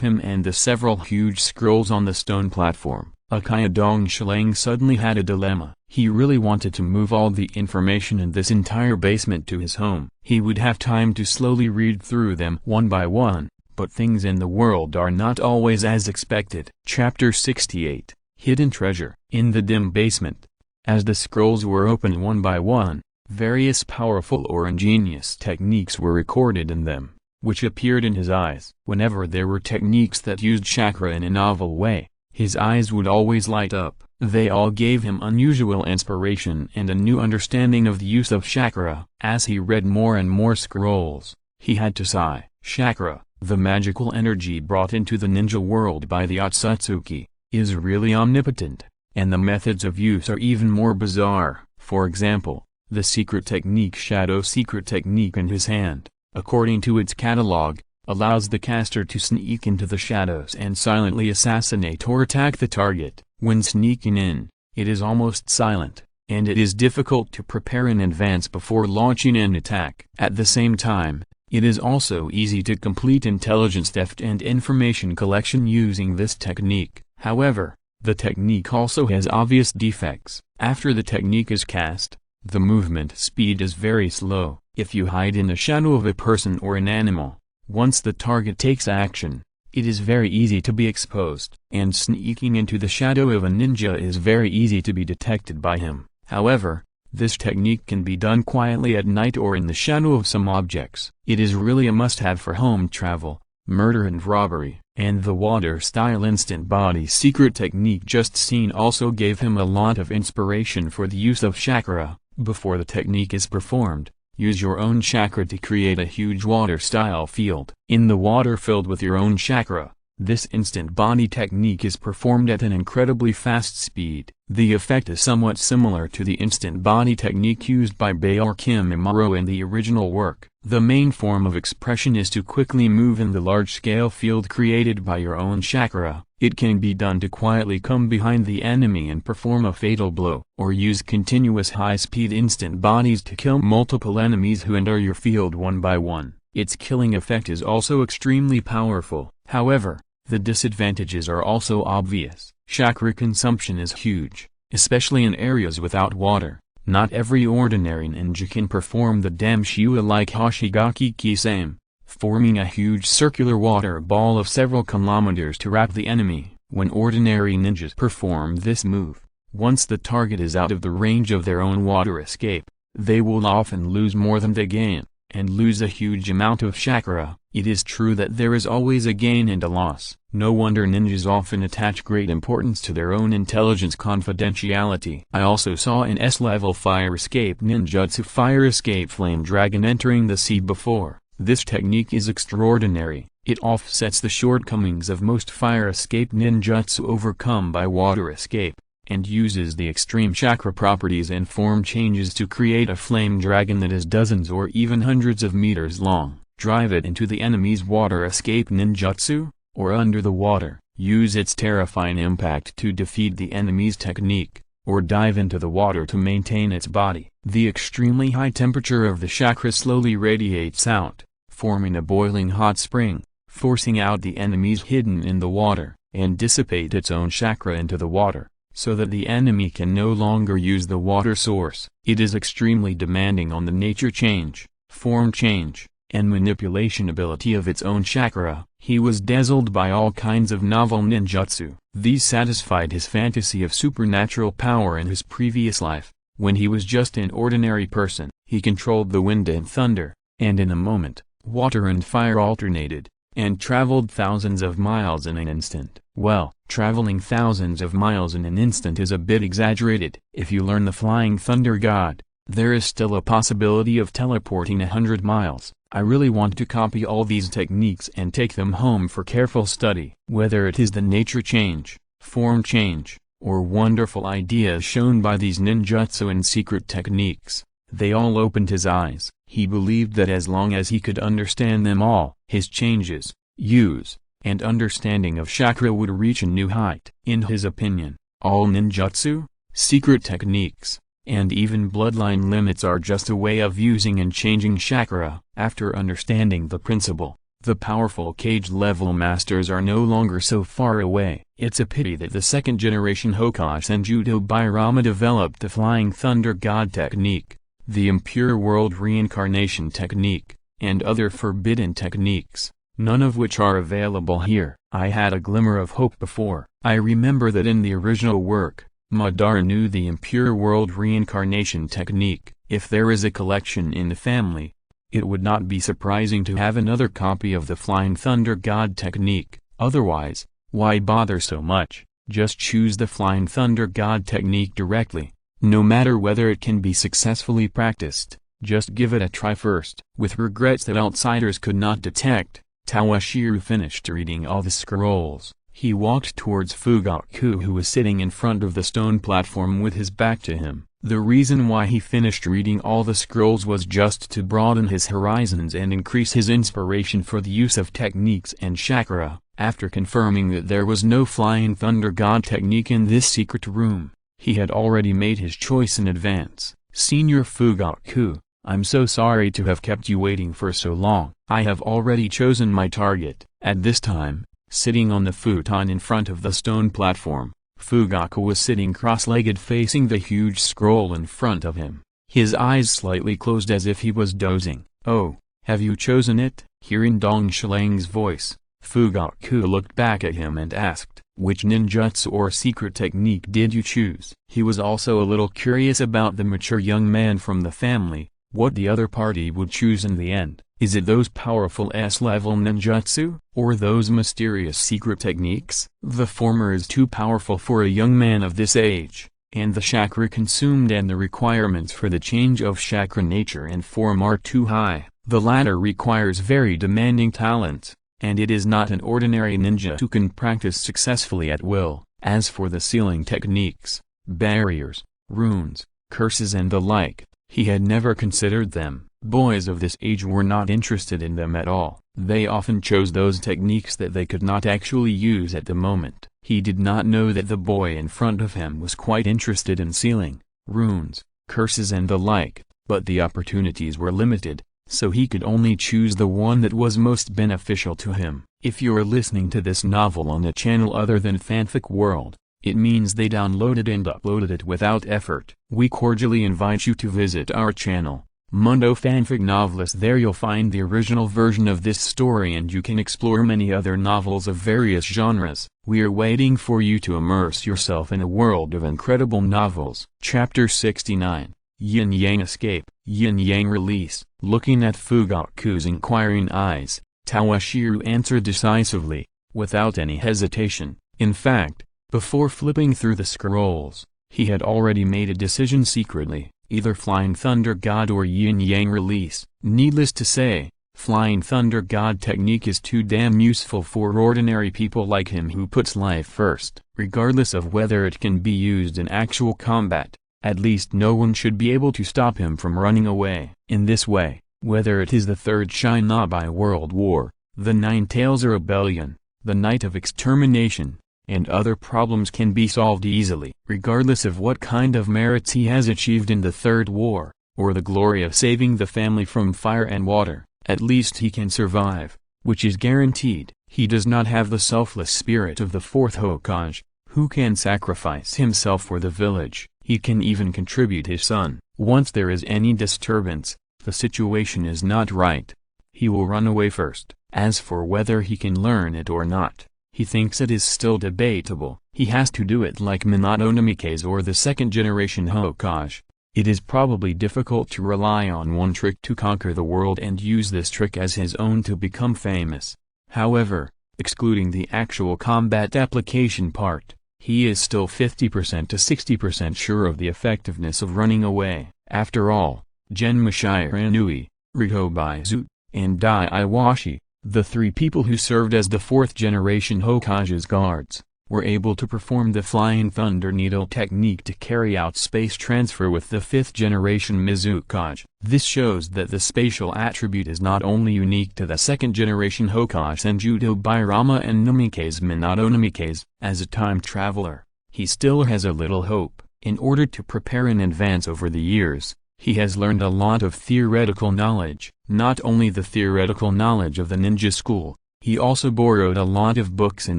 Speaker 1: him and the several huge scrolls on the stone platform, Uchiha Dong Shileng suddenly had a dilemma. He really wanted to move all the information in this entire basement to his home. He would have time to slowly read through them one by one, but things in the world are not always as expected. Chapter 68 Hidden Treasure. In the dim basement, as the scrolls were opened one by one, various powerful or ingenious techniques were recorded in them, which appeared in his eyes. Whenever there were techniques that used chakra in a novel way, his eyes would always light up. They all gave him unusual inspiration and a new understanding of the use of chakra. As he read more and more scrolls, he had to sigh. Chakra, the magical energy brought into the ninja world by the Otsutsuki, is really omnipotent, and the methods of use are even more bizarre. For example, the secret technique Shadow Secret Technique in his hand, according to its catalog, allows the caster to sneak into the shadows and silently assassinate or attack the target. When sneaking in, it is almost silent, and it is difficult to prepare in advance before launching an attack. At the same time, it is also easy to complete intelligence theft and information collection using this technique. However, the technique also has obvious defects. After the technique is cast, the movement speed is very slow. If you hide in the shadow of a person or an animal, once the target takes action, it is very easy to be exposed. And sneaking into the shadow of a ninja is very easy to be detected by him. However, this technique can be done quietly at night or in the shadow of some objects. It is really a must-have for home travel, murder and robbery. And the water-style instant body secret technique just seen also gave him a lot of inspiration for the use of chakra. Before the technique is performed, use your own chakra to create a huge water-style field. In the water filled with your own chakra, this instant body technique is performed at an incredibly fast speed. The effect is somewhat similar to the instant body technique used by Baor Kim Imaro in the original work. The main form of expression is to quickly move in the large-scale field created by your own chakra. It can be done to quietly come behind the enemy and perform a fatal blow, or use continuous high-speed instant bodies to kill multiple enemies who enter your field one by one. Its killing effect is also extremely powerful. However, the disadvantages are also obvious. Chakra consumption is huge, especially in areas without water. Not every ordinary ninja can perform the Damshua like Hoshigaki Kisame, forming a huge circular water ball of several kilometers to wrap the enemy. When ordinary ninjas perform this move, once the target is out of the range of their own water escape, they will often lose more than they gain, and lose a huge amount of chakra. It is true that there is always a gain and a loss. No wonder ninjas often attach great importance to their own intelligence confidentiality. I also saw in S-level fire escape ninjutsu fire escape flame dragon entering the sea before. This technique is extraordinary. It offsets the shortcomings of most fire escape ninjutsu overcome by water escape, and uses the extreme chakra properties and form changes to create a flame dragon that is dozens or even hundreds of meters long. Drive it into the enemy's water escape ninjutsu, or under the water. Use its terrifying impact to defeat the enemy's technique, or dive into the water to maintain its body. The extremely high temperature of the chakra slowly radiates out, forming a boiling hot spring, forcing out the enemies hidden in the water, and dissipate its own chakra into the water, so that the enemy can no longer use the water source. It is extremely demanding on the nature change, form change, and manipulation ability of its own chakra. He was dazzled by all kinds of novel ninjutsu. These satisfied his fantasy of supernatural power in his previous life. When he was just an ordinary person, he controlled the wind and thunder, and in a moment, water and fire alternated, and traveled thousands of miles in an instant. Well, traveling thousands of miles in an instant is a bit exaggerated. If you learn the Flying Thunder God, there is still a possibility of teleporting 100 miles. I really want to copy all these techniques and take them home for careful study. Whether it is the nature change, form change, or wonderful ideas shown by these ninjutsu and secret techniques, they all opened his eyes. He believed that as long as he could understand them all, his changes, use, and understanding of chakra would reach a new height. In his opinion, all ninjutsu, secret techniques, and even bloodline limits are just a way of using and changing chakra. After understanding the principle, the powerful cage-level masters are no longer so far away. It's a pity that the second-generation Hokai Senjutsu by Rama developed the Flying Thunder God technique, the Impure World Reincarnation technique, and other forbidden techniques, none of which are available here. I had a glimmer of hope before. I remember that in the original work, Madara knew the Impure World Reincarnation technique. If there is a collection in the family, it would not be surprising to have another copy of the Flying Thunder God technique. Otherwise, why bother so much? Just choose the Flying Thunder God technique directly. No matter whether it can be successfully practiced, just give it a try first. With regrets that outsiders could not detect, Toshiro finished reading all the scrolls. He walked towards Fugaku, who was sitting in front of the stone platform with his back to him. The reason why he finished reading all the scrolls was just to broaden his horizons and increase his inspiration for the use of techniques and chakra. After confirming that there was no Flying Thunder God technique in this secret room, he had already made his choice in advance. Senior Fugaku, I'm so sorry to have kept you waiting for so long. I have already chosen my target. At this time, sitting on the futon in front of the stone platform, Fugaku was sitting cross-legged facing the huge scroll in front of him, his eyes slightly closed as if he was dozing. Oh, have you chosen it? Hearing Dong Shilang's voice, Fugaku looked back at him and asked, which ninjutsu or secret technique did you choose? He was also a little curious about the mature young man from the family, what the other party would choose in the end. Is it those powerful S-level ninjutsu, or those mysterious secret techniques? The former is too powerful for a young man of this age, and the chakra consumed and the requirements for the change of chakra nature and form are too high. The latter requires very demanding talent, and it is not an ordinary ninja who can practice successfully at will. As for the sealing techniques, barriers, runes, curses and the like, he had never considered them. Boys of this age were not interested in them at all. They often chose those techniques that they could not actually use at the moment. He did not know that the boy in front of him was quite interested in sealing, runes, curses and the like, but the opportunities were limited, so he could only choose the one that was most beneficial to him. If you're listening to this novel on a channel other than Fanfic World, it means they downloaded and uploaded it without effort. We cordially invite you to visit our channel, Mundo Fanfic Novelist. There you'll find the original version of this story and you can explore many other novels of various genres. We are waiting for you to immerse yourself in a world of incredible novels. Chapter 69, Yin Yang Escape, Yin Yang Release. Looking at Fugaku's inquiring eyes, Toshiro answered decisively, without any hesitation. In fact, before flipping through the scrolls, he had already made a decision secretly, either Flying Thunder God or Yin Yang release. Needless to say, Flying Thunder God technique is too damn useful for ordinary people like him who puts life first. Regardless of whether it can be used in actual combat, at least no one should be able to stop him from running away. In this way, whether it is the Third Shinobi World War, the Nine Tails Rebellion, the Night of Extermination, and other problems can be solved easily. Regardless of what kind of merits he has achieved in the Third War, or the glory of saving the family from fire and water, at least he can survive, which is guaranteed. He does not have the selfless spirit of the fourth Hokage, who can sacrifice himself for the village. He can even contribute his son. Once there is any disturbance, the situation is not right, he will run away first. As for whether he can learn it or not, he thinks it is still debatable. He has to do it like Minato Namikaze or the second-generation Hokage. It is probably difficult to rely on one trick to conquer the world and use this trick as his own to become famous. However, excluding the actual combat application part, he is still 50% to 60% sure of the effectiveness of running away. After all, Genmashiro Inui, Rikobaizu, and Dai Iwashi, the three people who served as the fourth-generation Hokage's guards, were able to perform the Flying Thunder Needle technique to carry out space transfer with the fifth-generation Mizukage. This shows that the spatial attribute is not only unique to the second-generation Hokage Senjutsu Bairama and Namikaze Minato Namikaze. As a time traveler, he still has a little hope. In order to prepare in advance over the years, he has learned a lot of theoretical knowledge. Not only the theoretical knowledge of the ninja school, he also borrowed a lot of books in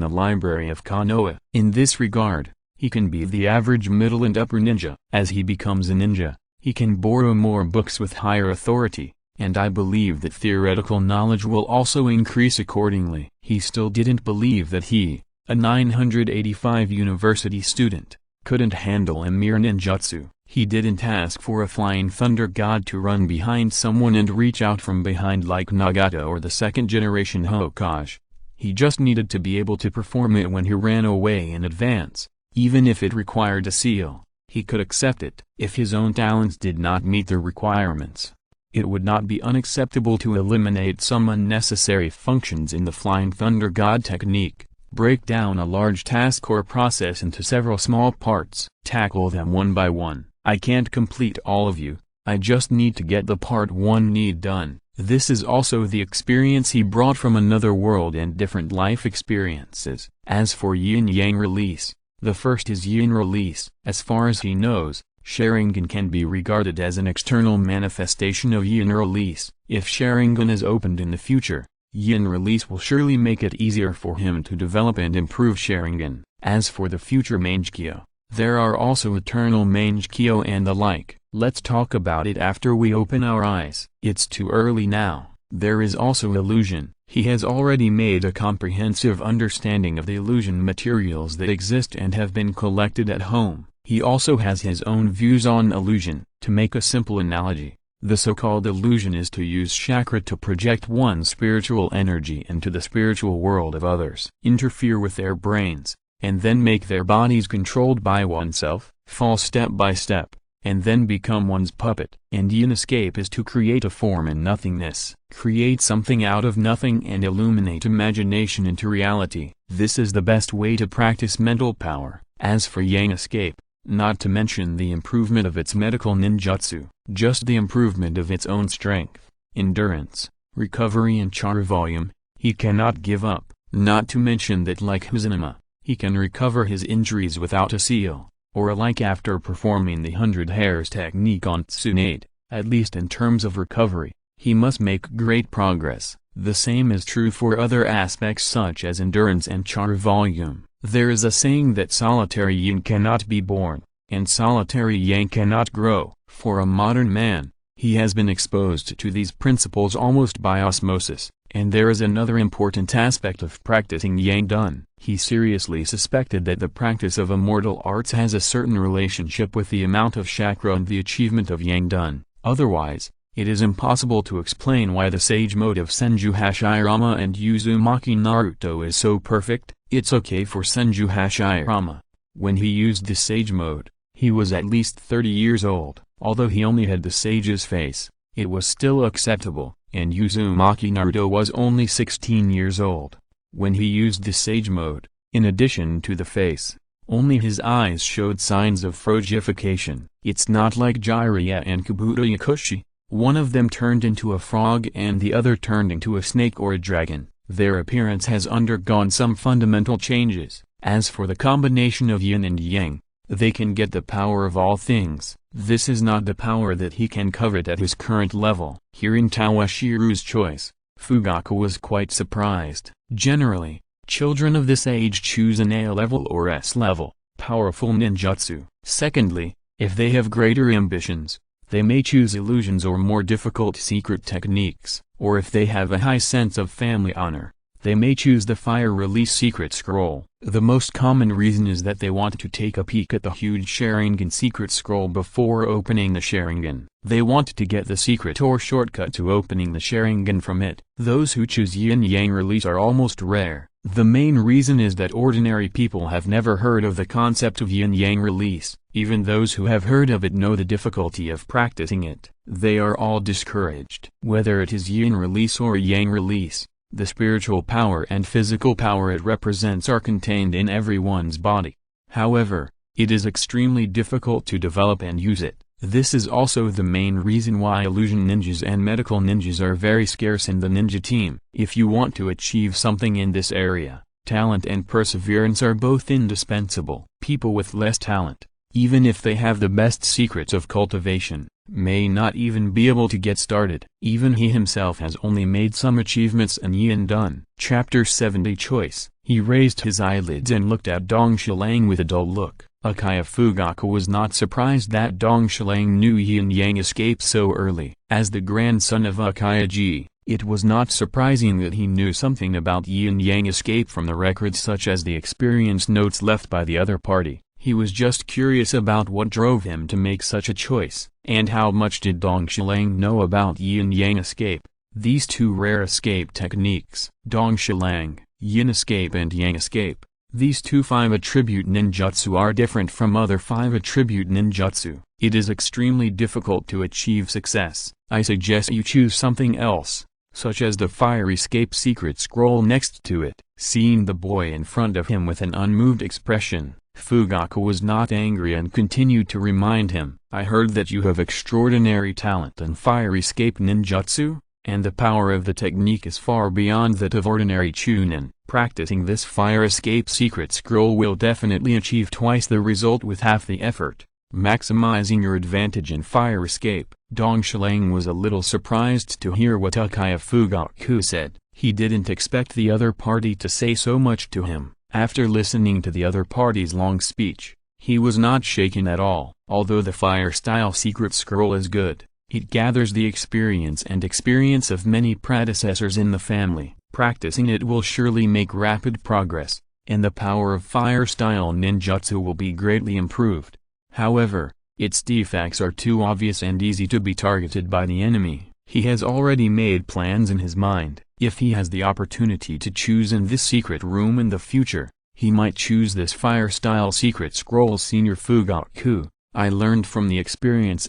Speaker 1: the library of Konoha. In this regard, he can be the average middle and upper ninja. As he becomes a ninja, he can borrow more books with higher authority, and I believe that theoretical knowledge will also increase accordingly. He still didn't believe that he, a 985 university student, couldn't handle a mere ninjutsu. He didn't ask for a Flying Thunder God to run behind someone and reach out from behind like Nagata or the second-generation Hokage. He just needed to be able to perform it when he ran away in advance. Even if it required a seal, he could accept it. If his own talents did not meet the requirements, it would not be unacceptable to eliminate some unnecessary functions in the Flying Thunder God technique. Break down a large task or process into several small parts. Tackle them one by one. I can't complete all of you, I just need to get the part one need done. This is also the experience he brought from another world and different life experiences. As for Yin Yang release, the first is Yin release. As far as he knows, Sharingan can be regarded as an external manifestation of Yin release. If Sharingan is opened in the future, Yin release will surely make it easier for him to develop and improve Sharingan. As for the future Mangekyo, there are also eternal Mangekyo and the like. Let's talk about it after we open our eyes. It's too early now. There is also illusion. He has already made a comprehensive understanding of the illusion materials that exist and have been collected at home. He also has his own views on illusion. To make a simple analogy, the so-called illusion is to use chakra to project one's spiritual energy into the spiritual world of others, interfere with their brains, and then make their bodies controlled by oneself, fall step by step, and then become one's puppet. And Yin escape is to create a form in nothingness, create something out of nothing and illuminate imagination into reality. This is the best way to practice mental power. As for Yang escape, not to mention the improvement of its medical ninjutsu, just the improvement of its own strength, endurance, recovery and chakra volume, he cannot give up. Not to mention that like Huzunama, he can recover his injuries without a seal, or like after performing the 100 hairs technique on Tsunade. At least in terms of recovery, he must make great progress. The same is true for other aspects such as endurance and chakra volume. There is a saying that solitary yin cannot be born, and solitary yang cannot grow. For a modern man, he has been exposed to these principles almost by osmosis. And there is another important aspect of practicing Yang done. He seriously suspected that the practice of immortal arts has a certain relationship with the amount of chakra and the achievement of Yang done. Otherwise, It is impossible to explain why the sage mode of Senju Hashirama and Uzumaki Naruto is so perfect. It's okay for Senju Hashirama. When he used the sage mode, he was at least 30 years old. Although he only had the sage's face, it was still acceptable, and Uzumaki Naruto was only 16 years old. When he used the sage mode, in addition to the face, only his eyes showed signs of frogification. It's not like Jiraiya and Kabuto Yakushi. One of them turned into a frog and the other turned into a snake or a dragon. Their appearance has undergone some fundamental changes. As for the combination of yin and yang, they can get the power of all things. This is not the power that he can covet at his current level. Hearing Tawashiro's choice, Fugaku was quite surprised. Generally, children of this age choose an A level or S level, powerful ninjutsu. Secondly, if they have greater ambitions, they may choose illusions or more difficult secret techniques, or if they have a high sense of family honor, they may choose the fire release secret scroll. The most common reason is that they want to take a peek at the huge Sharingan secret scroll before opening the Sharingan. They want to get the secret or shortcut to opening the Sharingan from it. Those who choose yin-yang release are almost rare. The main reason is that ordinary people have never heard of the concept of yin-yang release. Even those who have heard of it know the difficulty of practicing it. They are all discouraged. Whether it is yin release or yang release, the spiritual power and physical power it represents are contained in everyone's body. However, it is extremely difficult to develop and use it. This is also the main reason why illusion ninjas and medical ninjas are very scarce in the ninja team. If you want to achieve something in this area, talent and perseverance are both indispensable. People with less talent, even if they have the best secrets of cultivation, may not even be able to get started. Even he himself has only made some achievements in Yin done. Chapter 70 Choice. He raised his eyelids and looked at Dong Shilang with a dull look. Uchiha Fugaku was not surprised that Dong Shilang knew yin-yang escape so early. As the grandson of Uchiha, it was not surprising that he knew something about yin-yang escape from the records such as the experience notes left by the other party. He was just curious about what drove him to make such a choice. And how much did Dong Shilang know about yin-yang escape? These two rare escape techniques, Dong Shilang, yin escape and yang escape. These two 5-attribute ninjutsu are different from other 5-attribute ninjutsu. It is extremely difficult to achieve success. I suggest you choose something else, such as the fire escape secret scroll next to it. Seeing the boy in front of him with an unmoved expression, Fugaku was not angry and continued to remind him. I heard that you have extraordinary talent in fire escape ninjutsu, and the power of the technique is far beyond that of ordinary chunin. Practicing this fire escape secret scroll will definitely achieve twice the result with half the effort, maximizing your advantage in fire escape. Dong Shilang was a little surprised to hear what Uchiha Fugaku said. He didn't expect the other party to say so much to him. After listening to the other party's long speech, he was not shaken at all. Although the fire-style secret scroll is good, it gathers the experience of many predecessors in the family. Practicing it will surely make rapid progress, and the power of fire-style ninjutsu will be greatly improved. However, its defects are too obvious and easy to be targeted by the enemy. He has already made plans in his mind. If he has the opportunity to choose in this secret room in the future, he might choose this fire-style secret scroll. Senior Fugaku, I learned from the experience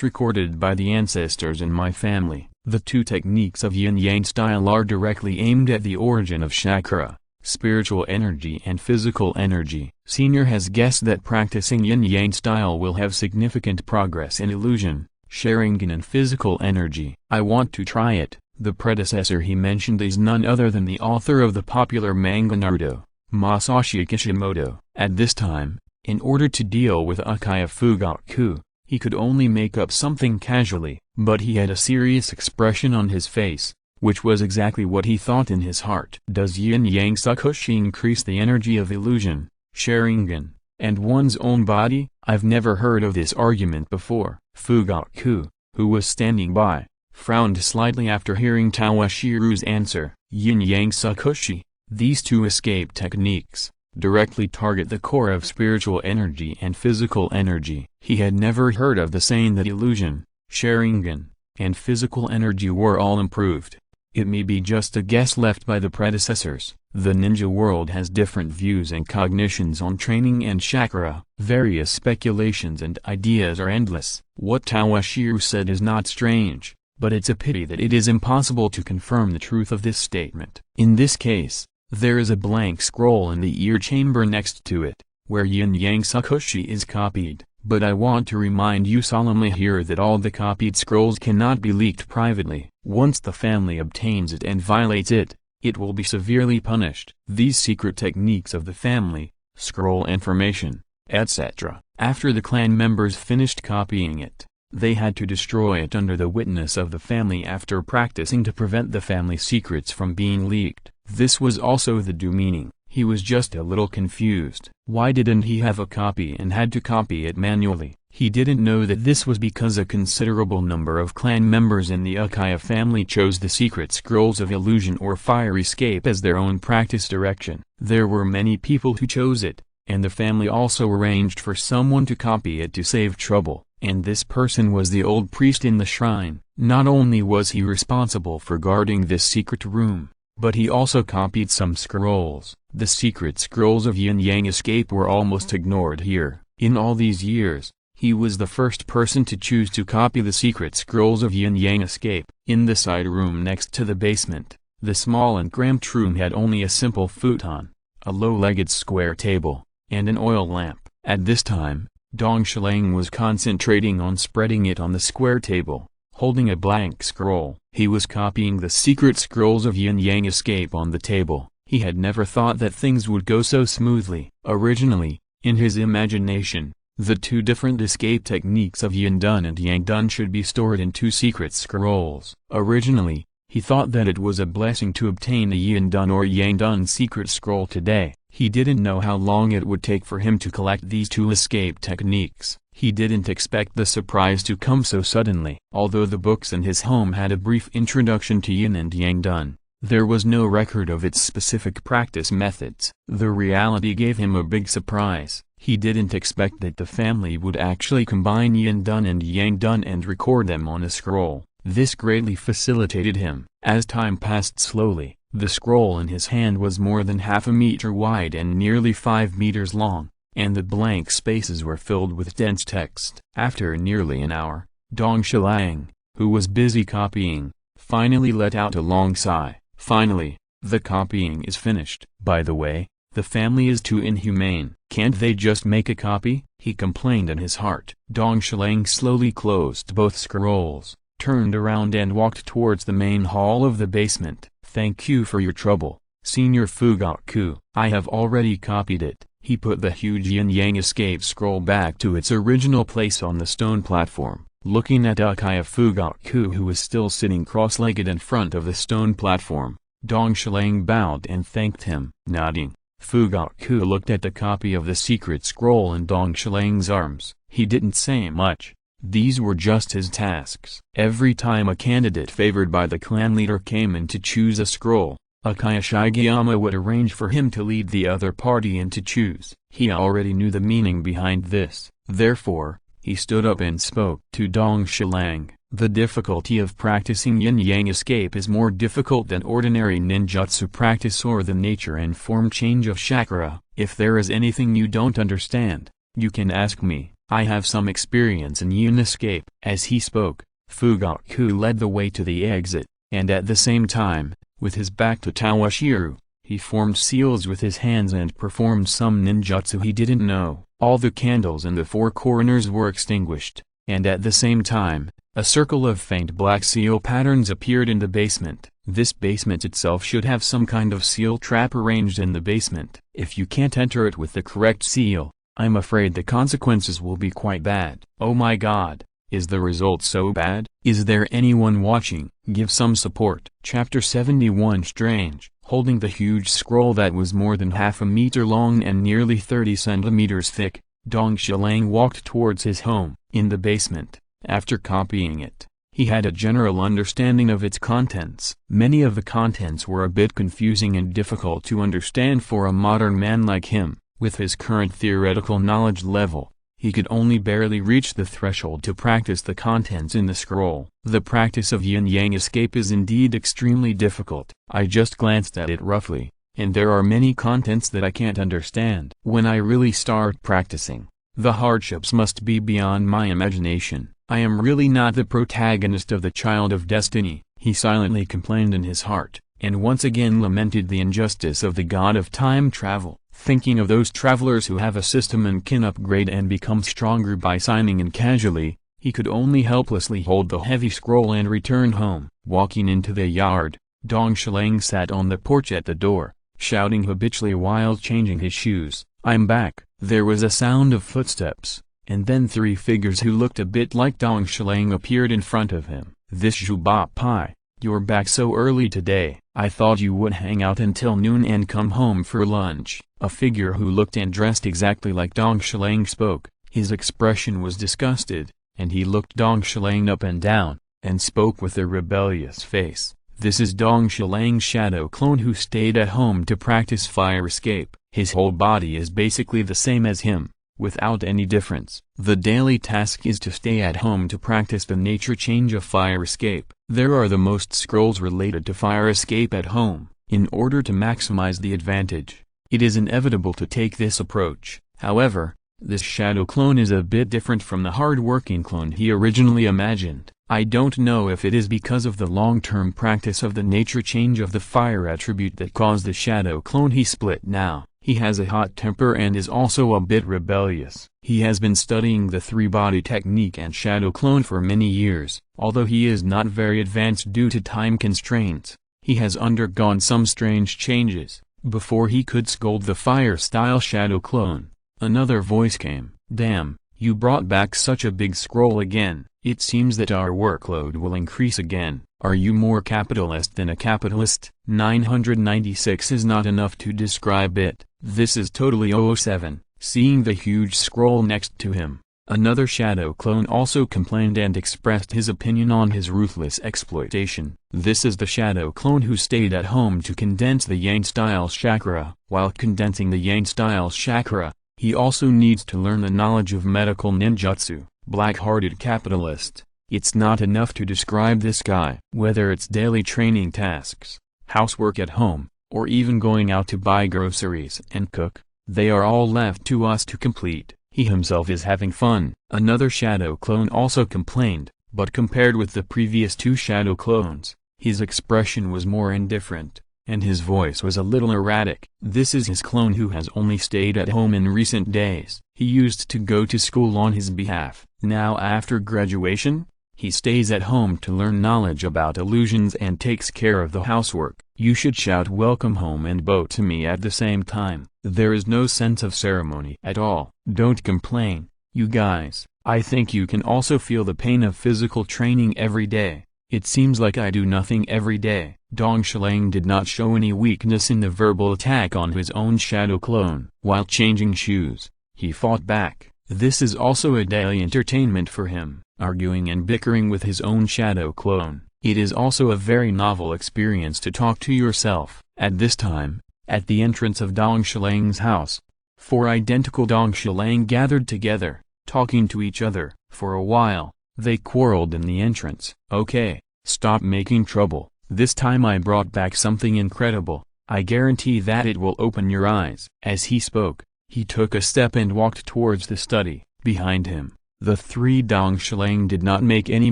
Speaker 1: recorded by the ancestors in my family. The two techniques of yin-yang style are directly aimed at the origin of chakra, spiritual energy and physical energy. Senior has guessed that practicing yin-yang style will have significant progress in illusion, Sharingan and physical energy. I want to try it. The predecessor he mentioned is none other than the author of the popular manga Naruto, Masashi Kishimoto. At this time, in order to deal with Uchiha Fugaku, he could only make up something casually, but he had a serious expression on his face, which was exactly what he thought in his heart. Does yin-yang sakushi increase the energy of illusion, Sharingan, and one's own body? I've never heard of this argument before. Fugaku, who was standing by, frowned slightly after hearing Tawashiro's answer. Yin-yang sakushi, these two escape techniques, directly target the core of spiritual energy and physical energy. He had never heard of the saying that illusion, Sharingan, and physical energy were all improved. It may be just a guess left by the predecessors. The ninja world has different views and cognitions on training and chakra. Various speculations and ideas are endless. What Toshiro said is not strange, but it's a pity that it is impossible to confirm the truth of this statement. In this case, there is a blank scroll in the ear chamber next to it, where yin-yang sakushi is copied. But I want to remind you solemnly here that all the copied scrolls cannot be leaked privately. Once the family obtains it and violates it, it will be severely punished. These secret techniques of the family, scroll information, etc. After the clan members finished copying it, they had to destroy it under the witness of the family after practicing to prevent the family secrets from being leaked. This was also the due meaning. He was just a little confused. Why didn't he have a copy and had to copy it manually? He didn't know that this was because a considerable number of clan members in the Uchiha family chose the secret scrolls of illusion or fire escape as their own practice direction. There were many people who chose it, and the family also arranged for someone to copy it to save trouble, and this person was the old priest in the shrine. Not only was he responsible for guarding this secret room, but he also copied some scrolls. The secret scrolls of yin-yang escape were almost ignored here. In all these years, he was the first person to choose to copy the secret scrolls of yin-yang escape. In the side room next to the basement, the small and cramped room had only a simple futon, a low-legged square table, and an oil lamp. At this time, Dong Shilang was concentrating on spreading it on the square table, holding a blank scroll. He was copying the secret scrolls of yin-yang escape on the table. He had never thought that things would go so smoothly. Originally, in his imagination, the two different escape techniques of yin-dun and yang-dun should be stored in two secret scrolls. Originally, he thought that it was a blessing to obtain a yin-dun or yang-dun secret scroll today. He didn't know how long it would take for him to collect these two escape techniques. He didn't expect the surprise to come so suddenly. Although the books in his home had a brief introduction to yin and yang-dun, there was no record of its specific practice methods. The reality gave him a big surprise. He didn't expect that the family would actually combine yin-dun and yang-dun and record them on a scroll. This greatly facilitated him. As time passed slowly, the scroll in his hand was more than half a meter wide and nearly 5 meters long, and the blank spaces were filled with dense text. After nearly an hour, Dong Shilang, who was busy copying, finally let out a long sigh. Finally, the copying is finished. By the way, the family is too inhumane. Can't they just make a copy? He complained in his heart. Dong Shilang slowly closed both scrolls, turned around and walked towards the main hall of the basement. Thank you for your trouble, Senior Fugaku. I have already copied it. He put the huge yin-yang escape scroll back to its original place on the stone platform. Looking at Uchiha Fugaku, who was still sitting cross-legged in front of the stone platform, Dong Shilang bowed and thanked him. Nodding, Fugaku looked at the copy of the secret scroll in Dong Shilang's arms. He didn't say much. These were just his tasks. Every time a candidate favored by the clan leader came in to choose a scroll, Uchiha Shigeyama would arrange for him to lead the other party in to choose. He already knew the meaning behind this. Therefore, he stood up and spoke to Dong Shilang. The difficulty of practicing yin-yang escape is more difficult than ordinary ninjutsu practice or the nature and form change of chakra. If there is anything you don't understand, you can ask me. I have some experience in yin escape. As he spoke, Fugaku led the way to the exit, and at the same time, with his back to Toshiro, he formed seals with his hands and performed some ninjutsu he didn't know. All the candles in the four corners were extinguished, and at the same time, a circle of faint black seal patterns appeared in the basement. This basement itself should have some kind of seal trap arranged in the basement. If you can't enter it with the correct seal, I'm afraid the consequences will be quite bad. Oh my god, is the result so bad? Is there anyone watching? Give some support. Chapter 71. Strange. Holding the huge scroll that was more than half a meter long and nearly 30 centimeters thick, Dong Shilang walked towards his home. In the basement, after copying it, he had a general understanding of its contents. Many of the contents were a bit confusing and difficult to understand for a modern man like him. With his current theoretical knowledge level, He could only barely reach the threshold to practice the contents in the scroll. The practice of yin-yang escape is indeed extremely difficult. I just glanced at it roughly, and there are many contents that I can't understand. When I really start practicing, the hardships must be beyond my imagination. I am really not the protagonist of the Child of Destiny, he silently complained in his heart, and once again lamented the injustice of the god of time travel. Thinking of those travelers who have a system and can upgrade and become stronger by signing in casually, he could only helplessly hold the heavy scroll and return home. Walking into the yard, Dong Shilang sat on the porch at the door, shouting habitually while changing his shoes. "I'm back." There was a sound of footsteps, and then 3 figures who looked a bit like Dong Shilang appeared in front of him. "This Zhuba Pai, you're back so early today. I thought you would hang out until noon and come home for lunch." A figure who looked and dressed exactly like Dong Shilang spoke. His expression was disgusted, and he looked Dong Shilang up and down, and spoke with a rebellious face. "This is Dong Shilang's shadow clone who stayed at home to practice fire escape. His whole body is basically the same as him, without any difference. The daily task is to stay at home to practice the nature change of fire escape. There are the most scrolls related to fire escape at home. In order to maximize the advantage, it is inevitable to take this approach. However, this shadow clone is a bit different from the hard-working clone he originally imagined. I don't know if it is because of the long-term practice of the nature change of the fire attribute that caused the shadow clone he split now. He has a hot temper and is also a bit rebellious. He has been studying the 3-body technique and shadow clone for many years. Although he is not very advanced due to time constraints, he has undergone some strange changes. Before he could scold the fire-style shadow clone, another voice came. "Damn, you brought back such a big scroll again. It seems that our workload will increase again. Are you more capitalist than a capitalist?" 996 is not enough to describe it. This is totally 007. Seeing the huge scroll next to him, another shadow clone also complained and expressed his opinion on his ruthless exploitation. This is the shadow clone who stayed at home to condense the Yang-style chakra. While condensing the Yang-style chakra, he also needs to learn the knowledge of medical ninjutsu. Black-hearted capitalist. It's not enough to describe this guy. Whether it's daily training tasks, housework at home, or even going out to buy groceries and cook, they are all left to us to complete. He himself is having fun. Another shadow clone also complained, but compared with the previous 2 shadow clones, his expression was more indifferent, and his voice was a little erratic. This is his clone who has only stayed at home in recent days. He used to go to school on his behalf. Now after graduation, he stays at home to learn knowledge about illusions and takes care of the housework. You should shout welcome home and bow to me at the same time. There is no sense of ceremony at all. Don't complain, you guys. I think you can also feel the pain of physical training every day. It seems like I do nothing every day. Dong Shilang did not show any weakness in the verbal attack on his own shadow clone. While changing shoes, he fought back. This is also a daily entertainment for him, arguing and bickering with his own shadow clone. It is also a very novel experience to talk to yourself. At this time, at the entrance of Dong Shilang's house, 4 identical Dong Shilang gathered together, talking to each other. For a while, they quarreled in the entrance. "Okay, stop making trouble. This time I brought back something incredible. I guarantee that it will open your eyes." As he spoke, he took a step and walked towards the study. Behind him, the 3 Dong Shilang did not make any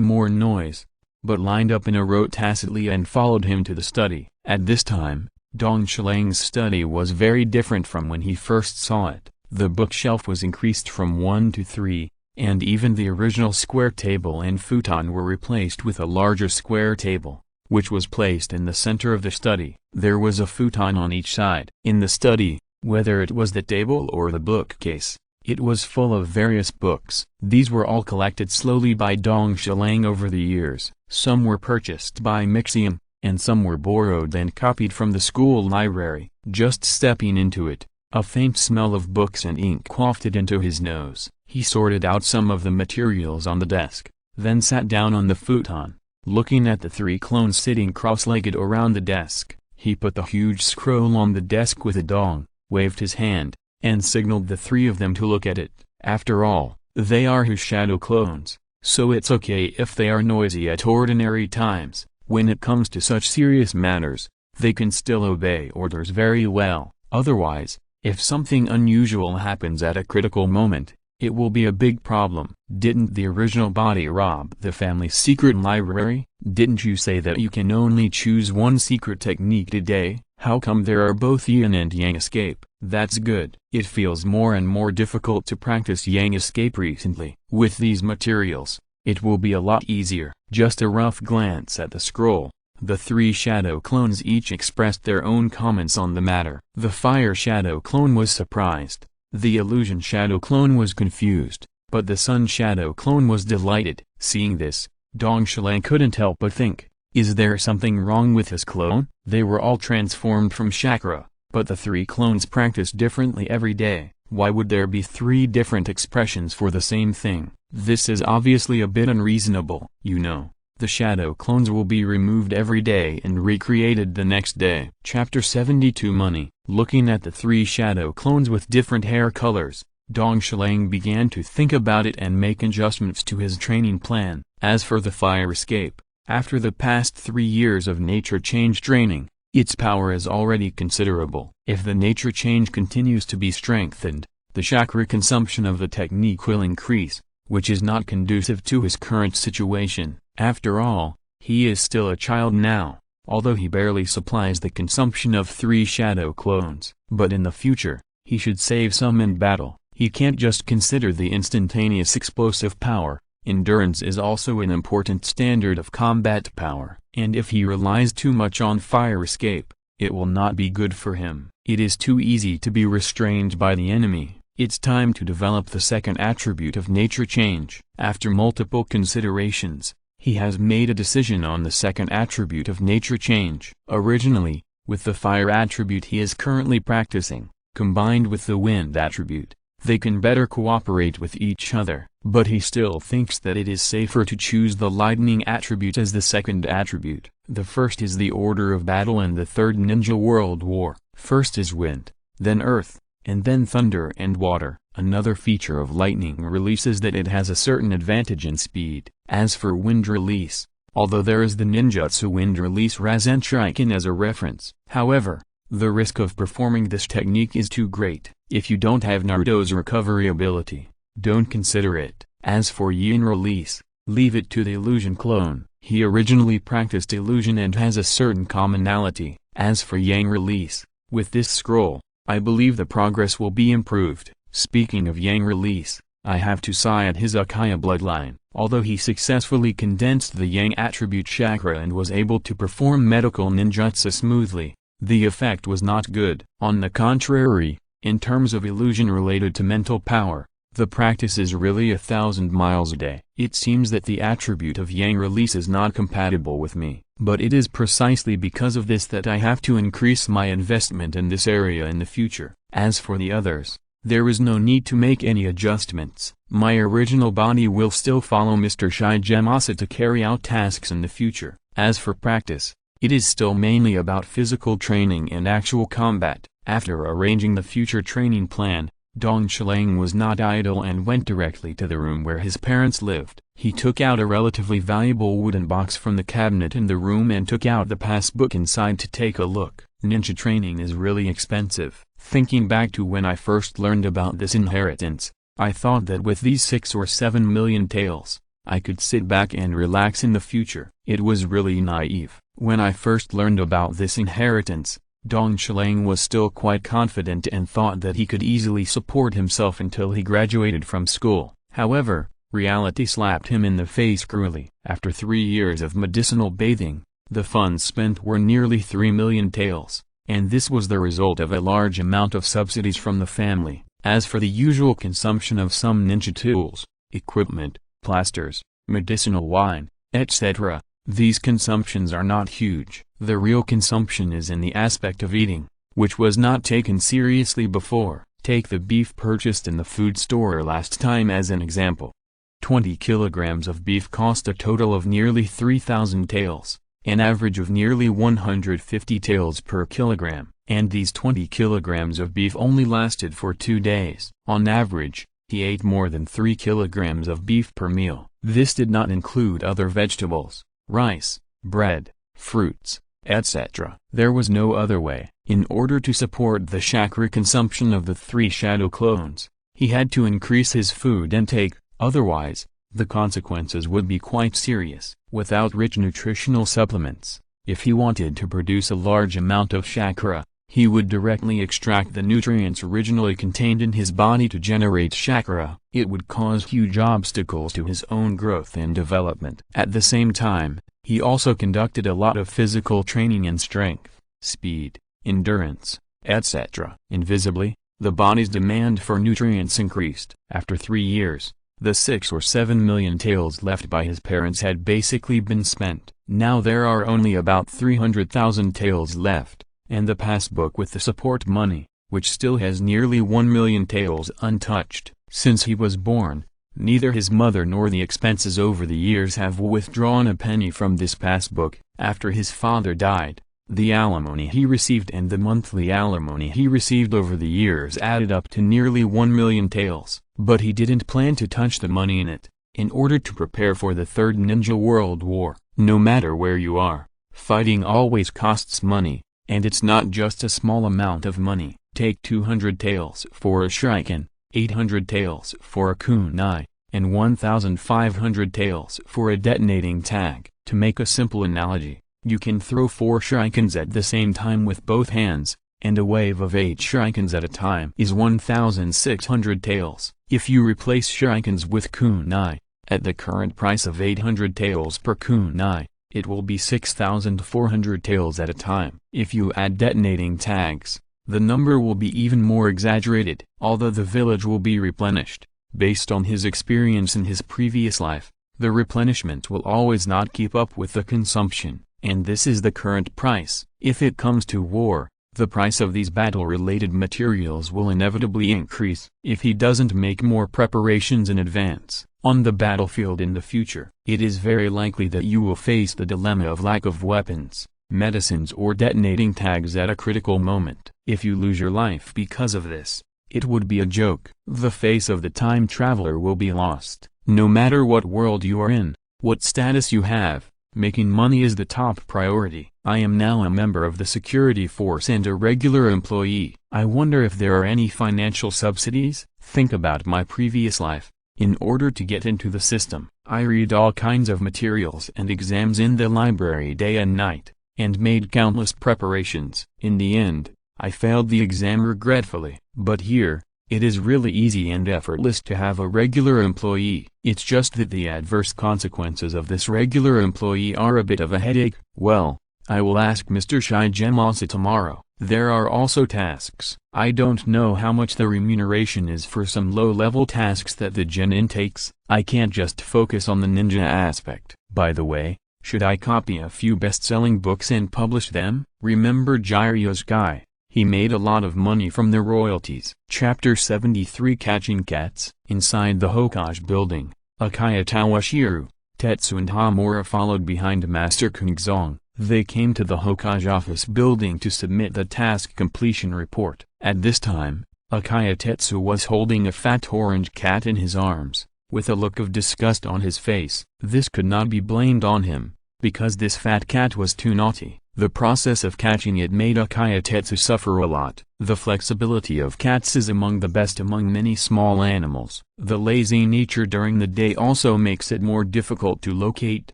Speaker 1: more noise, but lined up in a row tacitly and followed him to the study. At this time, Dong Shilang's study was very different from when he first saw it. The bookshelf was increased from 1 to 3, and even the original square table and futon were replaced with a larger square table, which was placed in the center of the study. There was a futon on each side. In the study, whether it was the table or the bookcase, it was full of various books. These were all collected slowly by Dong Shilang over the years. Some were purchased by Meixiang, and some were borrowed and copied from the school library. Just stepping into it, a faint smell of books and ink wafted into his nose. He sorted out some of the materials on the desk, then sat down on the futon. Looking at the 3 clones sitting cross-legged around the desk, he put the huge scroll on the desk with a dong, waved his hand, and signaled the 3 of them to look at it. After all, They are his shadow clones, so it's okay if they are noisy at ordinary times. When it comes to such serious matters, they can still obey orders very well. Otherwise, if something unusual happens at a critical moment, it will be a big problem. Didn't the original body rob the family's secret library? Didn't you say that you can only choose one secret technique a day? How come there are both yin and yang escape? That's good. It feels more and more difficult to practice yang escape recently. With these materials, it will be a lot easier. Just a rough glance at the scroll. The three shadow clones each expressed their own comments on the matter. The fire shadow clone was surprised. The illusion shadow clone was confused, but the sun shadow clone was delighted. Seeing this, Dong Shilang couldn't help but think, is there something wrong with his clone? They were all transformed from chakra, but the three clones practiced differently every day. Why would there be three different expressions for the same thing? This is obviously a bit unreasonable. You know, the shadow clones will be removed every day and recreated the next day. Chapter 72 Money. Looking at the three shadow clones with different hair colors, Dong Shilang began to think about it and make adjustments to his training plan. As for the fire escape, after the past 3 years of nature change training, its power is already considerable. If the nature change continues to be strengthened, the chakra consumption of the technique will increase, which is not conducive to his current situation. After all, he is still a child now, although he barely supplies the consumption of 3 shadow clones. But in the future, he should save some in battle. He can't just consider the instantaneous explosive power. Endurance is also an important standard of combat power, and if he relies too much on fire escape, it will not be good for him. It is too easy to be restrained by the enemy. It's time to develop the second attribute of nature change. After multiple considerations, he has made a decision on the second attribute of nature change. Originally, with the fire attribute he is currently practicing, combined with the wind attribute, they can better cooperate with each other. But he still thinks that it is safer to choose the lightning attribute as the second attribute. The first is the order of battle and the third ninja world war. First is wind, then earth, and then thunder and water. Another feature of lightning release is that it has a certain advantage in speed. As for wind release, although there is the ninjutsu wind release Rasenshriken as a reference, however, the risk of performing this technique is too great. If you don't have Naruto's recovery ability, don't consider it. As for yin release, leave it to the illusion clone. He originally practiced illusion and has a certain commonality. As for yang release, with this scroll, I believe the progress will be improved. Speaking of yang release, I have to sigh at his Uchiha bloodline. Although he successfully condensed the yang attribute chakra and was able to perform medical ninjutsu smoothly, the effect was not good. On the contrary, in terms of illusion related to mental power, the practice is really 1,000 miles a day. It seems that the attribute of yang release is not compatible with me. But it is precisely because of this that I have to increase my investment in this area in the future. As for the others, there is no need to make any adjustments. My original body will still follow Mr. Shigemasa to carry out tasks in the future. As for practice, it is still mainly about physical training and actual combat. After arranging the future training plan, Dong Shilang was not idle and went directly to the room where his parents lived. He took out a relatively valuable wooden box from the cabinet in the room and took out the passbook inside to take a look. Ninja training is really expensive. Thinking back to when I first learned about this inheritance, I thought that with these 6 or 7 million taels, I could sit back and relax in the future. It was really naive. When I first learned about this inheritance, Dong Shilang was still quite confident and thought that he could easily support himself until he graduated from school. However, reality slapped him in the face cruelly. After 3 years of medicinal bathing, the funds spent were nearly 3 million taels, and this was the result of a large amount of subsidies from the family. As for the usual consumption of some ninja tools, equipment, plasters, medicinal wine, etc., these consumptions are not huge. The real consumption is in the aspect of eating, which was not taken seriously before. Take the beef purchased in the food store last time as an example. 20 kilograms of beef cost a total of nearly 3,000 taels, an average of nearly 150 taels per kilogram, and these 20 kilograms of beef only lasted for 2 days. On average, He ate more than 3 kilograms of beef per meal. This did not include other vegetables, rice, bread, fruits, etc. There was no other way. In order to support the chakra consumption of the 3 shadow clones, he had to increase his food intake, otherwise, the consequences would be quite serious. Without rich nutritional supplements, if he wanted to produce a large amount of chakra, he would directly extract the nutrients originally contained in his body to generate chakra. It would cause huge obstacles to his own growth and development. At the same time, he also conducted a lot of physical training in strength, speed, endurance, etc. Invisibly, the body's demand for nutrients increased. After 3 years, the 6 or 7 million taels left by his parents had basically been spent. Now there are only about 300,000 taels left, and the passbook with the support money, which still has nearly 1 million taels untouched. Since he was born, neither his mother nor the expenses over the years have withdrawn a penny from this passbook. After his father died, the alimony he received and the monthly alimony he received over the years added up to nearly 1 million taels. But he didn't plan to touch the money in it. In order to prepare for the Third Ninja World War, no matter where you are, fighting always costs money, and it's not just a small amount of money. Take 200 taels for a shuriken, 800 taels for a kunai, and 1,500 taels for a detonating tag. To make a simple analogy, you can throw 4 shurikens at the same time with both hands, and a wave of 8 shurikens at a time is 1,600 taels. If you replace shurikens with kunai, at the current price of 800 taels per kunai, it will be 6,400 taels at a time. If you add detonating tags, the number will be even more exaggerated. Although the village will be replenished, based on his experience in his previous life, the replenishment will always not keep up with the consumption, and this is the current price. If it comes to war, the price of these battle-related materials will inevitably increase. If he doesn't make more preparations in advance, on the battlefield in the future, it is very likely that you will face the dilemma of lack of weapons, medicines or detonating tags at a critical moment. If you lose your life because of this, it would be a joke. The face of the time traveler will be lost. No matter what world you are in, what status you have, making money is the top priority. I am now a member of the security force and a regular employee. I wonder if there are any financial subsidies? Think about my previous life. In order to get into the system, I read all kinds of materials and exams in the library day and night, and made countless preparations. In the end, I failed the exam regretfully. But here, it is really easy and effortless to have a regular employee. It's just that the adverse consequences of this regular employee are a bit of a headache. Well, I will ask Mr. Shigemasa tomorrow. There are also tasks. I don't know how much the remuneration is for some low-level tasks that the genin takes. I can't just focus on the ninja aspect. By the way, should I copy a few best-selling books and publish them? Remember Jiraiya's guy? He made a lot of money from the royalties. Chapter 73 Catching Cats. Inside the Hokage building, Uchiha Toshiro, Tetsu and Hamura followed behind Master Kungzong. They came to the Hokage office building to submit the task completion report. At this time, Uchiha Tetsu was holding a fat orange cat in his arms, with a look of disgust on his face. This could not be blamed on him, because this fat cat was too naughty. The process of catching it made Uchiha Tetsu suffer a lot. The flexibility of cats is among the best among many small animals. The lazy nature during the day also makes it more difficult to locate.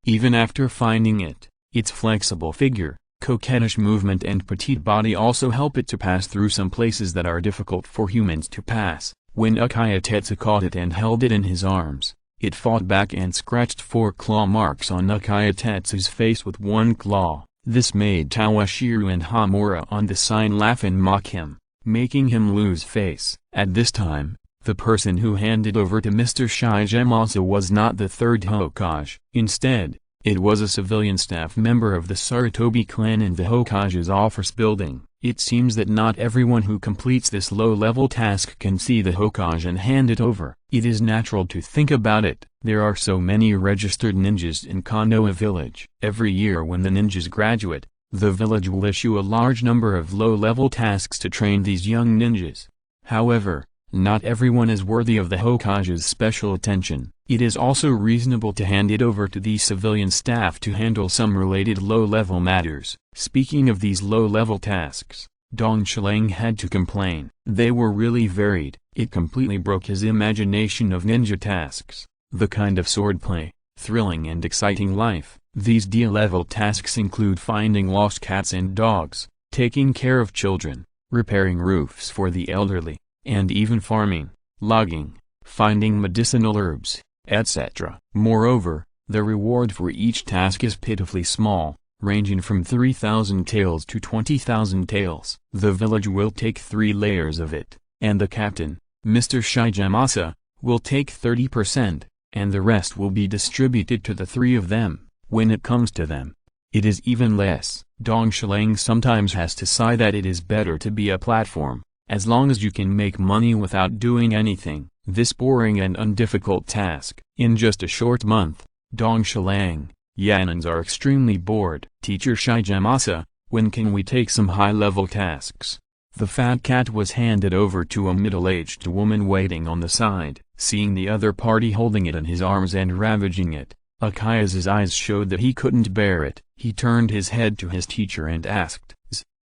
Speaker 1: Even after finding it, its flexible figure, coquettish movement and petite body also help it to pass through some places that are difficult for humans to pass. When Uchiha Tetsu caught it and held it in his arms, it fought back and scratched 4 claw marks on Uchiha Tetsu's face with one claw. This made Toshiro and Hamura on the sign laugh and mock him, making him lose face. At this time, the person who handed over to Mr. Shigemasa was not the third Hokage. Instead, it was a civilian staff member of the Sarutobi clan in the Hokage's office building. It seems that not everyone who completes this low-level task can see the Hokage and hand it over. It is natural to think about it. There are so many registered ninjas in Konoha village. Every year when the ninjas graduate, the village will issue a large number of low-level tasks to train these young ninjas. However, Not everyone is worthy of the Hokage's special attention. It is also reasonable to hand it over to the civilian staff to handle some related low-level matters. Speaking of these low-level tasks, Dong Shilang had to complain. They were really varied. It completely broke his imagination of ninja tasks, the kind of swordplay, thrilling and exciting life. These D-level tasks include finding lost cats and dogs, taking care of children, repairing roofs for the elderly, and even farming, logging, finding medicinal herbs, etc. Moreover, the reward for each task is pitifully small, ranging from 3,000 taels to 20,000 taels. The village will take 3 layers of it, and the captain, Mr. Shijamasa, will take 30%, and the rest will be distributed to the 3 of them. When it comes to them, it is even less. Dong Shilang sometimes has to sigh that it is better to be a platform, as long as you can make money without doing anything, this boring and undifficult task. In just a short month, Dong Shilang, Yanins are extremely bored. Teacher Shijamasa, when can we take some high-level tasks? The fat cat was handed over to a middle-aged woman waiting on the side. Seeing the other party holding it in his arms and ravaging it, Akaya's eyes showed that he couldn't bear it. He turned his head to his teacher and asked,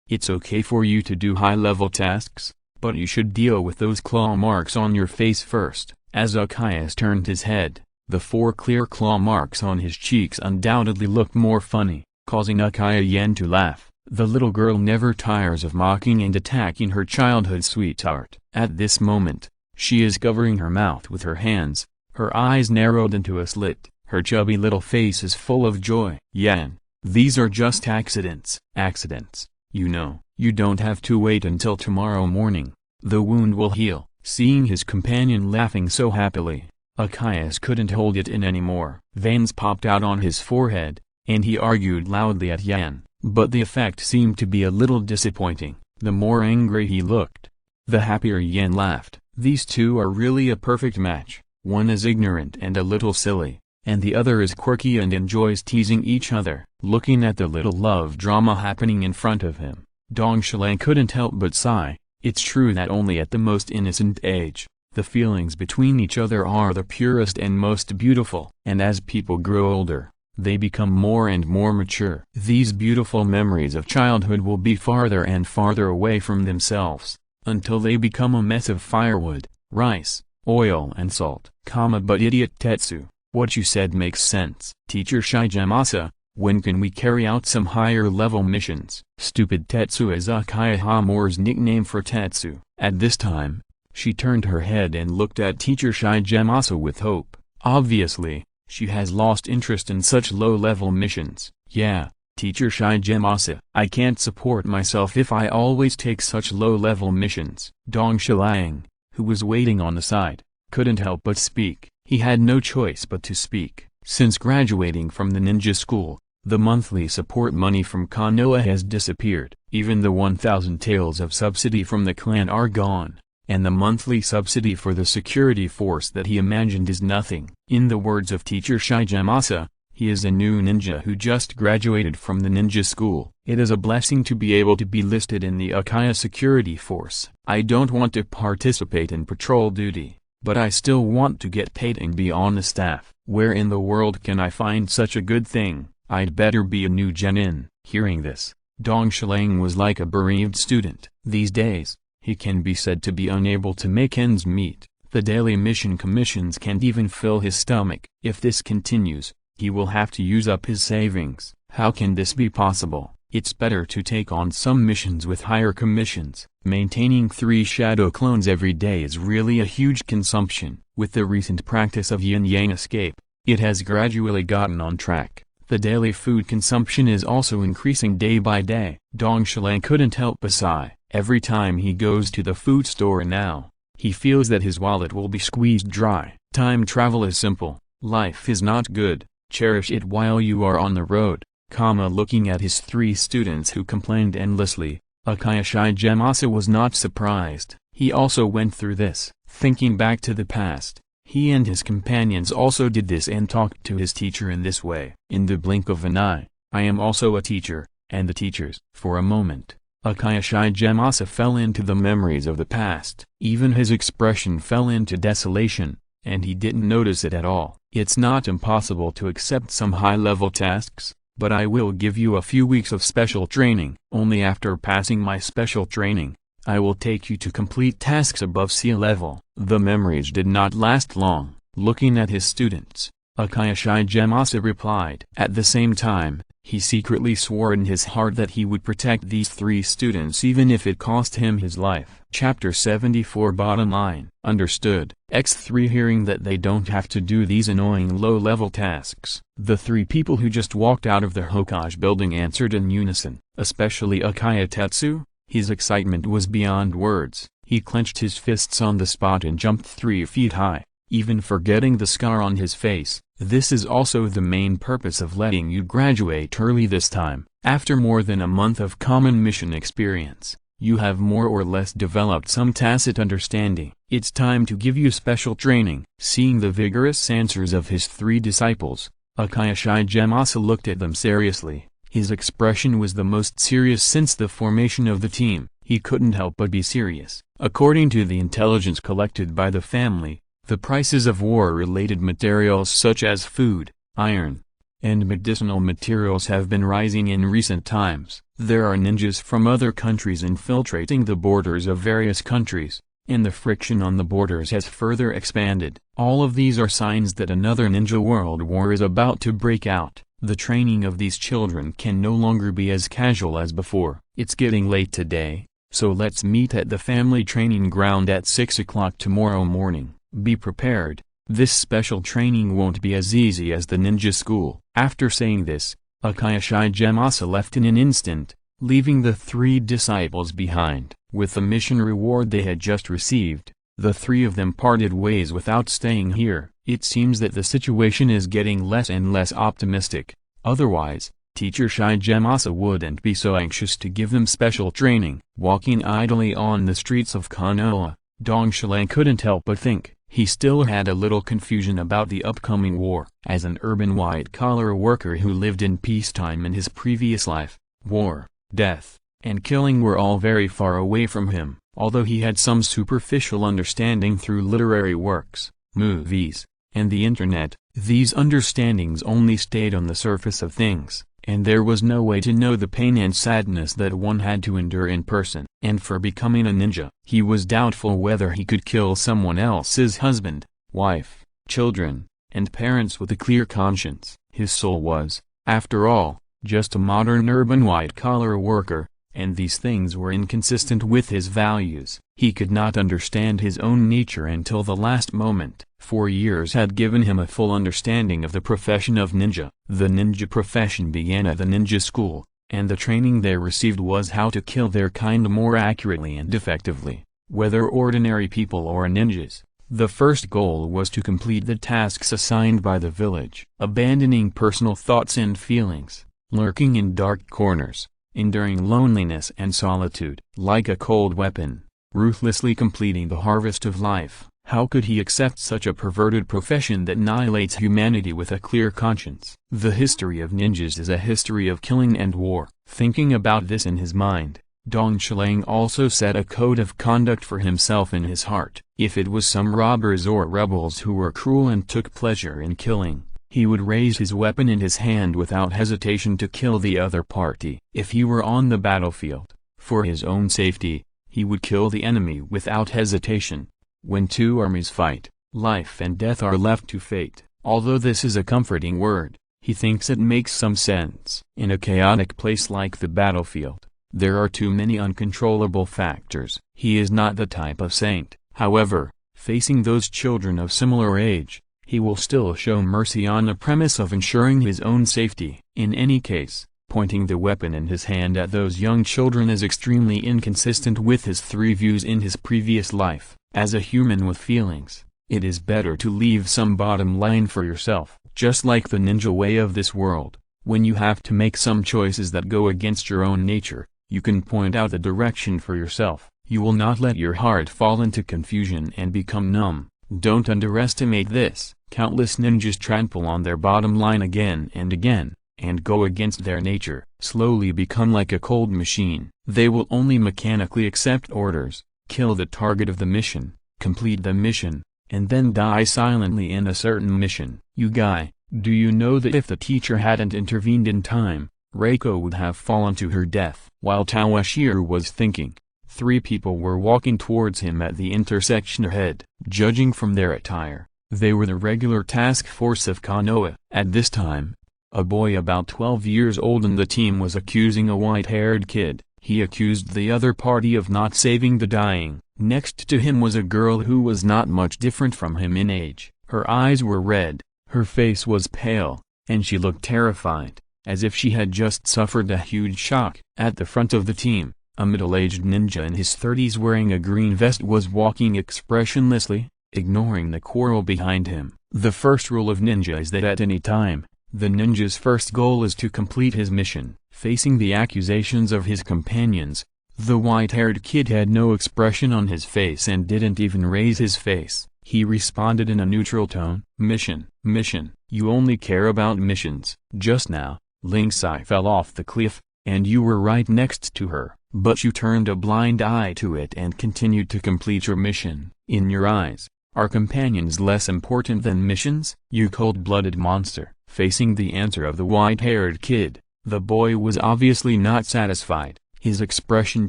Speaker 1: "It's okay for you to do high-level tasks, but you should deal with those claw marks on your face first." As Akaya turned his head, the 4 clear claw marks on his cheeks undoubtedly looked more funny, causing Akaya to laugh. The little girl never tires of mocking and attacking her childhood sweetheart. At this moment, she is covering her mouth with her hands, her eyes narrowed into a slit, her chubby little face is full of joy. "Yan, these are just accidents." "Accidents, you know, you don't have to wait until tomorrow morning. The wound will heal." Seeing his companion laughing so happily, Akaya couldn't hold it in anymore. Veins popped out on his forehead, and he argued loudly at Yan, but the effect seemed to be a little disappointing. The more angry he looked, the happier Yan laughed. These two are really a perfect match. One is ignorant and a little silly, and the other is quirky and enjoys teasing each other. Looking at the little love drama happening in front of him, Dong Shilang couldn't help but sigh. It's true that only at the most innocent age, the feelings between each other are the purest and most beautiful. And as people grow older, they become more and more mature. These beautiful memories of childhood will be farther and farther away from themselves, until they become a mess of firewood, rice, oil and salt. But idiot Tetsu, what you said makes sense. Teacher Shijamasa, when can we carry out some higher level missions? Stupid Tetsu is Akaya Hamore's nickname for Tetsu. At this time, she turned her head and looked at Teacher Shijamasa with hope. Obviously, she has lost interest in such low-level missions. "Yeah, Teacher Shijamasa, I can't support myself if I always take such low-level missions." Dong Shilang, who was waiting on the side, couldn't help but speak. He had no choice but to speak. Since graduating from the ninja school, the monthly support money from Konoha has disappeared. Even the 1,000 taels of subsidy from the clan are gone, and the monthly subsidy for the security force that he imagined is nothing. In the words of Teacher Shijamasa, he is a new ninja who just graduated from the ninja school. It is a blessing to be able to be listed in the Uchiha security force. "I don't want to participate in patrol duty, but I still want to get paid and be on the staff. Where in the world can I find such a good thing? I'd better be a new genin." Hearing this, Dong Shilang was like a bereaved student. These days, he can be said to be unable to make ends meet. The daily mission commissions can't even fill his stomach. If this continues, he will have to use up his savings. How can this be possible? It's better to take on some missions with higher commissions. Maintaining 3 shadow clones every day is really a huge consumption. With the recent practice of yin-yang escape, it has gradually gotten on track. The daily food consumption is also increasing day by day. Dong Shilang couldn't help but sigh. Every time he goes to the food store now, he feels that his wallet will be squeezed dry. Time travel is simple. Life is not good. Cherish it while you are on the road. Looking at his 3 students who complained endlessly, Uchiha Shijamasa was not surprised. He also went through this. Thinking back to the past, he and his companions also did this and talked to his teacher in this way. In the blink of an eye, I am also a teacher, and the teachers. For a moment, Uchiha Gemasa fell into the memories of the past. Even his expression fell into desolation, and he didn't notice it at all. It's not impossible to accept some high-level tasks, but I will give you a few weeks of special training. Only after passing my special training, I will take you to complete tasks above sea level. The memories did not last long. Looking at his students, Uchiha Gemasa replied. At the same time, he secretly swore in his heart that he would protect these 3 students even if it cost him his life. Chapter 74. Bottom line. Understood. X3 hearing that they don't have to do these annoying low-level tasks. The 3 people who just walked out of the Hokage building answered in unison, especially Uchiha Tetsu. His excitement was beyond words. He clenched his fists on the spot and jumped 3 feet high, even forgetting the scar on his face. This is also the main purpose of letting you graduate early this time. After more than a month of common mission experience, you have more or less developed some tacit understanding. It's time to give you special training. Seeing the vigorous answers of his 3 disciples, Uchiha Gemasa looked at them seriously. His expression was the most serious since the formation of the team. He couldn't help but be serious. According to the intelligence collected by the family, the prices of war-related materials such as food, iron, and medicinal materials have been rising in recent times. There are ninjas from other countries infiltrating the borders of various countries, and the friction on the borders has further expanded. All of these are signs that another ninja world war is about to break out. The training of these children can no longer be as casual as before. It's getting late today, so let's meet at the family training ground at 6 o'clock tomorrow morning. Be prepared, this special training won't be as easy as the ninja school. After saying this, Uchiha Gemasa left in an instant, leaving the 3 disciples behind. With the mission reward they had just received, the 3 of them parted ways without staying here. It seems that the situation is getting less and less optimistic. Otherwise, Teacher Gemasa wouldn't be so anxious to give them special training. Walking idly on the streets of Konoha, Dongshilang couldn't help but think. He still had a little confusion about the upcoming war. As an urban white-collar worker who lived in peacetime in his previous life, war, death, and killing were all very far away from him. Although he had some superficial understanding through literary works, movies, and the internet, these understandings only stayed on the surface of things, and there was no way to know the pain and sadness that one had to endure in person. And for becoming a ninja, he was doubtful whether he could kill someone else's husband, wife, children, and parents with a clear conscience. His soul was, after all, just a modern urban white-collar worker, and these things were inconsistent with his values. He could not understand his own nature until the last moment. 4 years had given him a full understanding of the profession of ninja. The ninja profession began at the ninja school, and the training they received was how to kill their kind more accurately and effectively, whether ordinary people or ninjas. The first goal was to complete the tasks assigned by the village, abandoning personal thoughts and feelings, lurking in dark corners, enduring loneliness and solitude. Like a cold weapon, ruthlessly completing the harvest of life. How could he accept such a perverted profession that annihilates humanity with a clear conscience? The history of ninjas is a history of killing and war. Thinking about this in his mind, Dongshilang also set a code of conduct for himself in his heart. If it was some robbers or rebels who were cruel and took pleasure in killing, he would raise his weapon in his hand without hesitation to kill the other party. If he were on the battlefield, for his own safety, he would kill the enemy without hesitation. When 2 armies fight, life and death are left to fate. Although this is a comforting word, he thinks it makes some sense. In a chaotic place like the battlefield, there are too many uncontrollable factors. He is not the type of saint. However, facing those children of similar age, he will still show mercy on the premise of ensuring his own safety. In any case, pointing the weapon in his hand at those young children is extremely inconsistent with his 3 views in his previous life. As a human with feelings, it is better to leave some bottom line for yourself. Just like the ninja way of this world, when you have to make some choices that go against your own nature, you can point out the direction for yourself. You will not let your heart fall into confusion and become numb. Don't underestimate this. Countless ninjas trample on their bottom line again and again, and go against their nature. Slowly become like a cold machine. They will only mechanically accept orders, kill the target of the mission, complete the mission, and then die silently in a certain mission. You guy, do you know that if the teacher hadn't intervened in time, Reiko would have fallen to her death? While Toshiro was thinking, 3 people were walking towards him at the intersection ahead. Judging from their attire, they were the regular task force of Konoha. At this time, a boy about 12 years old in the team was accusing a white-haired kid. He accused the other party of not saving the dying. Next to him was a girl who was not much different from him in age. Her eyes were red, her face was pale, and she looked terrified, as if she had just suffered a huge shock. At the front of the team, a middle-aged ninja in his 30s wearing a green vest was walking expressionlessly, ignoring the quarrel behind him. The first rule of ninja is that at any time, the ninja's first goal is to complete his mission. Facing the accusations of his companions, the white-haired kid had no expression on his face and didn't even raise his face. He responded in a neutral tone, "Mission, mission, you only care about missions. Just now, Linksai fell off the cliff, and you were right next to her, but you turned a blind eye to it and continued to complete your mission. In your eyes, are companions less important than missions? You cold-blooded monster." Facing the answer of the white-haired kid, the boy was obviously not satisfied. His expression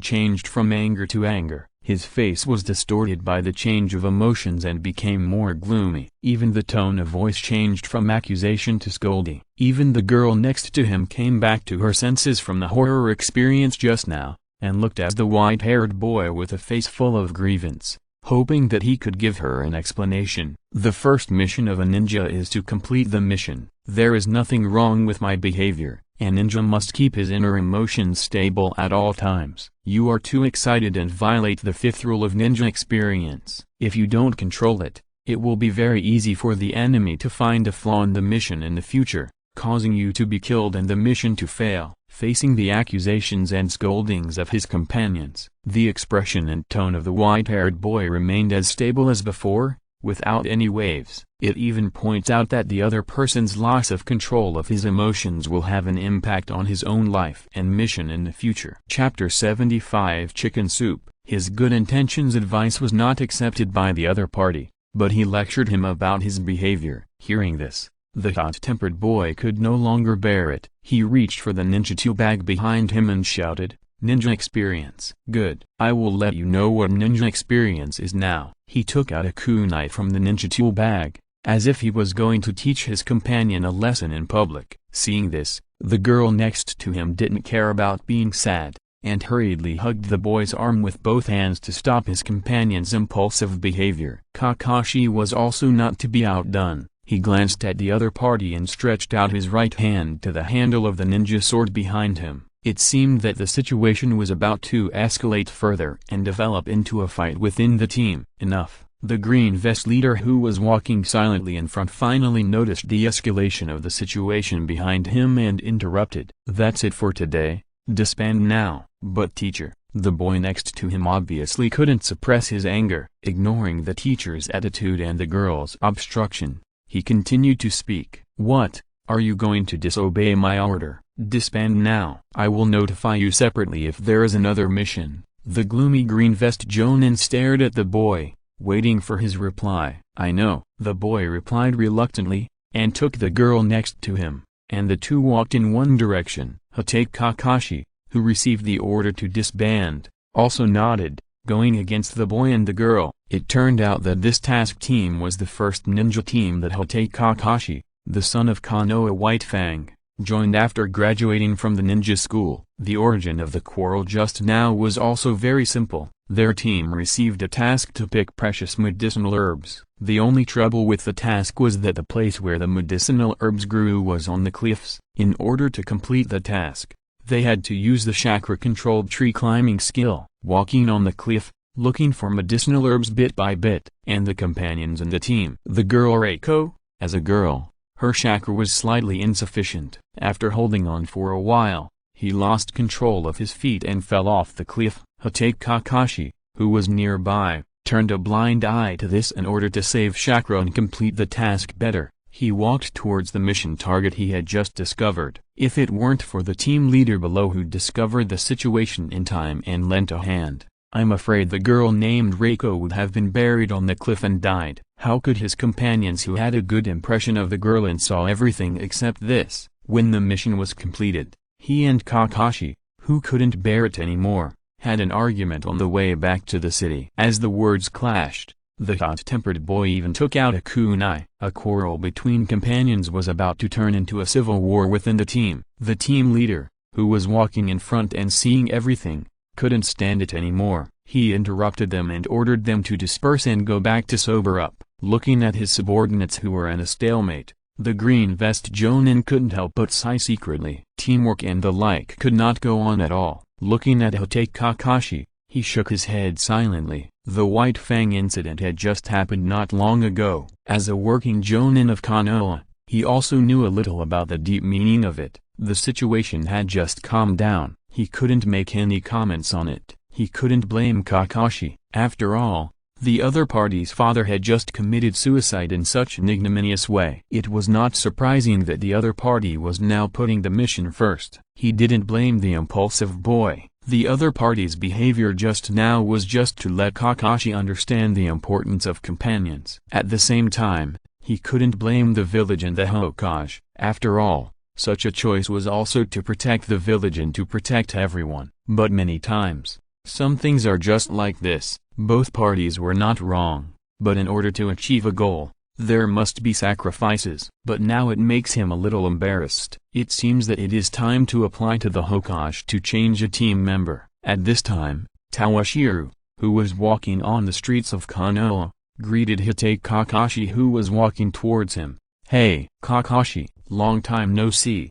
Speaker 1: changed from anger to anger. His face was distorted by the change of emotions and became more gloomy. Even the tone of voice changed from accusation to scolding. Even the girl next to him came back to her senses from the horror experience just now, and looked at the white-haired boy with a face full of grievance, hoping that he could give her an explanation. The first mission of a ninja is to complete the mission. There is nothing wrong with my behavior. A ninja must keep his inner emotions stable at all times. You are too excited and violate the 5th rule of ninja experience. If you don't control it, it will be very easy for the enemy to find a flaw in the mission in the future, causing you to be killed and the mission to fail. Facing the accusations and scoldings of his companions, the expression and tone of the white-haired boy remained as stable as before, without any waves. It even points out that the other person's loss of control of his emotions will have an impact on his own life and mission in the future. Chapter 75 Chicken Soup. His good intentions advice was not accepted by the other party, but he lectured him about his behavior. Hearing this, the hot-tempered boy could no longer bear it. He reached for the ninjutsu bag behind him and shouted, "Ninja experience." "Good. I will let you know what ninja experience is now." He took out a kunai from the ninjutsu bag, as if he was going to teach his companion a lesson in public. Seeing this, the girl next to him didn't care about being sad, and hurriedly hugged the boy's arm with both hands to stop his companion's impulsive behavior. Kakashi was also not to be outdone. He glanced at the other party and stretched out his right hand to the handle of the ninja sword behind him. It seemed that the situation was about to escalate further and develop into a fight within the team. Enough. The green vest leader, who was walking silently in front, finally noticed the escalation of the situation behind him and interrupted. "That's it for today. Disband now." "But teacher," the boy next to him obviously couldn't suppress his anger. Ignoring the teacher's attitude and the girl's obstruction, he continued to speak. "What? Are you going to disobey my order? Disband now. I will notify you separately if there is another mission." The gloomy green vest Jonin stared at the boy, waiting for his reply. "I know," the boy replied reluctantly, and took the girl next to him, and the two walked in one direction. Hatake Kakashi, who received the order to disband, also nodded, going against the boy and the girl. It turned out that this task team was the first ninja team that Hatake Kakashi, the son of Konoha Whitefang, joined after graduating from the ninja school. The origin of the quarrel just now was also very simple. Their team received a task to pick precious medicinal herbs. The only trouble with the task was that the place where the medicinal herbs grew was on the cliffs. In order to complete the task, they had to use the chakra-controlled tree climbing skill, walking on the cliff, looking for medicinal herbs bit by bit. And the companions in the team. The girl Reiko, as a girl, her chakra was slightly insufficient. After holding on for a while, he lost control of his feet and fell off the cliff. Hatake Kakashi, who was nearby, turned a blind eye to this in order to save chakra and complete the task better. He walked towards the mission target he had just discovered. If it weren't for the team leader below who discovered the situation in time and lent a hand, I'm afraid the girl named Reiko would have been buried on the cliff and died. How could his companions who had a good impression of the girl and saw everything except this? When the mission was completed, he and Kakashi, who couldn't bear it anymore, had an argument on the way back to the city. As the words clashed, the hot-tempered boy even took out a kunai. A quarrel between companions was about to turn into a civil war within the team. The team leader, who was walking in front and seeing everything, couldn't stand it anymore. He interrupted them and ordered them to disperse and go back to sober up. Looking at his subordinates who were in a stalemate, the green vest Jonin couldn't help but sigh secretly. Teamwork and the like could not go on at all. Looking at Hotai Kakashi, he shook his head silently. The White Fang incident had just happened not long ago. As a working Jonin of Konoha, he also knew a little about the deep meaning of it. The situation had just calmed down. He couldn't make any comments on it. He couldn't blame Kakashi. After all, the other party's father had just committed suicide in such an ignominious way. It was not surprising that the other party was now putting the mission first. He didn't blame the impulsive boy. The other party's behavior just now was just to let Kakashi understand the importance of companions. At the same time, he couldn't blame the village and the Hokage. After all, such a choice was also to protect the village and to protect everyone. But many times, some things are just like this. Both parties were not wrong, but in order to achieve a goal, there must be sacrifices. But now it makes him a little embarrassed. It seems that it is time to apply to the Hokage to change a team member. At this time, Toshiro, who was walking on the streets of Konoha, greeted Hotai Kakashi who was walking towards him. "Hey, Kakashi, long time no see."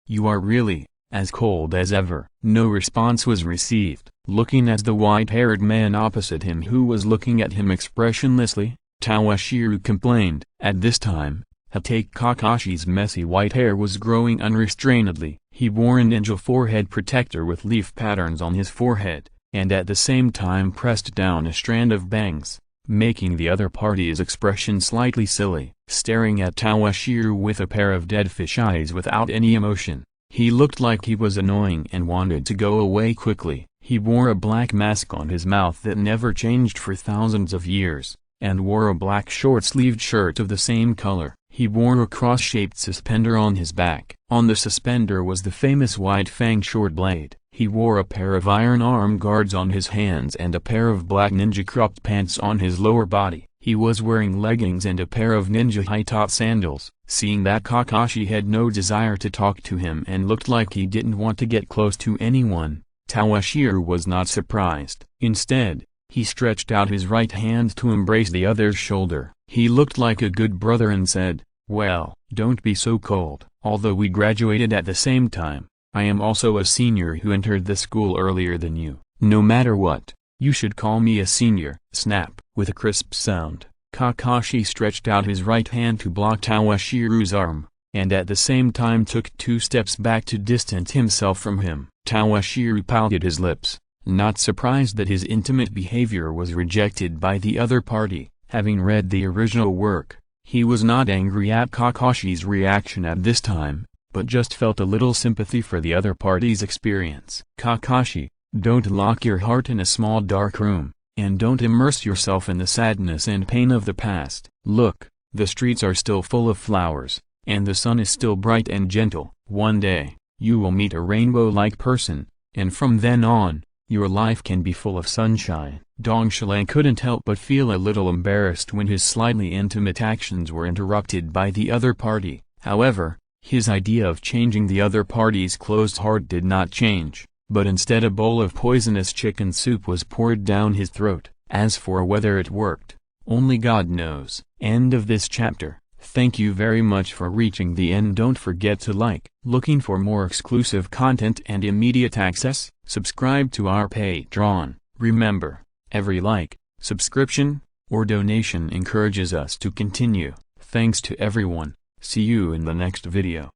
Speaker 1: "You are really as cold as ever." No response was received. Looking at the white-haired man opposite him who was looking at him expressionlessly, Toshiro complained. At this time, Hotai Kakashi's messy white hair was growing unrestrainedly. He wore a ninja forehead protector with leaf patterns on his forehead, and at the same time pressed down a strand of bangs, making the other party's expression slightly silly. Staring at Toshiro with a pair of dead fish eyes without any emotion, he looked like he was annoying and wanted to go away quickly. He wore a black mask on his mouth that never changed for thousands of years, and wore a black short-sleeved shirt of the same color. He wore a cross-shaped suspender on his back. On the suspender was the famous White Fang short blade. He wore a pair of iron arm guards on his hands and a pair of black ninja cropped pants on his lower body. He was wearing leggings and a pair of ninja high-top sandals. Seeing that Kakashi had no desire to talk to him and looked like he didn't want to get close to anyone, Toshiro was not surprised. Instead, he stretched out his right hand to embrace the other's shoulder. He looked like a good brother and said, "Well, don't be so cold. Although we graduated at the same time, I am also a senior who entered the school earlier than you. No matter what, you should call me a senior." Snap! With a crisp sound, Kakashi stretched out his right hand to block Toshiro's arm, and at the same time took 2 steps back to distance himself from him. Toshiro pouted his lips, not surprised that his intimate behavior was rejected by the other party. Having read the original work, he was not angry at Kakashi's reaction at this time, but just felt a little sympathy for the other party's experience. "Kakashi, don't lock your heart in a small dark room, and don't immerse yourself in the sadness and pain of the past. Look, the streets are still full of flowers, and the sun is still bright and gentle. One day, you will meet a rainbow-like person, and from then on, your life can be full of sunshine." Dongshilan couldn't help but feel a little embarrassed when his slightly intimate actions were interrupted by the other party. However, his idea of changing the other party's closed heart did not change, but instead a bowl of poisonous chicken soup was poured down his throat. As for whether it worked, only God knows. End of this chapter. Thank you very much for reaching the end. Don't forget to like. Looking for more exclusive content and immediate access? Subscribe to our Patreon. Remember, every like, subscription, or donation encourages us to continue. Thanks to everyone. See you in the next video.